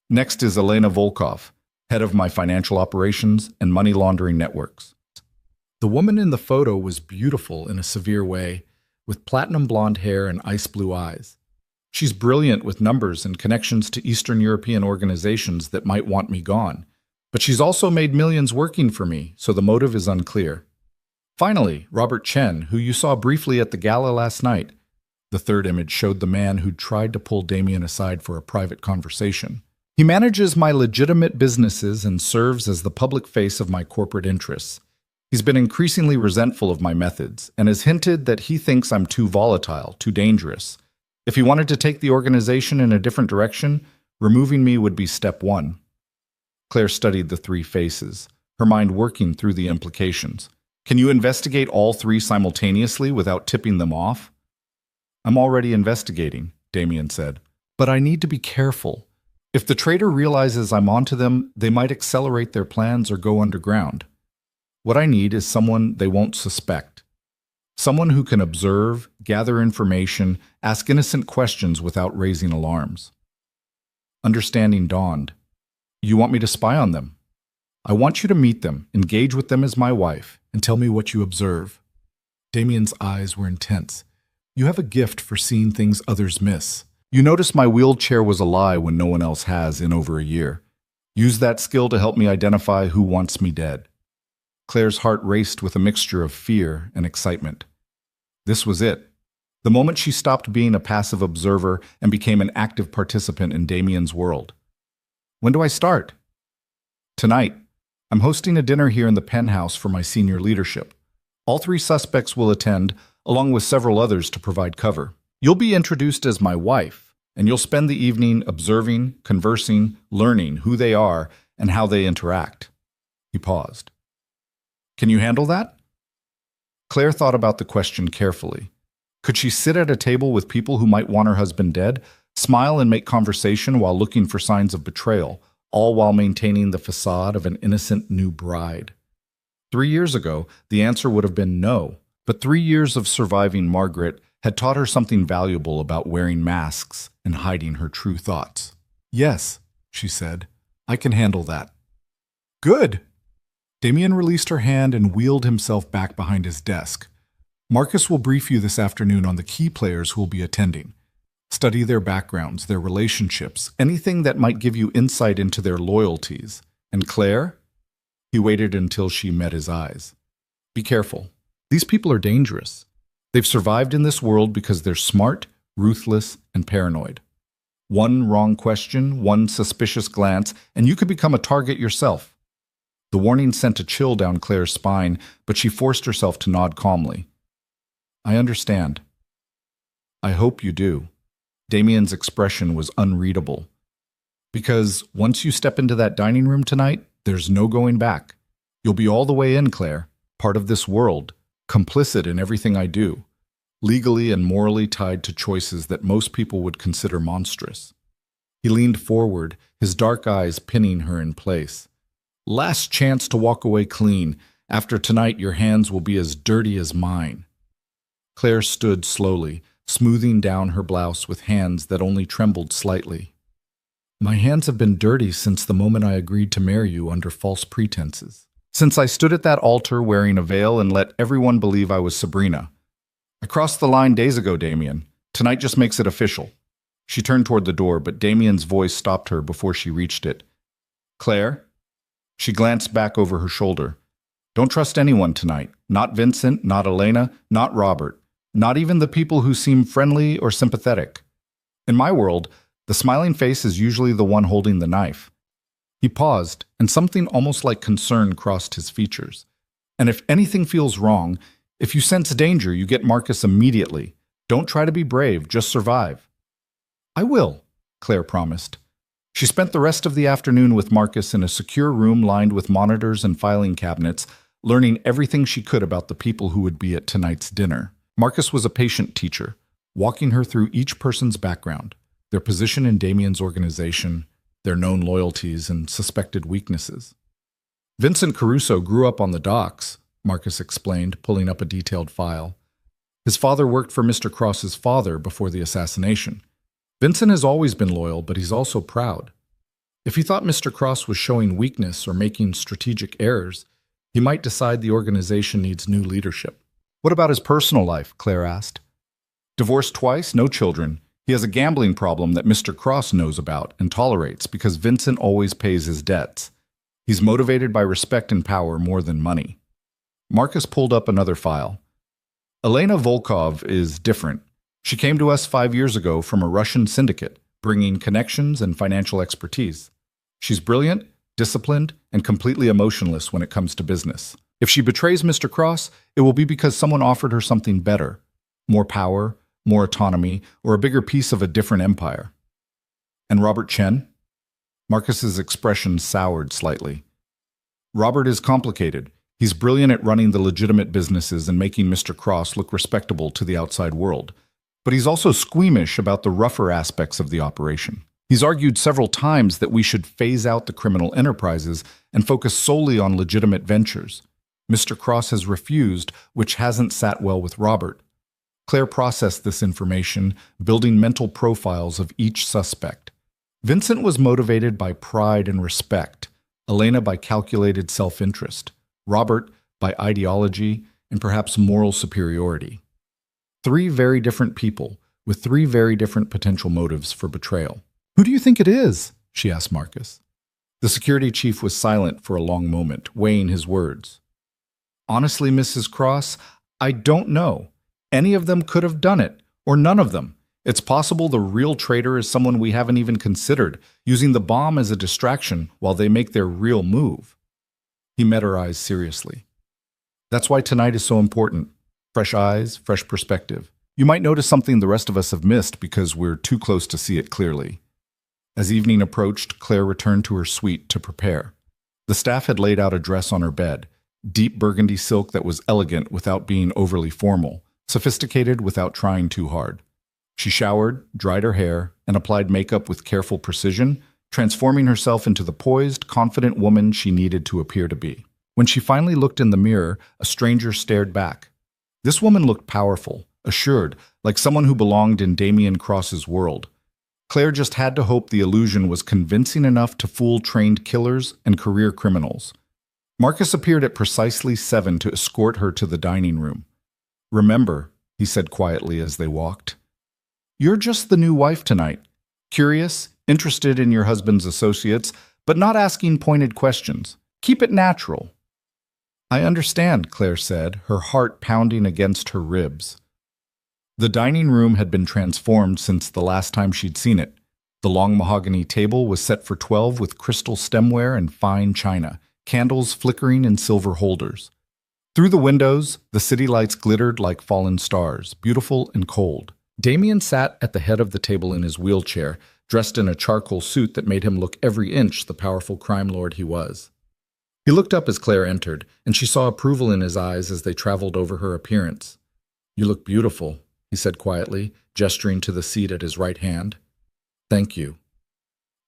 Next is Elena Volkov, head of my financial operations and money laundering networks. The woman in the photo was beautiful in a severe way, with platinum blonde hair and ice blue eyes. She's brilliant with numbers and connections to Eastern European organizations that might want me gone. But she's also made millions working for me, so the motive is unclear. Finally, Robert Chen, who you saw briefly at the gala last night. The third image showed the man who'd tried to pull Damien aside for a private conversation. He manages my legitimate businesses and serves as the public face of my corporate interests. He's been increasingly resentful of my methods and has hinted that he thinks I'm too volatile, too dangerous. If he wanted to take the organization in a different direction, removing me would be step 1. Claire studied the 3 faces, her mind working through the implications. Can you investigate all 3 simultaneously without tipping them off? I'm already investigating, Damien said, but I need to be careful. If the traitor realizes I'm onto them, they might accelerate their plans or go underground. What I need is someone they won't suspect. Someone who can observe, gather information, ask innocent questions without raising alarms. Understanding dawned. You want me to spy on them? I want you to meet them, engage with them as my wife, and tell me what you observe. Damien's eyes were intense. You have a gift for seeing things others miss. You noticed my wheelchair was a lie when no one else has in over a year. Use that skill to help me identify who wants me dead. Claire's heart raced with a mixture of fear and excitement. This was it. The moment she stopped being a passive observer and became an active participant in Damien's world. When do I start? Tonight. I'm hosting a dinner here in the penthouse for my senior leadership. All 3 suspects will attend, along with several others to provide cover. You'll be introduced as my wife, and you'll spend the evening observing, conversing, learning who they are and how they interact. He paused. Can you handle that? Claire thought about the question carefully. Could she sit at a table with people who might want her husband dead, smile and make conversation while looking for signs of betrayal, all while maintaining the facade of an innocent new bride? 3 years ago, the answer would have been no, but 3 years of surviving Margaret had taught her something valuable about wearing masks and hiding her true thoughts. Yes, she said, I can handle that. Good. Damien released her hand and wheeled himself back behind his desk. Marcus will brief you this afternoon on the key players who will be attending. Study their backgrounds, their relationships, anything that might give you insight into their loyalties. And Claire? He waited until she met his eyes. Be careful. These people are dangerous. They've survived in this world because they're smart, ruthless, and paranoid. One wrong question, one suspicious glance, and you could become a target yourself. The warning sent a chill down Claire's spine, but she forced herself to nod calmly. I understand. I hope you do. Damien's expression was unreadable. Because once you step into that dining room tonight, there's no going back. You'll be all the way in, Claire, part of this world, complicit in everything I do, legally and morally tied to choices that most people would consider monstrous. He leaned forward, his dark eyes pinning her in place. Last chance to walk away clean. After tonight, your hands will be as dirty as mine. Claire stood slowly, smoothing down her blouse with hands that only trembled slightly. My hands have been dirty since the moment I agreed to marry you under false pretenses. Since I stood at that altar wearing a veil and let everyone believe I was Sabrina. I crossed the line days ago, Damien. Tonight just makes it official. She turned toward the door, but Damien's voice stopped her before she reached it. Claire? She glanced back over her shoulder. Don't trust anyone tonight. Not Vincent, not Elena, not Robert. Not even the people who seem friendly or sympathetic. In my world, the smiling face is usually the one holding the knife. He paused, and something almost like concern crossed his features. And if anything feels wrong, if you sense danger, you get Marcus immediately. Don't try to be brave, just survive. I will, Claire promised. She spent the rest of the afternoon with Marcus in a secure room lined with monitors and filing cabinets, learning everything she could about the people who would be at tonight's dinner. Marcus was a patient teacher, walking her through each person's background, their position in Damien's organization, their known loyalties and suspected weaknesses. Vincent Caruso grew up on the docks, Marcus explained, pulling up a detailed file. His father worked for Mr. Cross's father before the assassination. Vincent has always been loyal, but he's also proud. If he thought Mr. Cross was showing weakness or making strategic errors, he might decide the organization needs new leadership. What about his personal life? Claire asked. Divorced twice, no children. He has a gambling problem that Mr. Cross knows about and tolerates because Vincent always pays his debts. He's motivated by respect and power more than money. Marcus pulled up another file. Elena Volkov is different. She came to us 5 years ago from a Russian syndicate, bringing connections and financial expertise. She's brilliant, disciplined, and completely emotionless when it comes to business. If she betrays Mr. Cross, it will be because someone offered her something better, more power, more autonomy, or a bigger piece of a different empire. And Robert Chen? Marcus's expression soured slightly. Robert is complicated. He's brilliant at running the legitimate businesses and making Mr. Cross look respectable to the outside world. But he's also squeamish about the rougher aspects of the operation. He's argued several times that we should phase out the criminal enterprises and focus solely on legitimate ventures. Mr. Cross has refused, which hasn't sat well with Robert. Claire processed this information, building mental profiles of each suspect. Vincent was motivated by pride and respect, Elena by calculated self-interest, Robert by ideology and perhaps moral superiority. 3 very different people with 3 very different potential motives for betrayal. Who do you think it is? She asked Marcus. The security chief was silent for a long moment, weighing his words. Honestly, Mrs. Cross, I don't know. Any of them could have done it, or none of them. It's possible the real traitor is someone we haven't even considered, using the bomb as a distraction while they make their real move. He met her eyes seriously. That's why tonight is so important. Fresh eyes, fresh perspective. You might notice something the rest of us have missed because we're too close to see it clearly. As evening approached, Claire returned to her suite to prepare. The staff had laid out a dress on her bed, deep burgundy silk that was elegant without being overly formal, sophisticated without trying too hard. She showered, dried her hair, and applied makeup with careful precision, transforming herself into the poised, confident woman she needed to appear to be. When she finally looked in the mirror, a stranger stared back. This woman looked powerful, assured, like someone who belonged in Damen Cross's world. Claire just had to hope the illusion was convincing enough to fool trained killers and career criminals. Marcus appeared at precisely 7 to escort her to the dining room. Remember, he said quietly as they walked, you're just the new wife tonight. Curious, interested in your husband's associates, but not asking pointed questions. Keep it natural. I understand, Claire said, her heart pounding against her ribs. The dining room had been transformed since the last time she'd seen it. The long mahogany table was set for 12 with crystal stemware and fine china, candles flickering in silver holders. Through the windows, the city lights glittered like fallen stars, beautiful and cold. Damien sat at the head of the table in his wheelchair, dressed in a charcoal suit that made him look every inch the powerful crime lord he was. He looked up as Claire entered, and she saw approval in his eyes as they traveled over her appearance. "You look beautiful," he said quietly, gesturing to the seat at his right hand. "Thank you."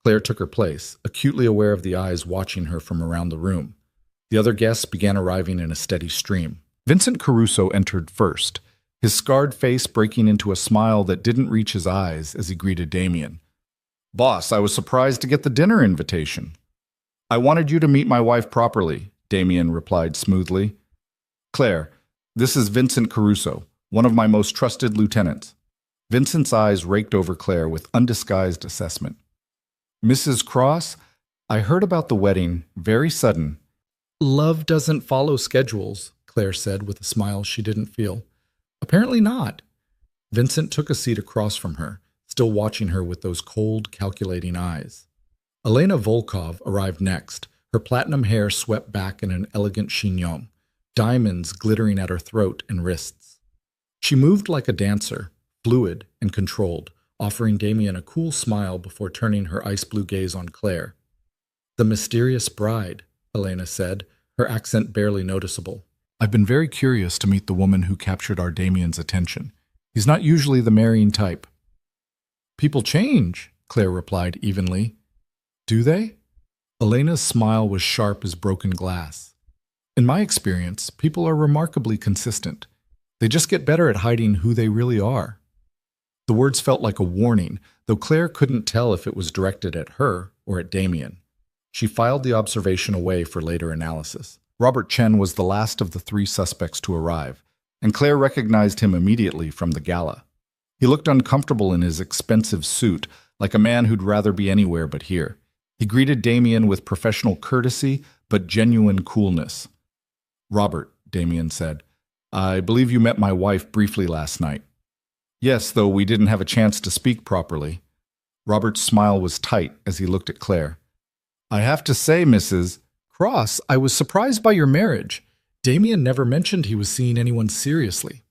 Claire took her place, acutely aware of the eyes watching her from around the room. The other guests began arriving in a steady stream. Vincent Caruso entered first, his scarred face breaking into a smile that didn't reach his eyes as he greeted Damien. "Boss, I was surprised to get the dinner invitation." "I wanted you to meet my wife properly," Damien replied smoothly. "Claire, this is Vincent Caruso, one of my most trusted lieutenants." Vincent's eyes raked over Claire with undisguised assessment. "Mrs. Cross, I heard about the wedding, very sudden." "Love doesn't follow schedules," Claire said with a smile she didn't feel. "Apparently not." Vincent took a seat across from her, still watching her with those cold, calculating eyes. Elena Volkov arrived next, her platinum hair swept back in an elegant chignon, diamonds glittering at her throat and wrists. She moved like a dancer, fluid and controlled, offering Damien a cool smile before turning her ice blue gaze on Claire. "The mysterious bride," Elena said, her accent barely noticeable. "I've been very curious to meet the woman who captured our Damien's attention. He's not usually the marrying type." "People change," Claire replied evenly. "Do they?" Elena's smile was sharp as broken glass. "In my experience, people are remarkably consistent. They just get better at hiding who they really are." The words felt like a warning, though Claire couldn't tell if it was directed at her or at Damien. She filed the observation away for later analysis. Robert Chen was the last of the three suspects to arrive, and Claire recognized him immediately from the gala. He looked uncomfortable in his expensive suit, like a man who'd rather be anywhere but here. He greeted Damien with professional courtesy, but genuine coolness. "Robert," Damien said, "I believe you met my wife briefly last night." "Yes, though we didn't have a chance to speak properly." Robert's smile was tight as he looked at Claire. "I have to say, Mrs. Cross, I was surprised by your marriage. Damien never mentioned he was seeing anyone seriously."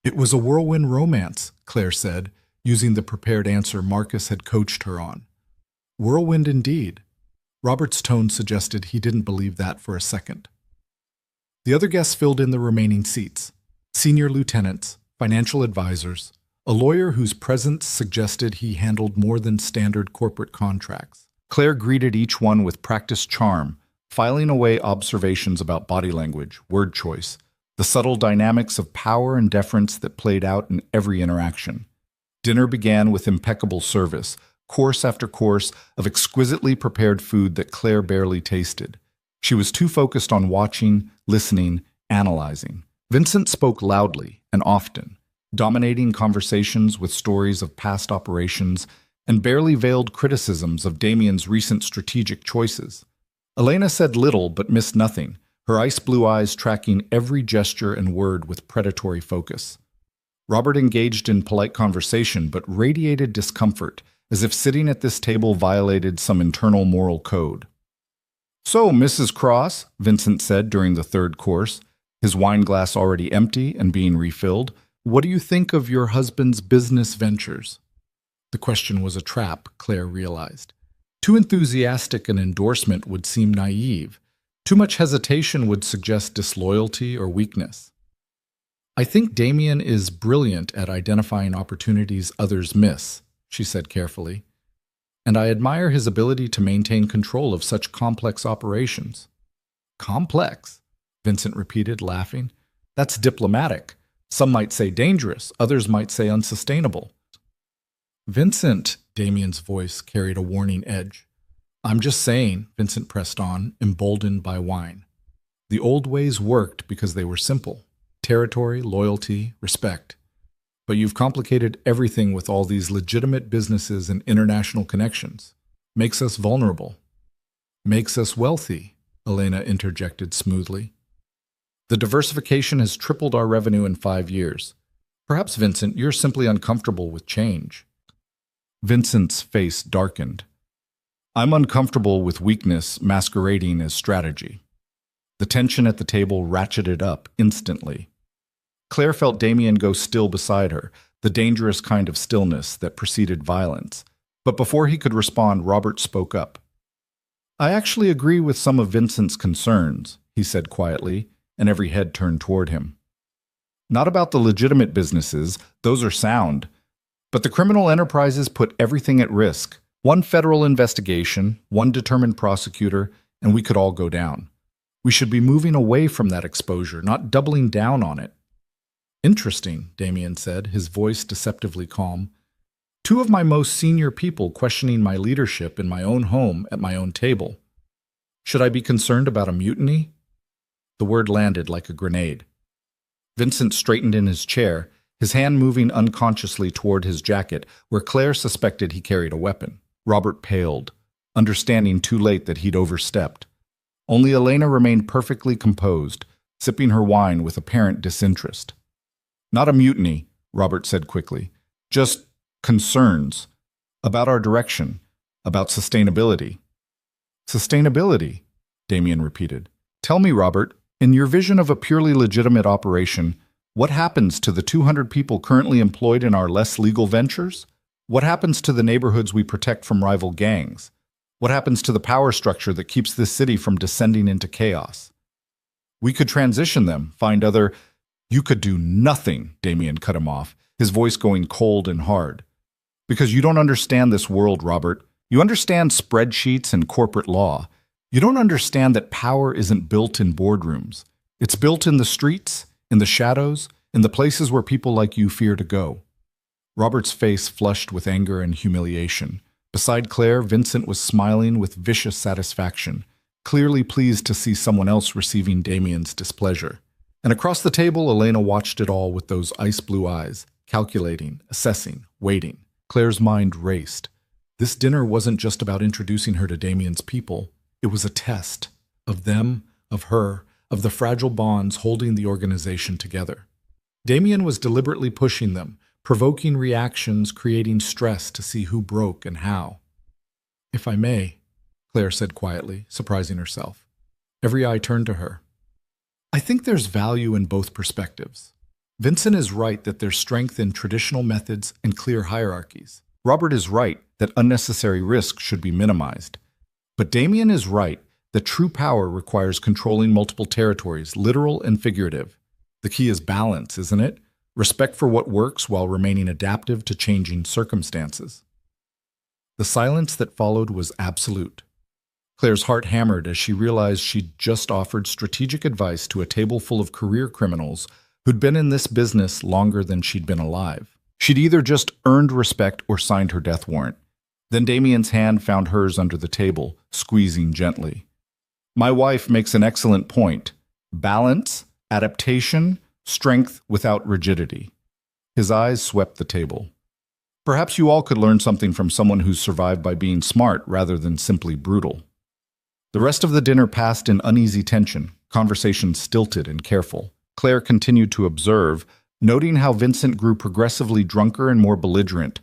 "It was a whirlwind romance," Claire said, using the prepared answer Marcus had coached her on. "Whirlwind indeed." Robert's tone suggested he didn't believe that for a second. The other guests filled in the remaining seats. Senior lieutenants, financial advisors, a lawyer whose presence suggested he handled more than standard corporate contracts. Claire greeted each one with practiced charm, filing away observations about body language, word choice, the subtle dynamics of power and deference that played out in every interaction. Dinner began with impeccable service, course after course of exquisitely prepared food that Claire barely tasted. She was too focused on watching, listening, analyzing. Vincent spoke loudly and often, dominating conversations with stories of past operations and barely veiled criticisms of Damien's recent strategic choices. Elena said little but missed nothing, her ice blue eyes tracking every gesture and word with predatory focus. Robert engaged in polite conversation but radiated discomfort, as if sitting at this table violated some internal moral code. "So, Mrs. Cross," Vincent said during the third course, his wine glass already empty and being refilled, "what do you think of your husband's business ventures?" The question was a trap, Claire realized. Too enthusiastic an endorsement would seem naive. Too much hesitation would suggest disloyalty or weakness. "I think Damien is brilliant at identifying opportunities others miss," she said carefully. "And I admire his ability to maintain control of such complex operations." "Complex?" Vincent repeated, laughing. "That's diplomatic. Some might say dangerous, others might say unsustainable." "Vincent," Damien's voice carried a warning edge. "I'm just saying," Vincent pressed on, emboldened by wine. "The old ways worked because they were simple. Territory, loyalty, respect. But you've complicated everything with all these legitimate businesses and international connections. Makes us vulnerable." "Makes us wealthy," Elena interjected smoothly. "The diversification has tripled our revenue in 5 years. Perhaps, Vincent, you're simply uncomfortable with change." Vincent's face darkened. "I'm uncomfortable with weakness masquerading as strategy." The tension at the table ratcheted up instantly. Claire felt Damien go still beside her, the dangerous kind of stillness that preceded violence. But before he could respond, Robert spoke up. "I actually agree with some of Vincent's concerns," he said quietly, and every head turned toward him. "Not about the legitimate businesses, those are sound. But the criminal enterprises put everything at risk. One federal investigation, one determined prosecutor, and we could all go down. We should be moving away from that exposure, not doubling down on it." "Interesting," Damien said, his voice deceptively calm. "Two of my most senior people questioning my leadership in my own home at my own table. Should I be concerned about a mutiny?" The word landed like a grenade. Vincent straightened in his chair, his hand moving unconsciously toward his jacket, where Claire suspected he carried a weapon. Robert paled, understanding too late that he'd overstepped. Only Elena remained perfectly composed, sipping her wine with apparent disinterest. "Not a mutiny," Robert said quickly. "Just concerns. About our direction. About sustainability." "Sustainability," Damien repeated. "Tell me, Robert, in your vision of a purely legitimate operation, what happens to the 200 people currently employed in our less legal ventures? What happens to the neighborhoods we protect from rival gangs? What happens to the power structure that keeps this city from descending into chaos? We could transition them, find other—" "You could do nothing," Damien cut him off, his voice going cold and hard. "Because you don't understand this world, Robert. You understand spreadsheets and corporate law. You don't understand that power isn't built in boardrooms. It's built in the streets, in the shadows, in the places where people like you fear to go." Robert's face flushed with anger and humiliation. Beside Claire, Vincent was smiling with vicious satisfaction, clearly pleased to see someone else receiving Damien's displeasure. And across the table, Elena watched it all with those ice-blue eyes, calculating, assessing, waiting. Claire's mind raced. This dinner wasn't just about introducing her to Damien's people. It was a test of them, of her, of the fragile bonds holding the organization together. Damien was deliberately pushing them, provoking reactions, creating stress to see who broke and how. "If I may," Claire said quietly, surprising herself. Every eye turned to her. "I think there's value in both perspectives. Vincent is right that there's strength in traditional methods and clear hierarchies. Robert is right that unnecessary risk should be minimized. But Damien is right that true power requires controlling multiple territories, literal and figurative. The key is balance, isn't it? Respect for what works while remaining adaptive to changing circumstances." The silence that followed was absolute. Claire's heart hammered as she realized she'd just offered strategic advice to a table full of career criminals who'd been in this business longer than she'd been alive. She'd either just earned respect or signed her death warrant. Then Damien's hand found hers under the table, squeezing gently. "My wife makes an excellent point. Balance, adaptation, strength without rigidity." His eyes swept the table. "Perhaps you all could learn something from someone who's survived by being smart rather than simply brutal." The rest of the dinner passed in uneasy tension, conversation stilted and careful. Claire continued to observe, noting how Vincent grew progressively drunker and more belligerent,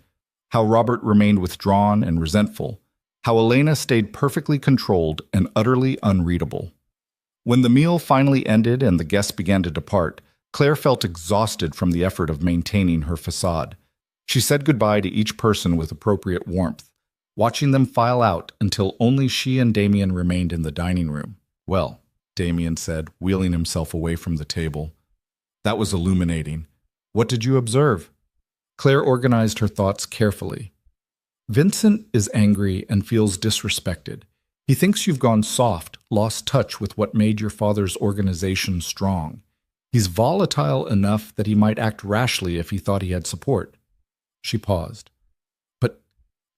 how Robert remained withdrawn and resentful, how Elena stayed perfectly controlled and utterly unreadable. When the meal finally ended and the guests began to depart, Claire felt exhausted from the effort of maintaining her facade. She said goodbye to each person with appropriate warmth, watching them file out until only she and Damien remained in the dining room. "Well," Damien said, wheeling himself away from the table. "That was illuminating. What did you observe?" Claire organized her thoughts carefully. "Vincent is angry and feels disrespected. He thinks you've gone soft, lost touch with what made your father's organization strong. He's volatile enough that he might act rashly if he thought he had support." She paused. "But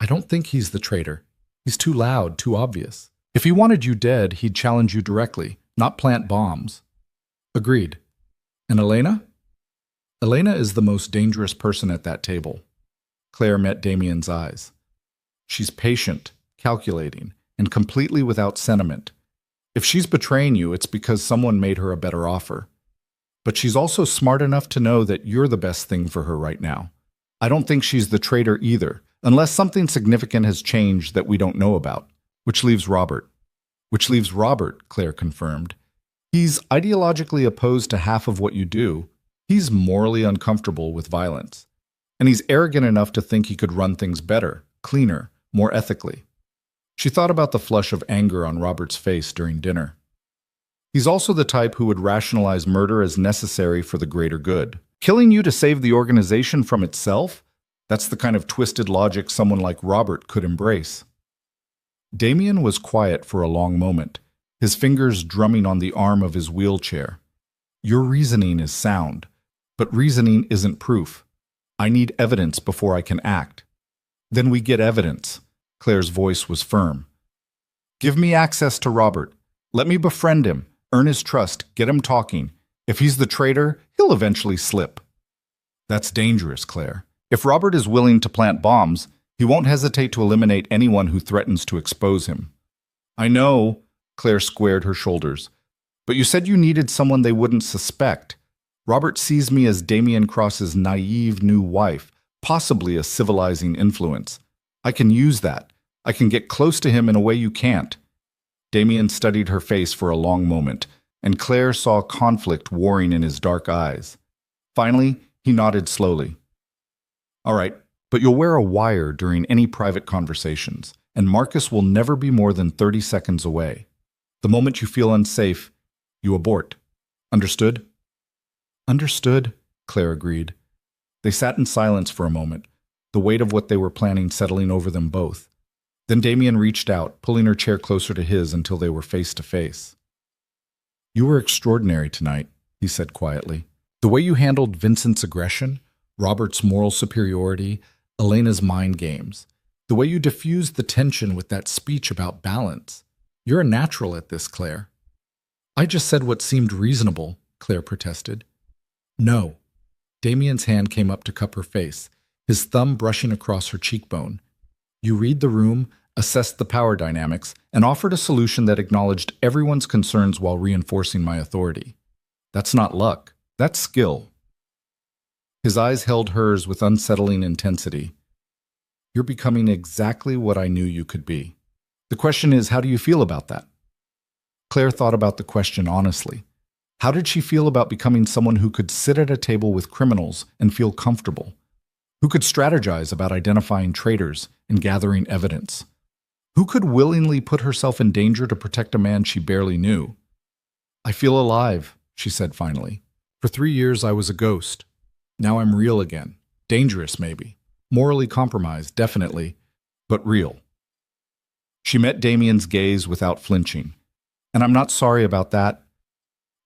I don't think he's the traitor. He's too loud, too obvious. If he wanted you dead, he'd challenge you directly, not plant bombs." "Agreed. And Elena?" "Elena is the most dangerous person at that table." Claire met Damien's eyes. "She's patient, calculating, and completely without sentiment. If she's betraying you, it's because someone made her a better offer. But she's also smart enough to know that you're the best thing for her right now. I don't think she's the traitor either, unless something significant has changed that we don't know about. Which leaves Robert." "Which leaves Robert," Claire confirmed. "He's ideologically opposed to half of what you do. He's morally uncomfortable with violence. And he's arrogant enough to think he could run things better, cleaner, more ethically. She thought about the flush of anger on Robert's face during dinner. He's also the type who would rationalize murder as necessary for the greater good. Killing you to save the organization from itself? That's the kind of twisted logic someone like Robert could embrace. Damien was quiet for a long moment, his fingers drumming on the arm of his wheelchair. Your reasoning is sound, but reasoning isn't proof. I need evidence before I can act. Then we get evidence. Claire's voice was firm. Give me access to Robert. Let me befriend him, earn his trust, get him talking. If he's the traitor, he'll eventually slip. That's dangerous, Claire. If Robert is willing to plant bombs, he won't hesitate to eliminate anyone who threatens to expose him. I know, Claire squared her shoulders, but you said you needed someone they wouldn't suspect. Robert sees me as Damen Cross's naive new wife, possibly a civilizing influence. I can use that. I can get close to him in a way you can't. Damien studied her face for a long moment, and Claire saw conflict warring in his dark eyes. Finally, he nodded slowly. All right, but you'll wear a wire during any private conversations, and Marcus will never be more than 30 seconds away. The moment you feel unsafe, you abort. Understood? Understood, Claire agreed. They sat in silence for a moment, the weight of what they were planning settling over them both. Then Damien reached out, pulling her chair closer to his until they were face to face. You were extraordinary tonight, he said quietly. The way you handled Vincent's aggression, Robert's moral superiority, Elena's mind games, the way you diffused the tension with that speech about balance. You're a natural at this, Claire. I just said what seemed reasonable, Claire protested. No. Damien's hand came up to cup her face, his thumb brushing across her cheekbone. You read the room, assessed the power dynamics, and offered a solution that acknowledged everyone's concerns while reinforcing my authority. That's not luck. That's skill. His eyes held hers with unsettling intensity. You're becoming exactly what I knew you could be. The question is, how do you feel about that? Claire thought about the question honestly. How did she feel about becoming someone who could sit at a table with criminals and feel comfortable? Who could strategize about identifying traitors and gathering evidence? Who could willingly put herself in danger to protect a man she barely knew? I feel alive, she said finally. For 3 years I was a ghost. Now I'm real again. Dangerous, maybe. Morally compromised, definitely, but real. She met Damien's gaze without flinching. And I'm not sorry about that.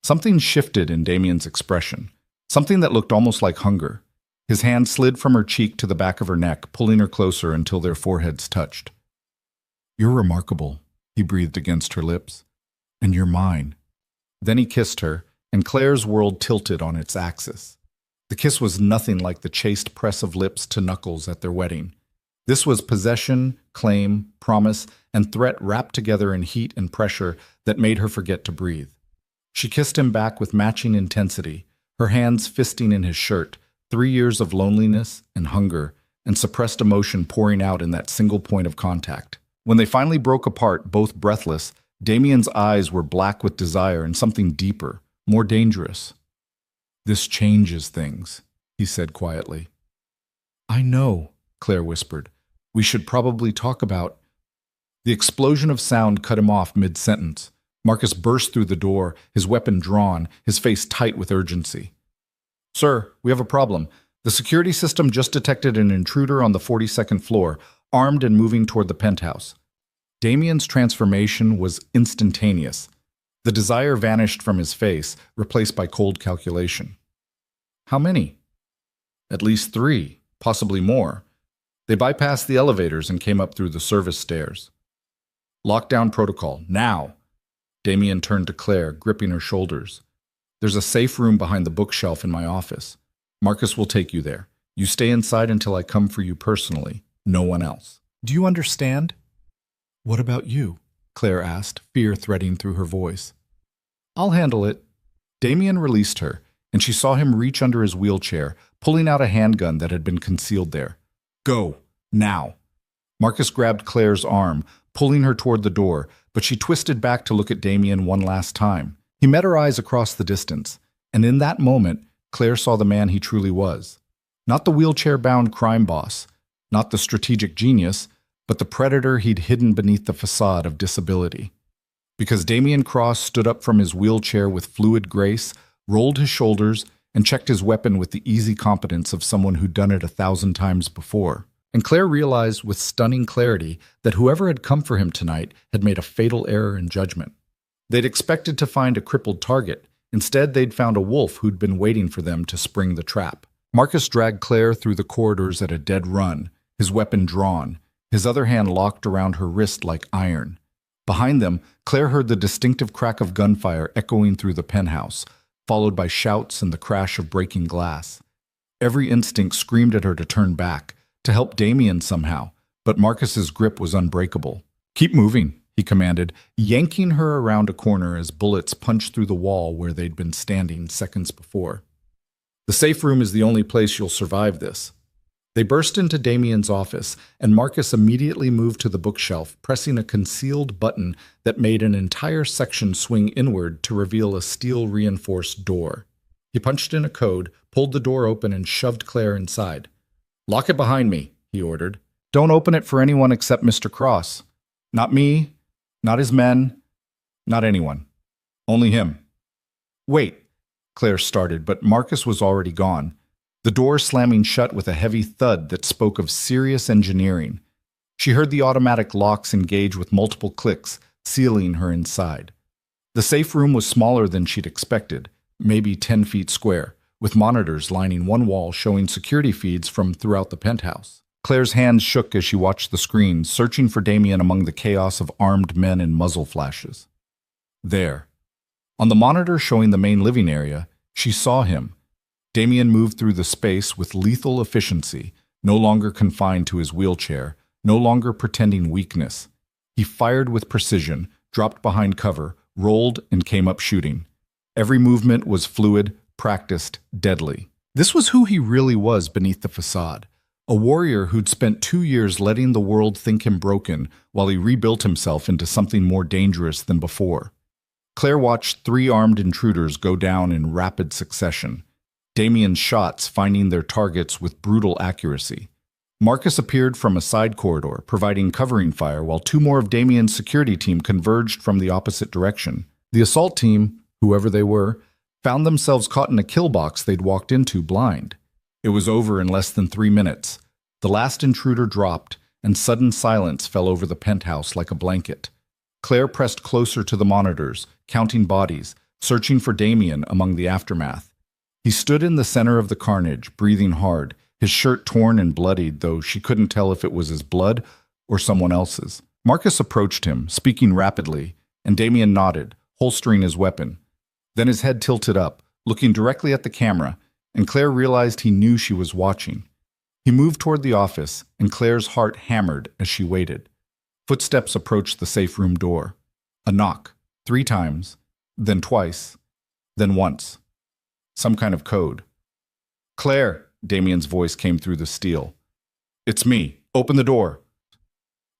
Something shifted in Damien's expression, something that looked almost like hunger. His hand slid from her cheek to the back of her neck, pulling her closer until their foreheads touched. You're remarkable, he breathed against her lips. And you're mine. Then he kissed her, and Claire's world tilted on its axis. The kiss was nothing like the chaste press of lips to knuckles at their wedding. This was possession, claim, promise, and threat wrapped together in heat and pressure that made her forget to breathe. She kissed him back with matching intensity, her hands fisting in his shirt, 3 years of loneliness and hunger and suppressed emotion pouring out in that single point of contact. When they finally broke apart, both breathless, Damien's eyes were black with desire and something deeper, more dangerous. This changes things, he said quietly. I know, Claire whispered. We should probably talk about... The explosion of sound cut him off mid-sentence. Marcus burst through the door, his weapon drawn, his face tight with urgency. Sir, we have a problem. The security system just detected an intruder on the 42nd floor, armed and moving toward the penthouse. Damien's transformation was instantaneous. The desire vanished from his face, replaced by cold calculation. How many? At least 3, possibly more. They bypassed the elevators and came up through the service stairs. Lockdown protocol, now! Damien turned to Claire, gripping her shoulders. There's a safe room behind the bookshelf in my office. Marcus will take you there. You stay inside until I come for you personally. No one else. Do you understand? What about you? Claire asked, fear threading through her voice. I'll handle it. Damien released her, and she saw him reach under his wheelchair, pulling out a handgun that had been concealed there. Go, now. Marcus grabbed Claire's arm, pulling her toward the door, but she twisted back to look at Damien one last time. He met her eyes across the distance, and in that moment, Claire saw the man he truly was. Not the wheelchair-bound crime boss, not the strategic genius, but the predator he'd hidden beneath the facade of disability. Because Damen Cross stood up from his wheelchair with fluid grace, rolled his shoulders, and checked his weapon with the easy competence of someone who'd done it 1,000 times before. And Claire realized with stunning clarity that whoever had come for him tonight had made a fatal error in judgment. They'd expected to find a crippled target. Instead, they'd found a wolf who'd been waiting for them to spring the trap. Marcus dragged Claire through the corridors at a dead run, his weapon drawn, his other hand locked around her wrist like iron. Behind them, Claire heard the distinctive crack of gunfire echoing through the penthouse, followed by shouts and the crash of breaking glass. Every instinct screamed at her to turn back, to help Damen somehow, but Marcus's grip was unbreakable. "Keep moving," he commanded, yanking her around a corner as bullets punched through the wall where they'd been standing seconds before. "The safe room is the only place you'll survive this." They burst into Damien's office, and Marcus immediately moved to the bookshelf, pressing a concealed button that made an entire section swing inward to reveal a steel-reinforced door. He punched in a code, pulled the door open, and shoved Claire inside. "Lock it behind me," he ordered. "Don't open it for anyone except Mr. Cross. Not me, not his men, not anyone. Only him." "Wait," Claire started, but Marcus was already gone, the door slamming shut with a heavy thud that spoke of serious engineering. She heard the automatic locks engage with multiple clicks, sealing her inside. The safe room was smaller than she'd expected, maybe 10 feet square, with monitors lining one wall showing security feeds from throughout the penthouse. Claire's hands shook as she watched the screen, searching for Damen among the chaos of armed men and muzzle flashes. There. On the monitor showing the main living area, she saw him. Damen moved through the space with lethal efficiency, no longer confined to his wheelchair, no longer pretending weakness. He fired with precision, dropped behind cover, rolled, and came up shooting. Every movement was fluid, practiced, deadly. This was who he really was beneath the facade. A warrior who'd spent 2 years letting the world think him broken while he rebuilt himself into something more dangerous than before. Claire watched 3 armed intruders go down in rapid succession, Damien's shots finding their targets with brutal accuracy. Marcus appeared from a side corridor, providing covering fire, while 2 more of Damien's security team converged from the opposite direction. The assault team, whoever they were, found themselves caught in a kill box they'd walked into blind. It was over in less than 3 minutes. The last intruder dropped, and sudden silence fell over the penthouse like a blanket. Claire pressed closer to the monitors, counting bodies, searching for Damen among the aftermath. He stood in the center of the carnage, breathing hard, his shirt torn and bloodied, though she couldn't tell if it was his blood or someone else's. Marcus approached him, speaking rapidly, and Damen nodded, holstering his weapon. Then his head tilted up, looking directly at the camera, and Claire realized he knew she was watching. He moved toward the office, and Claire's heart hammered as she waited. Footsteps approached the safe room door. A knock, 3 times, then twice, then once. Some kind of code. "Claire," Damien's voice came through the steel. "It's me. Open the door."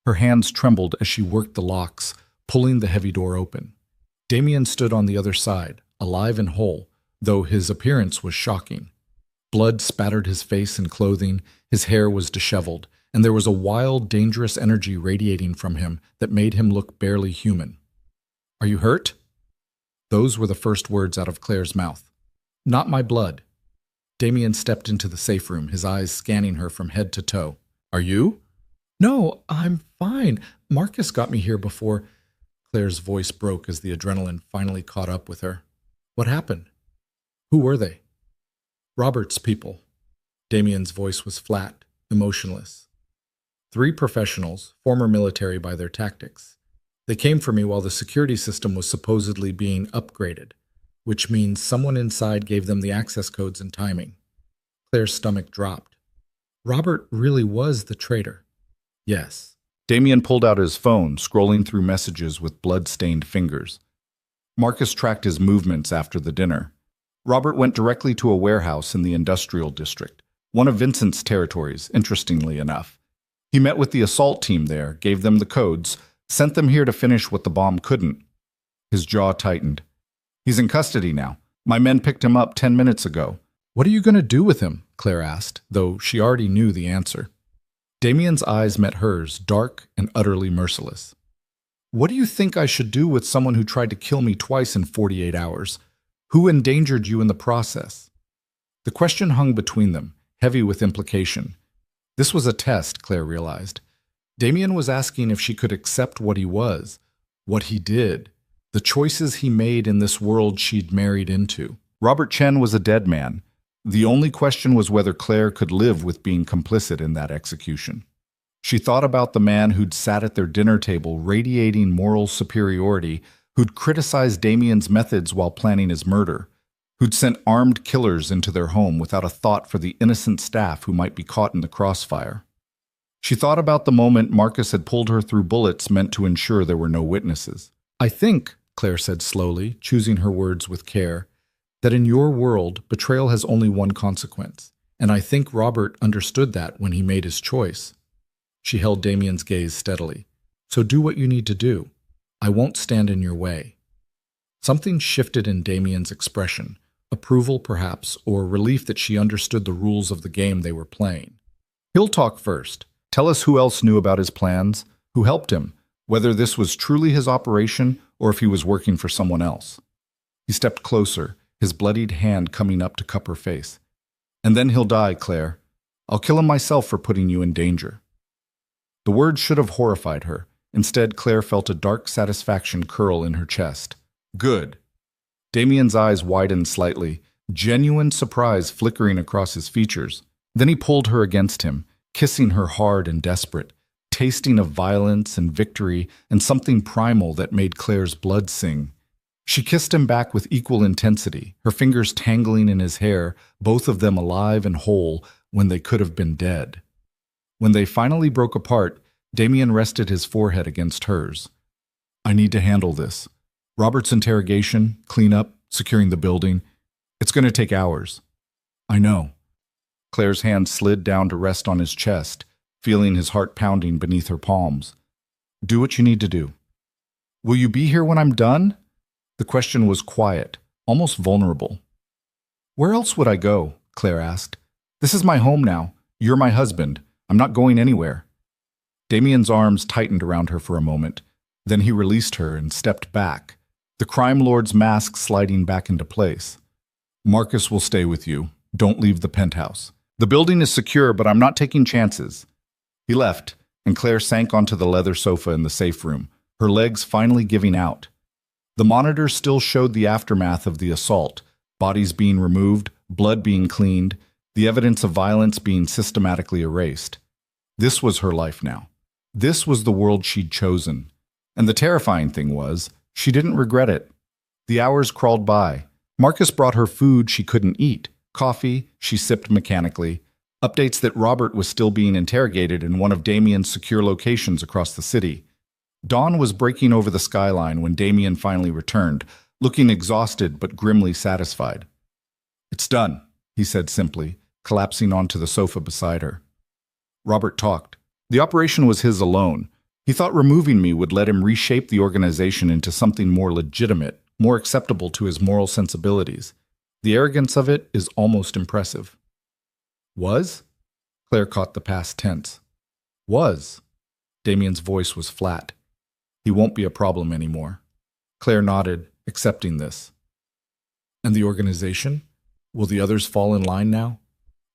Her hands trembled as she worked the locks, pulling the heavy door open. Damen stood on the other side, alive and whole, though his appearance was shocking. Blood spattered his face and clothing, his hair was disheveled, and there was a wild, dangerous energy radiating from him that made him look barely human. "Are you hurt?" Those were the first words out of Claire's mouth. "Not my blood." Damen stepped into the safe room, his eyes scanning her from head to toe. "Are you?" "No, I'm fine. Marcus got me here before." Claire's voice broke as the adrenaline finally caught up with her. "What happened? Who were they?" "Robert's people." Damien's voice was flat, emotionless. 3 professionals, former military by their tactics. They came for me while the security system was supposedly being upgraded, which means someone inside gave them the access codes and timing. Claire's stomach dropped. Robert really was the traitor. Yes. Damen pulled out his phone, scrolling through messages with blood-stained fingers. Marcus tracked his movements after the dinner. Robert went directly to a warehouse in the industrial district, one of Vincent's territories, interestingly enough. He met with the assault team there, gave them the codes, sent them here to finish what the bomb couldn't. His jaw tightened. "He's in custody now. My men picked him up 10 minutes ago. What are you going to do with him? Claire asked, though she already knew the answer. Damien's eyes met hers, dark and utterly merciless. What do you think I should do with someone who tried to kill me twice in 48 hours? Who endangered you in the process? The question hung between them, heavy with implication. This was a test, Claire realized. Damien was asking if she could accept what he was, what he did, the choices he made in this world she'd married into. Robert Chen was a dead man. The only question was whether Claire could live with being complicit in that execution. She thought about the man who'd sat at their dinner table radiating moral superiority, who'd criticized Damien's methods while planning his murder, who'd sent armed killers into their home without a thought for the innocent staff who might be caught in the crossfire. She thought about the moment Marcus had pulled her through bullets meant to ensure there were no witnesses. I think, Claire said slowly, choosing her words with care, that in your world, betrayal has only one consequence, and I think Robert understood that when he made his choice. She held Damien's gaze steadily. So do what you need to do. I won't stand in your way. Something shifted in Damien's expression, approval perhaps, or relief that she understood the rules of the game they were playing. He'll talk first. Tell us who else knew about his plans, who helped him, whether this was truly his operation or if he was working for someone else. He stepped closer, his bloodied hand coming up to cup her face. And then he'll die, Claire. I'll kill him myself for putting you in danger. The words should have horrified her. Instead, Claire felt a dark satisfaction curl in her chest. Good. Damien's eyes widened slightly, genuine surprise flickering across his features. Then he pulled her against him, kissing her hard and desperate, tasting of violence and victory and something primal that made Claire's blood sing. She kissed him back with equal intensity, her fingers tangling in his hair, both of them alive and whole when they could have been dead. When they finally broke apart, Damien rested his forehead against hers. I need to handle this. Robert's interrogation, cleanup, securing the building. It's going to take hours. I know. Claire's hand slid down to rest on his chest, feeling his heart pounding beneath her palms. Do what you need to do. Will you be here when I'm done? The question was quiet, almost vulnerable. Where else would I go? Claire asked. This is my home now. You're my husband. I'm not going anywhere. Damien's arms tightened around her for a moment. Then he released her and stepped back, the crime lord's mask sliding back into place. Marcus will stay with you. Don't leave the penthouse. The building is secure, but I'm not taking chances. He left, and Claire sank onto the leather sofa in the safe room, her legs finally giving out. The monitor still showed the aftermath of the assault, bodies being removed, blood being cleaned, the evidence of violence being systematically erased. This was her life now. This was the world she'd chosen. And the terrifying thing was, she didn't regret it. The hours crawled by. Marcus brought her food she couldn't eat. Coffee she sipped mechanically. Updates that Robert was still being interrogated in one of Damien's secure locations across the city. Dawn was breaking over the skyline when Damien finally returned, looking exhausted but grimly satisfied. It's done, he said simply, collapsing onto the sofa beside her. Robert talked. The operation was his alone. He thought removing me would let him reshape the organization into something more legitimate, more acceptable to his moral sensibilities. The arrogance of it is almost impressive. Was? Claire caught the past tense. Was. Damien's voice was flat. He won't be a problem anymore. Claire nodded, accepting this. And the organization? Will the others fall in line now?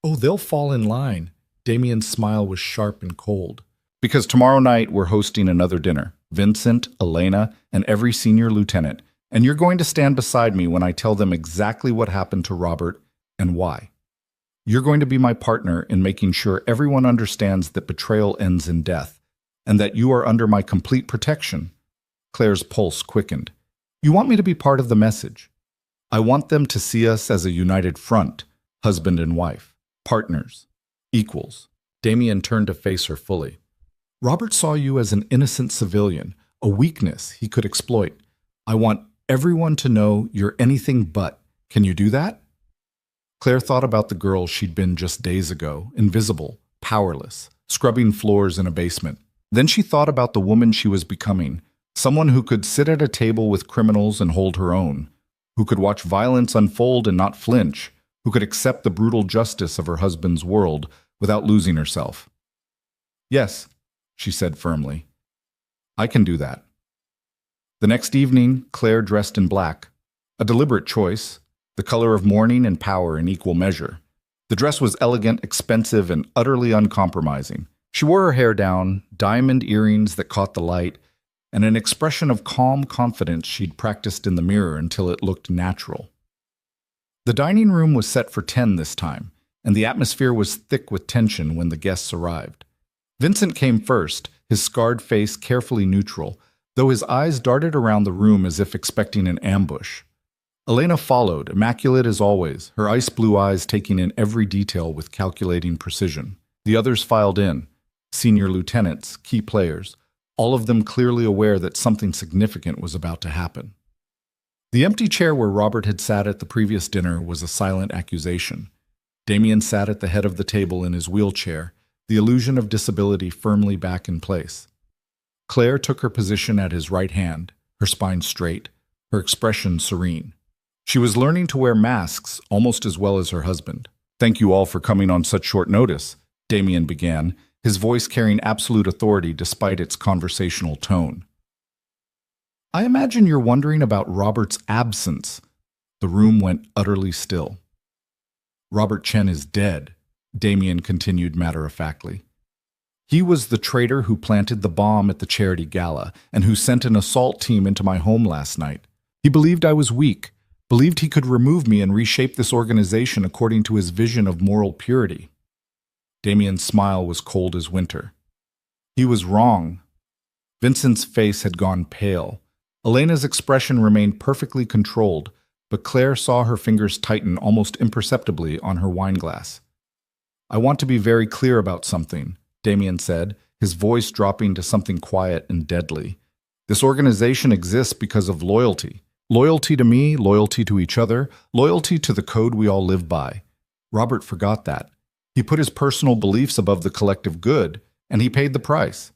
Oh, they'll fall in line. Damien's smile was sharp and cold. Because tomorrow night we're hosting another dinner. Vincent, Elena, and every senior lieutenant. And you're going to stand beside me when I tell them exactly what happened to Robert and why. You're going to be my partner in making sure everyone understands that betrayal ends in death, and that you are under my complete protection. Claire's pulse quickened. You want me to be part of the message. I want them to see us as a united front, husband and wife, partners, equals. Damien turned to face her fully. Robert saw you as an innocent civilian, a weakness he could exploit. I want everyone to know you're anything but. Can you do that? Claire thought about the girl she'd been just days ago, invisible, powerless, scrubbing floors in a basement. Then she thought about the woman she was becoming, someone who could sit at a table with criminals and hold her own, who could watch violence unfold and not flinch, who could accept the brutal justice of her husband's world without losing herself. Yes, she said firmly. I can do that. The next evening, Claire dressed in black. A deliberate choice, the color of mourning and power in equal measure. The dress was elegant, expensive, and utterly uncompromising. She wore her hair down, diamond earrings that caught the light, and an expression of calm confidence she'd practiced in the mirror until it looked natural. The dining room was set for 10 this time, and the atmosphere was thick with tension when the guests arrived. Vincent came first, his scarred face carefully neutral, though his eyes darted around the room as if expecting an ambush. Elena followed, immaculate as always, her ice-blue eyes taking in every detail with calculating precision. The others filed in, senior lieutenants, key players, all of them clearly aware that something significant was about to happen. The empty chair where Robert had sat at the previous dinner was a silent accusation. Damien sat at the head of the table in his wheelchair, the illusion of disability firmly back in place. Claire took her position at his right hand, her spine straight, her expression serene. She was learning to wear masks almost as well as her husband. "Thank you all for coming on such short notice," Damien began, his voice carrying absolute authority despite its conversational tone. "I imagine you're wondering about Robert's absence." The room went utterly still. "Robert Chen is dead," Damien continued matter-of-factly. "He was the traitor who planted the bomb at the charity gala and who sent an assault team into my home last night. He believed I was weak, believed he could remove me and reshape this organization according to his vision of moral purity." Damien's smile was cold as winter. He was wrong. Vincent's face had gone pale. Elena's expression remained perfectly controlled, but Claire saw her fingers tighten almost imperceptibly on her wineglass. "I want to be very clear about something," Damien said, his voice dropping to something quiet and deadly. "This organization exists because of loyalty. Loyalty to me, loyalty to each other, loyalty to the code we all live by. Robert forgot that. He put his personal beliefs above the collective good, and he paid the price."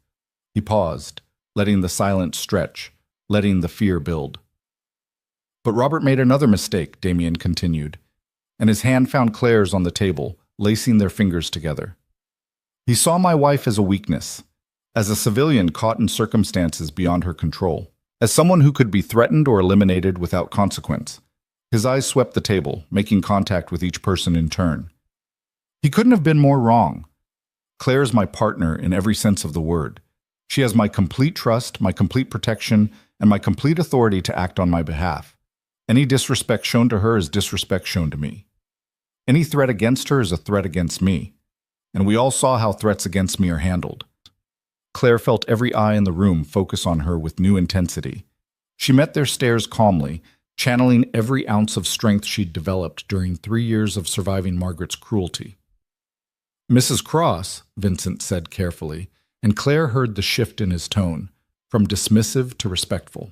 He paused, letting the silence stretch, letting the fear build. "But Robert made another mistake," Damien continued, and his hand found Claire's on the table, lacing their fingers together. "He saw my wife as a weakness, as a civilian caught in circumstances beyond her control, as someone who could be threatened or eliminated without consequence." His eyes swept the table, making contact with each person in turn. "He couldn't have been more wrong. Claire's my partner in every sense of the word. She has my complete trust, my complete protection, and my complete authority to act on my behalf. Any disrespect shown to her is disrespect shown to me. Any threat against her is a threat against me. And we all saw how threats against me are handled." Claire felt every eye in the room focus on her with new intensity. She met their stares calmly, channeling every ounce of strength she'd developed during 3 years of surviving Margaret's cruelty. "Mrs. Cross," Vincent said carefully, and Claire heard the shift in his tone, from dismissive to respectful.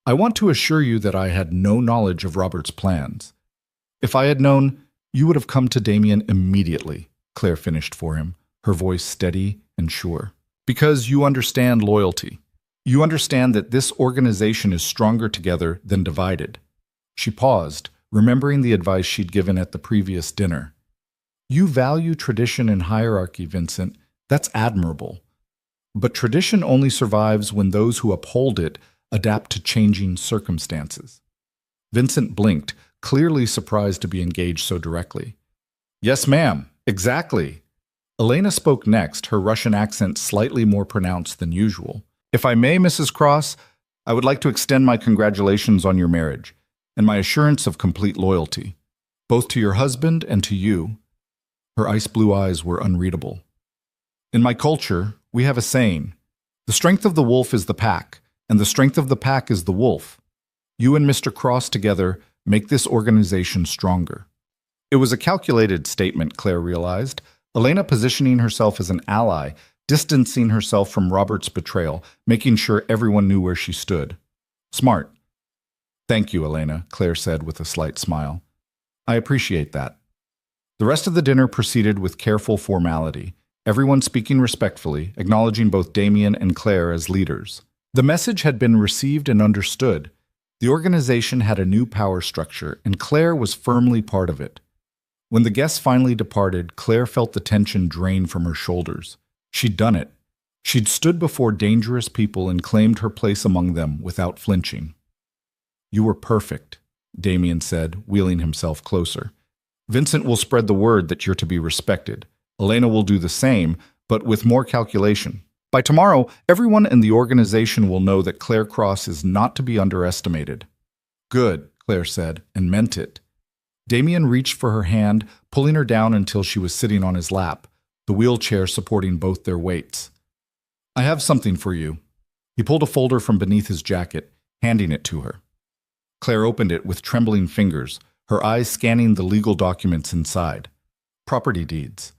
"I want to assure you that I had no knowledge of Robert's plans. If I had known, you would have come to Damien immediately," Claire finished for him, her voice steady and sure. "Because you understand loyalty. You understand that this organization is stronger together than divided." She paused, remembering the advice she'd given at the previous dinner. "You value tradition and hierarchy, Vincent. That's admirable. But tradition only survives when those who uphold it adapt to changing circumstances." Vincent blinked, clearly surprised to be engaged so directly. "Yes, ma'am. Exactly." Elena spoke next, her Russian accent slightly more pronounced than usual. "If I may, Mrs. Cross, I would like to extend my congratulations on your marriage, and my assurance of complete loyalty, both to your husband and to you." Her ice-blue eyes were unreadable. "In my culture, we have a saying, the strength of the wolf is the pack, and the strength of the pack is the wolf. You and Mr. Cross together make this organization stronger." It was a calculated statement, Claire realized, Elena positioning herself as an ally, distancing herself from Robert's betrayal, making sure everyone knew where she stood. "Smart." "Thank you, Elena," Claire said with a slight smile. "I appreciate that." The rest of the dinner proceeded with careful formality, everyone speaking respectfully, acknowledging both Damien and Claire as leaders. The message had been received and understood. The organization had a new power structure, and Claire was firmly part of it. When the guests finally departed, Claire felt the tension drain from her shoulders. She'd done it. She'd stood before dangerous people and claimed her place among them without flinching. "You were perfect," Damien said, wheeling himself closer. "Vincent will spread the word that you're to be respected. Elena will do the same, but with more calculation. By tomorrow, everyone in the organization will know that Claire Cross is not to be underestimated." "Good," Claire said, and meant it. Damien reached for her hand, pulling her down until she was sitting on his lap, the wheelchair supporting both their weights. "I have something for you." He pulled a folder from beneath his jacket, handing it to her. Claire opened it with trembling fingers, her eyes scanning the legal documents inside. Property deeds,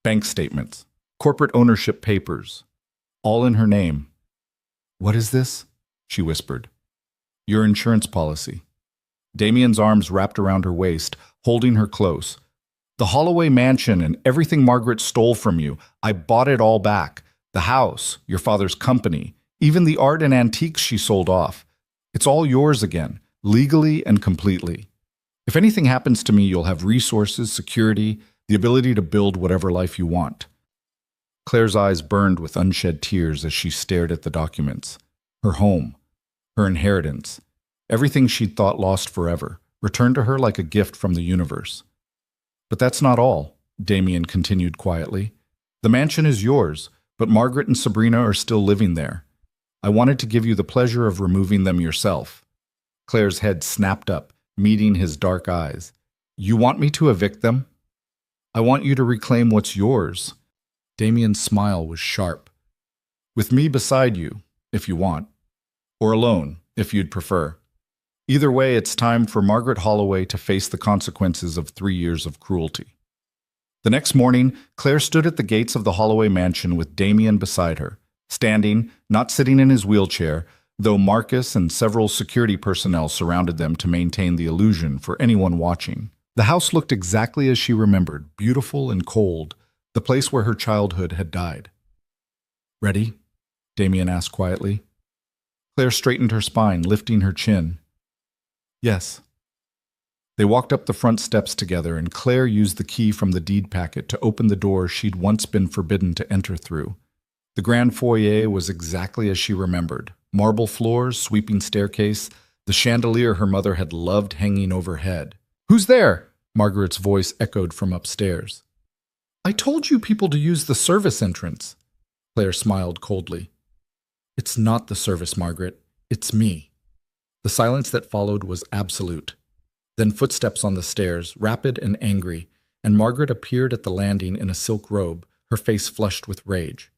bank statements, corporate ownership papers, all in her name. "What is this?" she whispered. "Your insurance policy." Damien's arms wrapped around her waist, holding her close. "The Holloway mansion and everything Margaret stole from you, I bought it all back. The house, your father's company, even the art and antiques she sold off. It's all yours again, legally and completely. If anything happens to me, you'll have resources, security, the ability to build whatever life you want." Claire's eyes burned with unshed tears as she stared at the documents. Her home, her inheritance, everything she'd thought lost forever, returned to her like a gift from the universe. "But that's not all," Damien continued quietly. "The mansion is yours, but Margaret and Sabrina are still living there. I wanted to give you the pleasure of removing them yourself." Claire's head snapped up, meeting his dark eyes. "You want me to evict them?" "I want you to reclaim what's yours." Damien's smile was sharp. "With me beside you, if you want. Or alone, if you'd prefer. Either way, it's time for Margaret Holloway to face the consequences of 3 years of cruelty." The next morning, Claire stood at the gates of the Holloway mansion with Damien beside her, standing, not sitting in his wheelchair, though Marcus and several security personnel surrounded them to maintain the illusion for anyone watching. The house looked exactly as she remembered, beautiful and cold, the place where her childhood had died. "Ready?" Damien asked quietly. Claire straightened her spine, lifting her chin. "Yes." They walked up the front steps together, and Claire used the key from the deed packet to open the door she'd once been forbidden to enter through. The grand foyer was exactly as she remembered. Marble floors, sweeping staircase, the chandelier her mother had loved hanging overhead. "Who's there?" Margaret's voice echoed from upstairs. "I told you people to use the service entrance." Claire smiled coldly. "It's not the service, Margaret. It's me." The silence that followed was absolute. Then footsteps on the stairs, rapid and angry, and Margaret appeared at the landing in a silk robe, her face flushed with rage.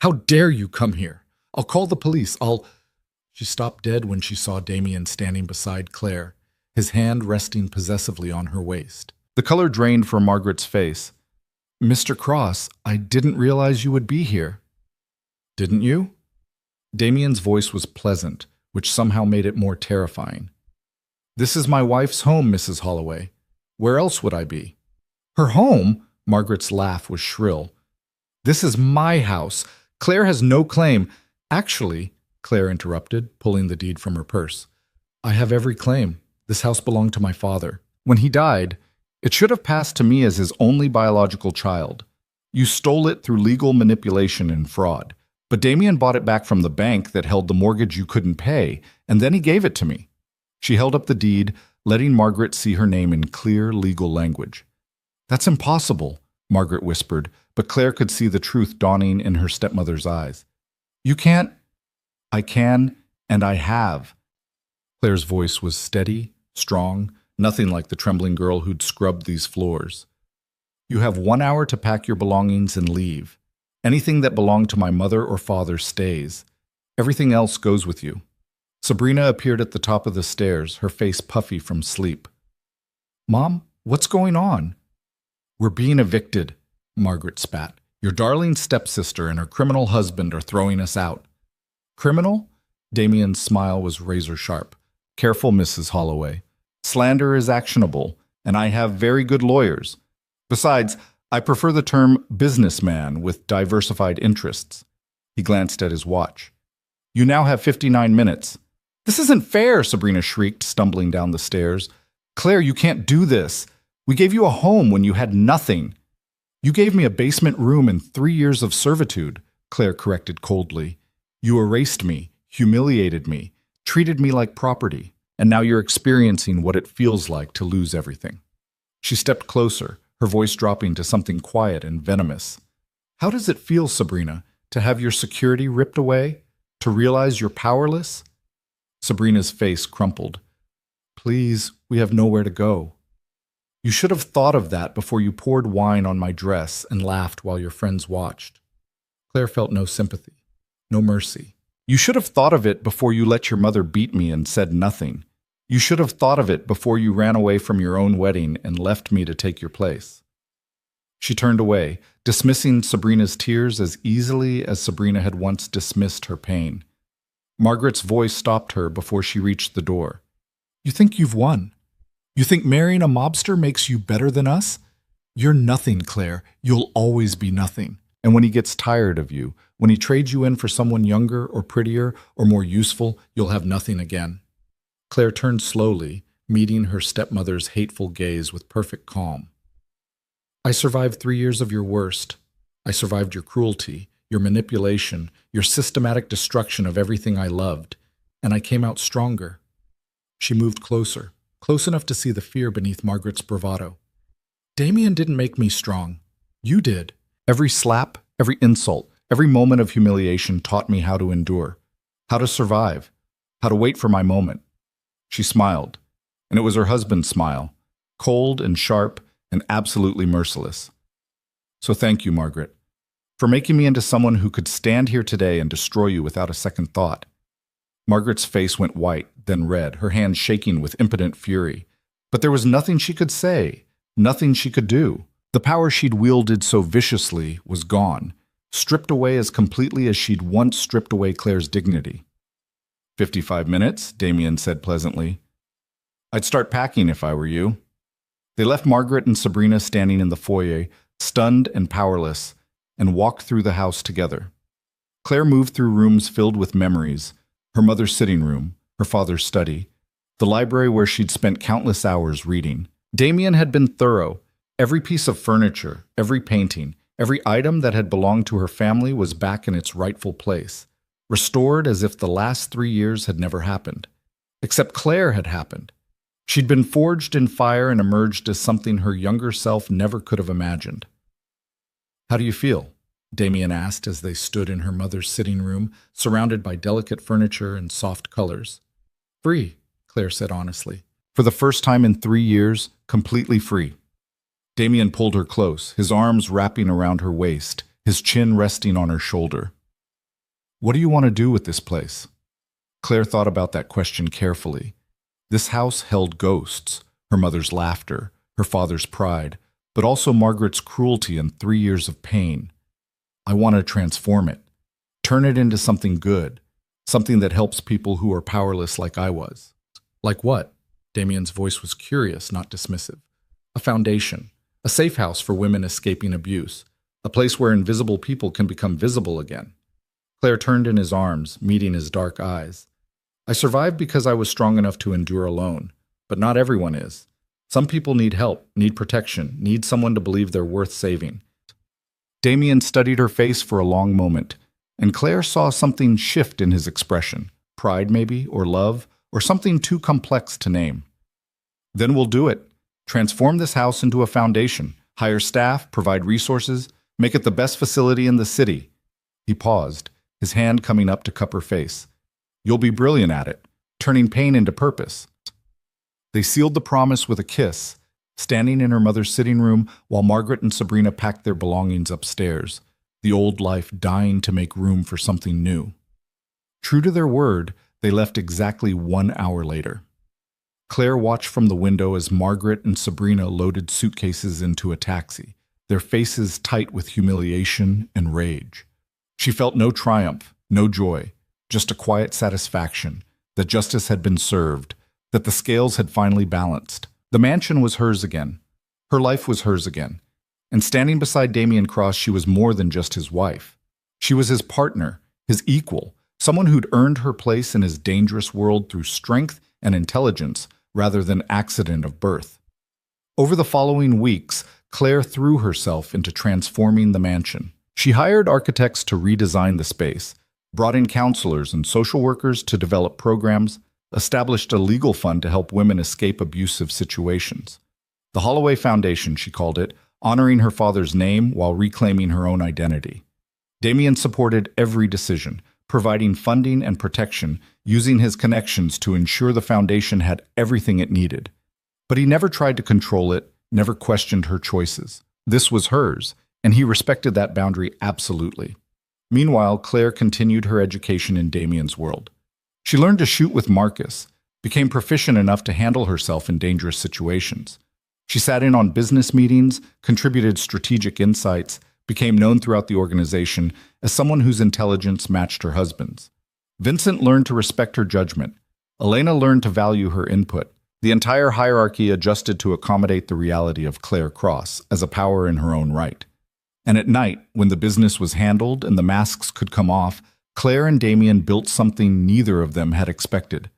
"How dare you come here? I'll call the police. She stopped dead when she saw Damien standing beside Claire, his hand resting possessively on her waist. The color drained from Margaret's face. "Mr. Cross, I didn't realize you would be here." "Didn't you?" Damien's voice was pleasant, which somehow made it more terrifying. "This is my wife's home, Mrs. Holloway. Where else would I be?" "Her home?" Margaret's laugh was shrill. "This is my house. Claire has no claim." "Actually," Claire interrupted, pulling the deed from her purse, "I have every claim. This house belonged to my father. When he died, it should have passed to me as his only biological child. You stole it through legal manipulation and fraud. But Damien bought it back from the bank that held the mortgage you couldn't pay, and then he gave it to me." She held up the deed, letting Margaret see her name in clear legal language. "That's impossible," Margaret whispered, but Claire could see the truth dawning in her stepmother's eyes. "You can't." "I can, and I have." Claire's voice was steady, strong, nothing like the trembling girl who'd scrubbed these floors. "You have 1 hour to pack your belongings and leave. Anything that belonged to my mother or father stays. Everything else goes with you." Sabrina appeared at the top of the stairs, her face puffy from sleep. "Mom, what's going on?" "We're being evicted," Margaret spat. "Your darling stepsister and her criminal husband are throwing us out." "Criminal?" Damien's smile was razor sharp. "Careful, Mrs. Holloway. Slander is actionable, and I have very good lawyers. Besides, I prefer the term businessman with diversified interests." He glanced at his watch. "You now have 59 minutes. "This isn't fair," Sabrina shrieked, stumbling down the stairs. "Claire, you can't do this. We gave you a home when you had nothing. You gave me a basement room and 3 years of servitude, Claire corrected coldly. You erased me, humiliated me, treated me like property, and now you're experiencing what it feels like to lose everything. She stepped closer, her voice dropping to something quiet and venomous. How does it feel, Sabrina, to have your security ripped away? To realize you're powerless? Sabrina's face crumpled. Please, we have nowhere to go. You should have thought of that before you poured wine on my dress and laughed while your friends watched. Claire felt no sympathy, no mercy. You should have thought of it before you let your mother beat me and said nothing. You should have thought of it before you ran away from your own wedding and left me to take your place. She turned away, dismissing Sabrina's tears as easily as Sabrina had once dismissed her pain. Margaret's voice stopped her before she reached the door. You think you've won? You think marrying a mobster makes you better than us? You're nothing, Claire. You'll always be nothing. And when he gets tired of you, when he trades you in for someone younger or prettier or more useful, you'll have nothing again. Claire turned slowly, meeting her stepmother's hateful gaze with perfect calm. I survived 3 years of your worst. I survived your cruelty, your manipulation, your systematic destruction of everything I loved, and I came out stronger. She moved closer, close enough to see the fear beneath Margaret's bravado. Damien didn't make me strong. You did. Every slap, every insult, every moment of humiliation taught me how to endure, how to survive, how to wait for my moment. She smiled, and it was her husband's smile, cold and sharp and absolutely merciless. So thank you, Margaret, for making me into someone who could stand here today and destroy you without a second thought. Margaret's face went white, then red, her hands shaking with impotent fury. But there was nothing she could say, nothing she could do. The power she'd wielded so viciously was gone, stripped away as completely as she'd once stripped away Claire's dignity. 55 minutes, Damien said pleasantly. I'd start packing if I were you. They left Margaret and Sabrina standing in the foyer, stunned and powerless, and walked through the house together. Claire moved through rooms filled with memories, her mother's sitting room, her father's study, the library where she'd spent countless hours reading. Damien had been thorough. Every piece of furniture, every painting, every item that had belonged to her family was back in its rightful place, restored as if the last 3 years had never happened. Except Claire had happened. She'd been forged in fire and emerged as something her younger self never could have imagined. How do you feel? Damien asked as they stood in her mother's sitting room, surrounded by delicate furniture and soft colors. Free, Claire said honestly. For the first time in 3 years, completely free. Damien pulled her close, his arms wrapping around her waist, his chin resting on her shoulder. What do you want to do with this place? Claire thought about that question carefully. This house held ghosts, her mother's laughter, her father's pride, but also Margaret's cruelty and 3 years of pain. I want to transform it, turn it into something good, something that helps people who are powerless like I was. Like what? Damien's voice was curious, not dismissive. A foundation, a safe house for women escaping abuse, a place where invisible people can become visible again. Claire turned in his arms, meeting his dark eyes. I survived because I was strong enough to endure alone, but not everyone is. Some people need help, need protection, need someone to believe they're worth saving. Damien studied her face for a long moment, and Claire saw something shift in his expression, pride maybe, or love, or something too complex to name. Then we'll do it. Transform this house into a foundation, hire staff, provide resources, make it the best facility in the city. He paused, his hand coming up to cup her face. You'll be brilliant at it, turning pain into purpose. They sealed the promise with a kiss, standing in her mother's sitting room while Margaret and Sabrina packed their belongings upstairs, the old life dying to make room for something new. True to their word, they left exactly 1 hour later. Claire watched from the window as Margaret and Sabrina loaded suitcases into a taxi, their faces tight with humiliation and rage. She felt no triumph, no joy, just a quiet satisfaction that justice had been served, that the scales had finally balanced. The mansion was hers again. Her life was hers again. And standing beside Damen Cross, she was more than just his wife. She was his partner, his equal, someone who'd earned her place in his dangerous world through strength and intelligence rather than accident of birth. Over the following weeks, Claire threw herself into transforming the mansion. She hired architects to redesign the space, brought in counselors and social workers to develop programs, established a legal fund to help women escape abusive situations. The Holloway Foundation, she called it, honoring her father's name while reclaiming her own identity. Damien supported every decision, providing funding and protection, using his connections to ensure the foundation had everything it needed. But he never tried to control it, never questioned her choices. This was hers, and he respected that boundary absolutely. Meanwhile, Claire continued her education in Damien's world. She learned to shoot with Marcus, became proficient enough to handle herself in dangerous situations. She sat in on business meetings, contributed strategic insights, became known throughout the organization as someone whose intelligence matched her husband's. Vincent learned to respect her judgment. Elena learned to value her input. The entire hierarchy adjusted to accommodate the reality of Claire Cross as a power in her own right. And at night, when the business was handled and the masks could come off, Claire and Damien built something neither of them had expected.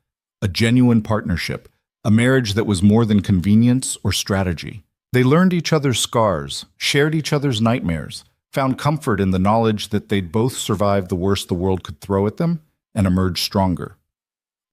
A genuine partnership, a marriage that was more than convenience or strategy. They learned each other's scars, shared each other's nightmares, found comfort in the knowledge that they'd both survived the worst the world could throw at them and emerged stronger.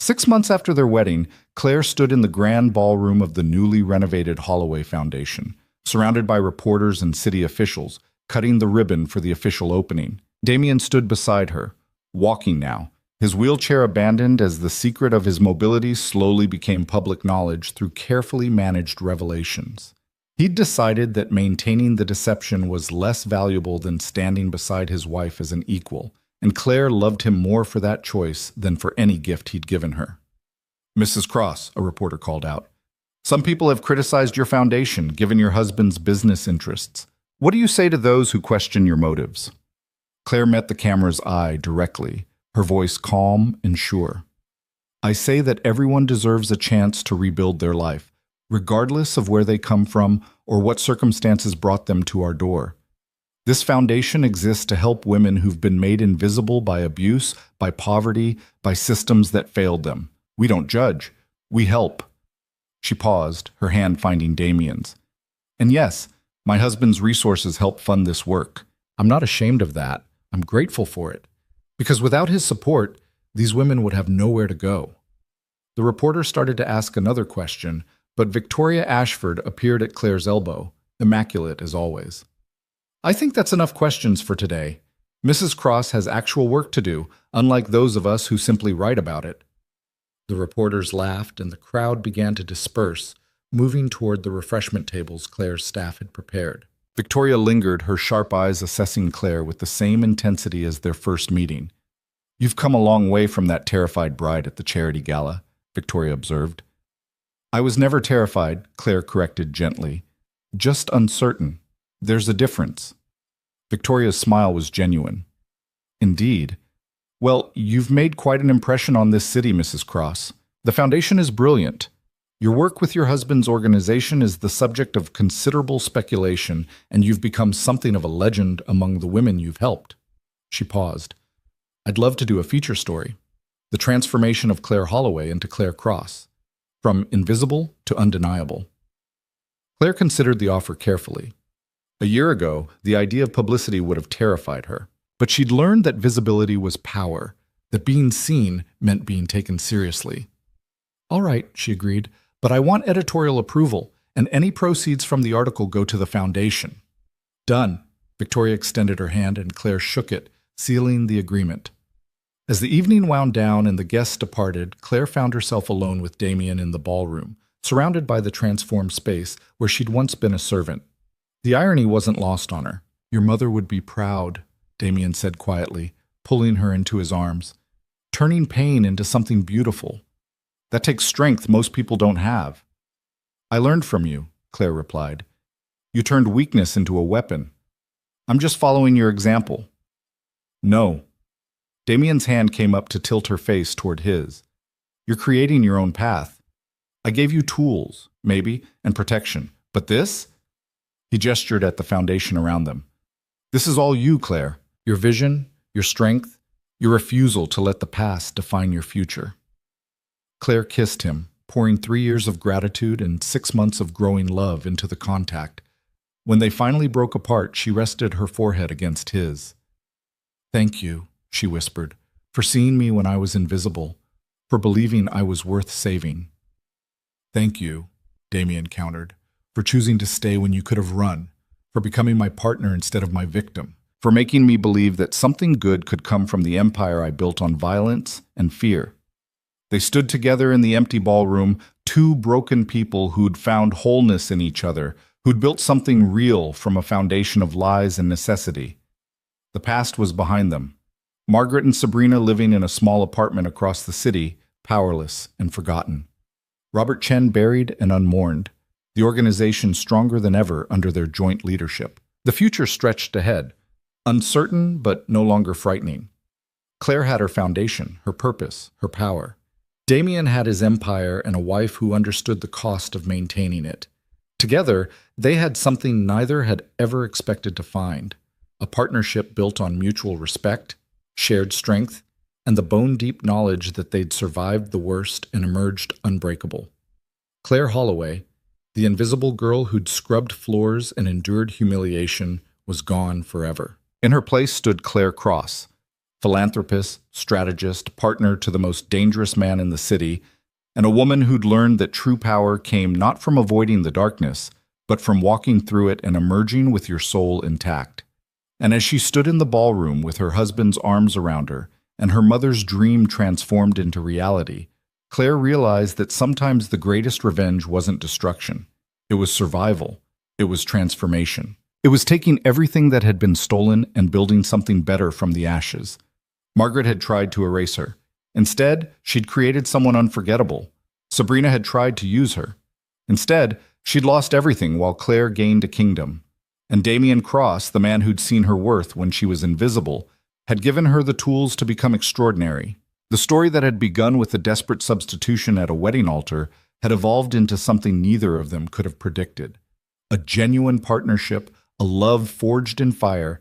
6 months after their wedding, Claire stood in the grand ballroom of the newly renovated Holloway Foundation, surrounded by reporters and city officials, cutting the ribbon for the official opening. Damien stood beside her, walking now, his wheelchair abandoned as the secret of his mobility slowly became public knowledge through carefully managed revelations. He'd decided that maintaining the deception was less valuable than standing beside his wife as an equal, and Claire loved him more for that choice than for any gift he'd given her. "Mrs. Cross," a reporter called out, "some people have criticized your foundation, given your husband's business interests. What do you say to those who question your motives?" Claire met the camera's eye directly, her voice calm and sure. "I say that everyone deserves a chance to rebuild their life, regardless of where they come from or what circumstances brought them to our door. This foundation exists to help women who've been made invisible by abuse, by poverty, by systems that failed them. We don't judge. We help." She paused, her hand finding Damien's. "And yes, my husband's resources help fund this work. I'm not ashamed of that. I'm grateful for it. Because without his support, these women would have nowhere to go." The reporter started to ask another question, but Victoria Ashford appeared at Claire's elbow, immaculate as always. "I think that's enough questions for today. Mrs. Cross has actual work to do, unlike those of us who simply write about it." The reporters laughed and the crowd began to disperse, moving toward the refreshment tables Claire's staff had prepared. Victoria lingered, her sharp eyes assessing Claire with the same intensity as their first meeting. "You've come a long way from that terrified bride at the charity gala," Victoria observed. "I was never terrified," Claire corrected gently. "Just uncertain. There's a difference." Victoria's smile was genuine. "Indeed. Well, you've made quite an impression on this city, Mrs. Cross. The foundation is brilliant. Your work with your husband's organization is the subject of considerable speculation, and you've become something of a legend among the women you've helped." She paused. "I'd love to do a feature story. The transformation of Claire Holloway into Claire Cross. From invisible to undeniable." Claire considered the offer carefully. A year ago, the idea of publicity would have terrified her. But she'd learned that visibility was power, that being seen meant being taken seriously. "All right," she agreed, "but I want editorial approval, and any proceeds from the article go to the foundation." "Done." Victoria extended her hand and Claire shook it, sealing the agreement. As the evening wound down and the guests departed, Claire found herself alone with Damien in the ballroom, surrounded by the transformed space where she'd once been a servant. The irony wasn't lost on her. "Your mother would be proud," Damien said quietly, pulling her into his arms. "Turning pain into something beautiful. That takes strength most people don't have." "I learned from you," Claire replied. "You turned weakness into a weapon. I'm just following your example." "No." Damien's hand came up to tilt her face toward his. "You're creating your own path. I gave you tools, maybe, and protection. But this?" He gestured at the foundation around them. "This is all you, Claire. Your vision, your strength, your refusal to let the past define your future." Claire kissed him, pouring 3 years of gratitude and 6 months of growing love into the contact. When they finally broke apart, she rested her forehead against his. "Thank you," she whispered, "for seeing me when I was invisible, for believing I was worth saving." "Thank you," Damien countered, "for choosing to stay when you could have run, for becoming my partner instead of my victim, for making me believe that something good could come from the empire I built on violence and fear." They stood together in the empty ballroom, two broken people who'd found wholeness in each other, who'd built something real from a foundation of lies and necessity. The past was behind them. Margaret and Sabrina living in a small apartment across the city, powerless and forgotten. Robert Chen buried and unmourned, the organization stronger than ever under their joint leadership. The future stretched ahead, uncertain but no longer frightening. Claire had her foundation, her purpose, her power. Damien had his empire and a wife who understood the cost of maintaining it. Together, they had something neither had ever expected to find, a partnership built on mutual respect, shared strength, and the bone-deep knowledge that they'd survived the worst and emerged unbreakable. Claire Holloway, the invisible girl who'd scrubbed floors and endured humiliation, was gone forever. In her place stood Claire Cross, philanthropist, strategist, partner to the most dangerous man in the city, and a woman who'd learned that true power came not from avoiding the darkness, but from walking through it and emerging with your soul intact. And as she stood in the ballroom with her husband's arms around her and her mother's dream transformed into reality, Claire realized that sometimes the greatest revenge wasn't destruction. It was survival. It was transformation. It was taking everything that had been stolen and building something better from the ashes. Margaret had tried to erase her. Instead, she'd created someone unforgettable. Sabrina had tried to use her. Instead, she'd lost everything while Claire gained a kingdom. And Damen Cross, the man who'd seen her worth when she was invisible, had given her the tools to become extraordinary. The story that had begun with a desperate substitution at a wedding altar had evolved into something neither of them could have predicted. A genuine partnership, a love forged in fire,